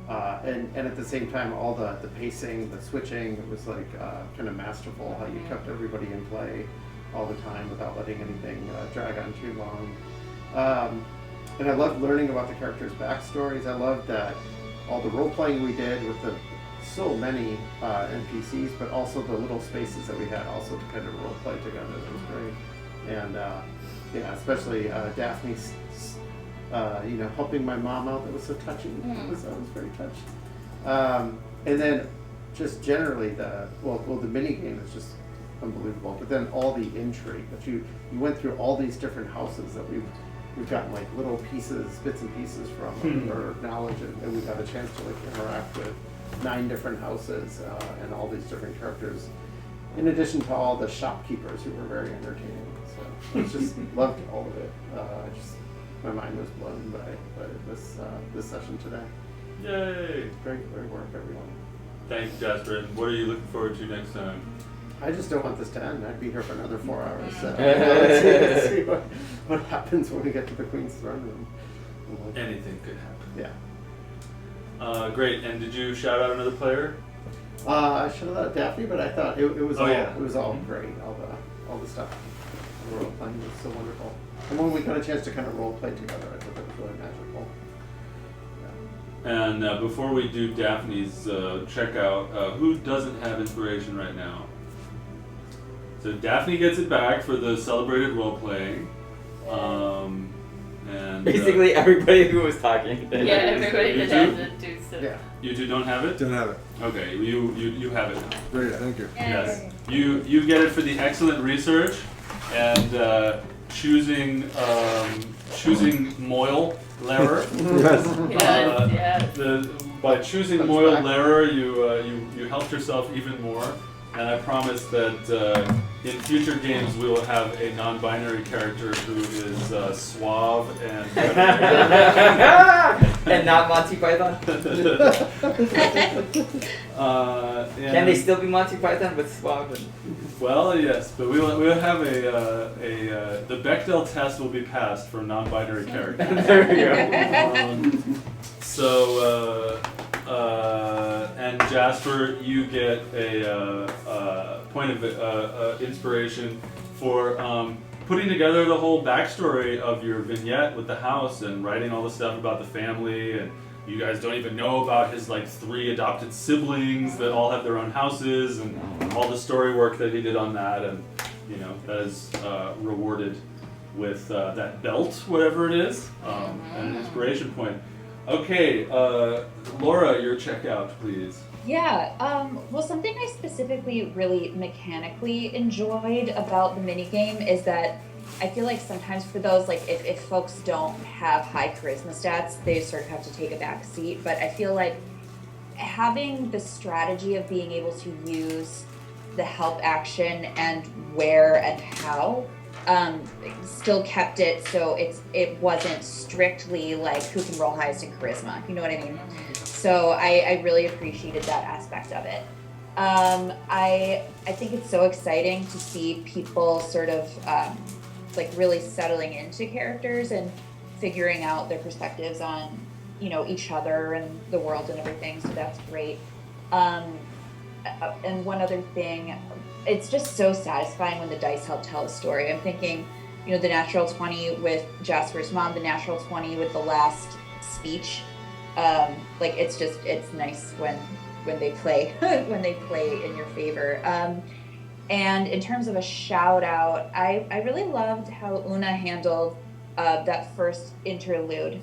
Speaker 4: And at the same time, all the pacing, the switching, it was like kind of masterful. How you kept everybody in play all the time without letting anything drag on too long. And I loved learning about the characters' backstories. I loved that all the role playing we did with the so many NPCs, but also the little spaces that we had also to kind of role play together. That was great. And yeah, especially Daphne's, helping my mom out. That was so touching. I was very touched. And then just generally the mini game is just unbelievable. But then all the intrigue that you went through all these different houses that we've gotten like little pieces, bits and pieces from her knowledge, and we got a chance to like interact with 9 different houses and all these different characters, in addition to all the shopkeepers who were very entertaining. So I just loved all of it. My mind was blown by this session today.
Speaker 1: Yay!
Speaker 4: Great work, everyone.
Speaker 1: Thanks, Jasper. And what are you looking forward to next time?
Speaker 4: I just don't want this to end. I'd be here for another 4 hours. So let's see what happens when we get to the Queen's throne room.
Speaker 1: Anything could happen.
Speaker 4: Yeah.
Speaker 1: Great. And did you shout out another player?
Speaker 4: I should have let Daphne, but I thought it was
Speaker 1: yeah.
Speaker 4: It was all great. All the stuff. The role playing was so wonderful. And when we got a chance to kind of role play together, I thought that was really magical. Yeah.
Speaker 1: And before we do Daphne's checkout, who doesn't have inspiration right now? So Daphne gets it back for the celebrated role playing. And
Speaker 3: Basically everybody who was talking.
Speaker 5: Yeah, everybody
Speaker 1: You
Speaker 5: that
Speaker 1: too?
Speaker 5: doesn't do so.
Speaker 4: Yeah.
Speaker 1: You two don't have it?
Speaker 2: Don't have it.
Speaker 1: Okay, you have it now.
Speaker 2: Great, thank you.
Speaker 1: Yes. You get it for the excellent research and choosing Moyle Lehrer.
Speaker 2: Yes.
Speaker 1: By choosing Moyle Lehrer, you helped yourself even more. And I promise that in future games we will have a non-binary character who is suave and
Speaker 3: And not Monty Python. Can they still be Monty Python but suave?
Speaker 1: Well, yes, but we'll have the Bechdel test will be passed for non-binary characters.
Speaker 3: There we go.
Speaker 1: And Jasper, you get a point of inspiration for putting together the whole backstory of your vignette with the house and writing all the stuff about the family, and you guys don't even know about his like 3 adopted siblings that all have their own houses, and all the story work that he did on that, and that is rewarded with that belt, whatever it is, and an inspiration point. Okay, Laura, your checkout, please.
Speaker 6: Yeah, well, something I specifically really mechanically enjoyed about the minigame is that I feel like sometimes for those, like if folks don't have high charisma stats, they sort of have to take a back seat. But I feel like having the strategy of being able to use the help action and where and how still kept it so it wasn't strictly like who can roll highest in charisma, you know what I mean? So I really appreciated that aspect of it. I think it's so exciting to see people sort of like really settling into characters and figuring out their perspectives on each other and the world and everything, so that's great. And one other thing, it's just so satisfying when the dice help tell a story. I'm thinking, the natural 20 with Jasper's mom, the natural 20 with the last speech. Like it's nice when they play when they play in your favor. And in terms of a shout out, I really loved how Una handled that first interlude.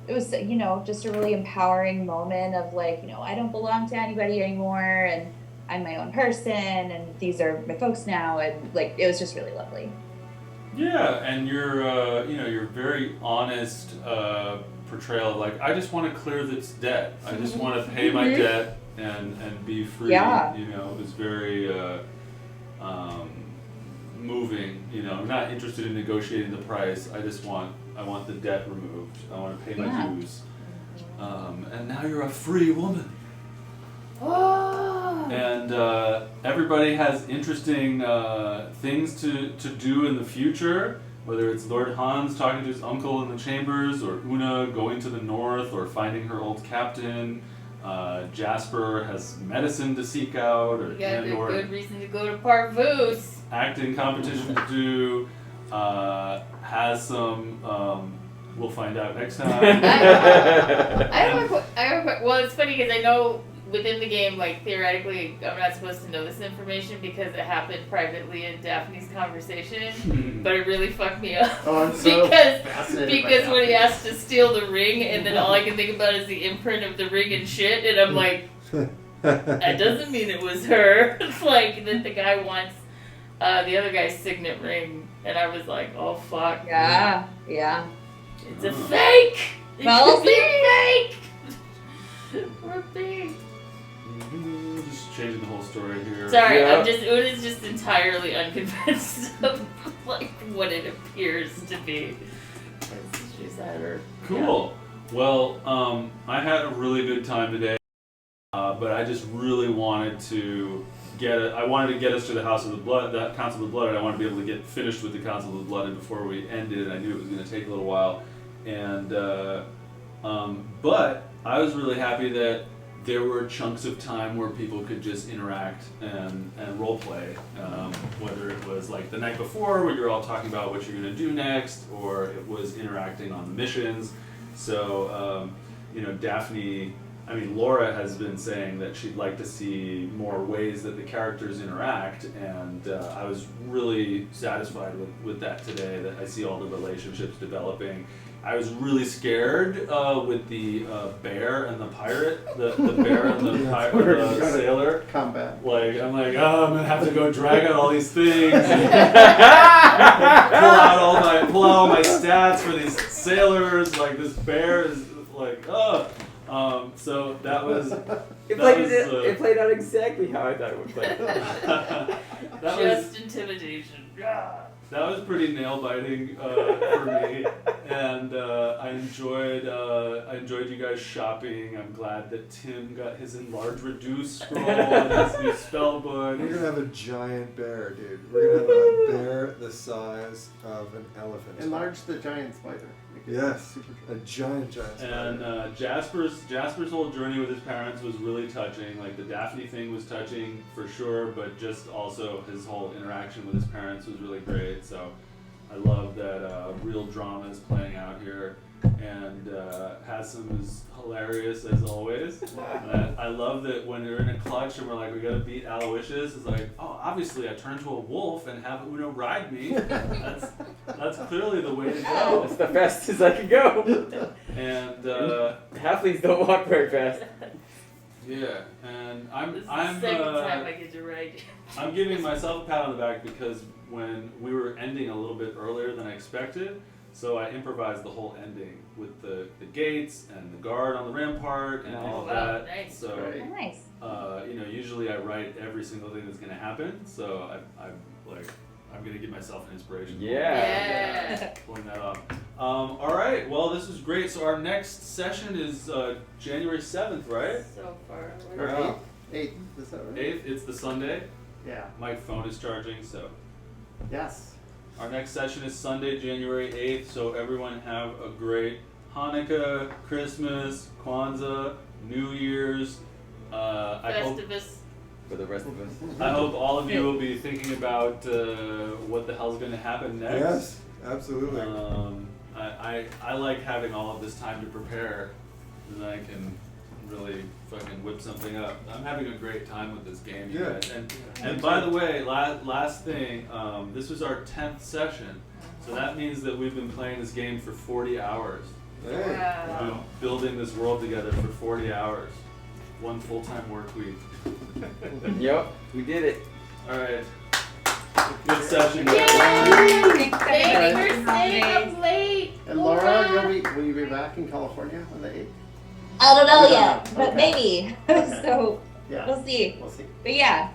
Speaker 6: it was, you know, just a really empowering moment of like, you know, I don't belong to anybody anymore, and I'm my own person, and these are my folks now, and like it was just really lovely.
Speaker 1: Yeah, and your very honest portrayal of like, I just want to clear this debt. I just want to pay my debt and be free.
Speaker 6: Yeah.
Speaker 1: You know, it was very moving. You know, I'm not interested in negotiating the price. I want the debt removed. I want to pay my dues. And now you're a free woman.
Speaker 5: Oh.
Speaker 1: And everybody has interesting things to do in the future, whether it's Lord Hans talking to his uncle in the chambers, or Una going to the north, or finding her old captain. Jasper has medicine to seek out, or
Speaker 5: You got a good reason to go to Parvoos.
Speaker 1: acting competition to do. Has some. We'll find out next time.
Speaker 5: Well, it's funny because I know within the game, like theoretically, I'm not supposed to know this information because it happened privately in Daphne's conversation, but it really fucked me up.
Speaker 4: Oh, I'm so fascinated
Speaker 5: because
Speaker 4: by
Speaker 5: when he
Speaker 4: that.
Speaker 5: asked to steal the ring, and then all I can think about is the imprint of the ring and shit, and I'm like, that doesn't mean it was her. It's like that the guy wants the other guy's signet ring, and I was like, oh fuck.
Speaker 6: Yeah.
Speaker 5: It's a fake! It
Speaker 6: Well,
Speaker 5: could be fake! Poor thing.
Speaker 1: Just changing the whole story here.
Speaker 5: Sorry,
Speaker 3: Yeah.
Speaker 5: Una's just entirely unconvinced of like what it appears to be. She's had her.
Speaker 1: Cool. Well, I had a really good time today, but I just really wanted to I wanted to get us to the House of the Blood, that Council of the Blood, and I wanted to be able to get finished with the Council of the Blood and before we ended. I knew it was going to take a little while, and but I was really happy that there were chunks of time where people could just interact and role play, whether it was like the night before where you're all talking about what you're going to do next, or it was interacting on the missions. So Laura has been saying that she'd like to see more ways that the characters interact, and I was really satisfied with that today, that I see all the relationships developing. I was really scared with the bear and the pirate, the bear and the pirate, the sailor.
Speaker 4: Combat.
Speaker 1: Like, I'm like, oh, I'm going to have to go drag out all these things. And pull out all my stats for these sailars. Like, this bear is like, oh. So that was.
Speaker 3: It played out exactly how I thought it would play.
Speaker 5: Just intimidation.
Speaker 1: That was pretty nail biting for me, and I enjoyed you guys shopping. I'm glad that Tim got his enlarge reduce scroll and his new spell book.
Speaker 9: We're gonna have a giant bear, dude. We're gonna have a bear the size of an elephant.
Speaker 4: Enlarge the giant spider.
Speaker 9: Yes, a giant spider.
Speaker 1: And Jasper's whole journey with his parents was really touching. Like the Daphne thing was touching for sure, but just also his whole interaction with his parents was really great. So I love that real drama is playing out here, and Hassan is hilarious as always. I love that when they're in a clutch and we're like, we gotta beat Aloysius, it's like, oh, obviously I turn to a wolf and have Una ride me. That's clearly the way to go.
Speaker 3: That's the fastest I can go.
Speaker 1: And
Speaker 3: halflings don't walk very fast.
Speaker 1: yeah, and
Speaker 5: This is the second time I get to ride you.
Speaker 1: I'm giving myself a pat on the back because when we were ending a little bit earlier than I expected, so I improvised the whole ending with the gates and the guard on the rampart and all of that.
Speaker 5: Nice.
Speaker 1: So,
Speaker 6: Oh, nice.
Speaker 1: usually I write every single thing that's going to happen. So I'm going to give myself an inspiration.
Speaker 3: Yeah.
Speaker 1: Pulling that off. All right. Well, this is great. So our next session is January 7th, right?
Speaker 5: So far.
Speaker 4: Or 8th, is that right?
Speaker 1: 8th. It's the Sunday.
Speaker 4: Yeah.
Speaker 1: My phone is charging, so.
Speaker 4: Yes.
Speaker 1: Our next session is Sunday, January 8th, so everyone have a great Hanukkah, Christmas, Kwanzaa, New Year's.
Speaker 5: Festivus.
Speaker 3: For the rest of us.
Speaker 1: I hope all of you will be thinking about what the hell's going to happen next.
Speaker 9: Yes, absolutely.
Speaker 1: I like having all of this time to prepare, and then I can really fucking whip something up. I'm having a great time with this game, you guys. And by the way, last thing, this was our 10th session, so that means that we've been playing this game for 40 hours.
Speaker 9: Hey.
Speaker 1: We've
Speaker 5: Wow.
Speaker 1: been building this world together for 40 hours. One full-time work week.
Speaker 3: Yep, we did it.
Speaker 1: All right. Good session.
Speaker 5: Yay!
Speaker 6: Thanks,
Speaker 5: Thanks
Speaker 6: everybody.
Speaker 5: for staying up late.
Speaker 4: And Laura, will you be back in California on the 8th?
Speaker 6: I don't know
Speaker 4: You don't
Speaker 6: yet,
Speaker 4: know.
Speaker 6: but
Speaker 4: Okay.
Speaker 6: maybe.
Speaker 4: Okay.
Speaker 6: So
Speaker 4: Yeah,
Speaker 6: we'll see.
Speaker 4: we'll see.
Speaker 6: But yeah,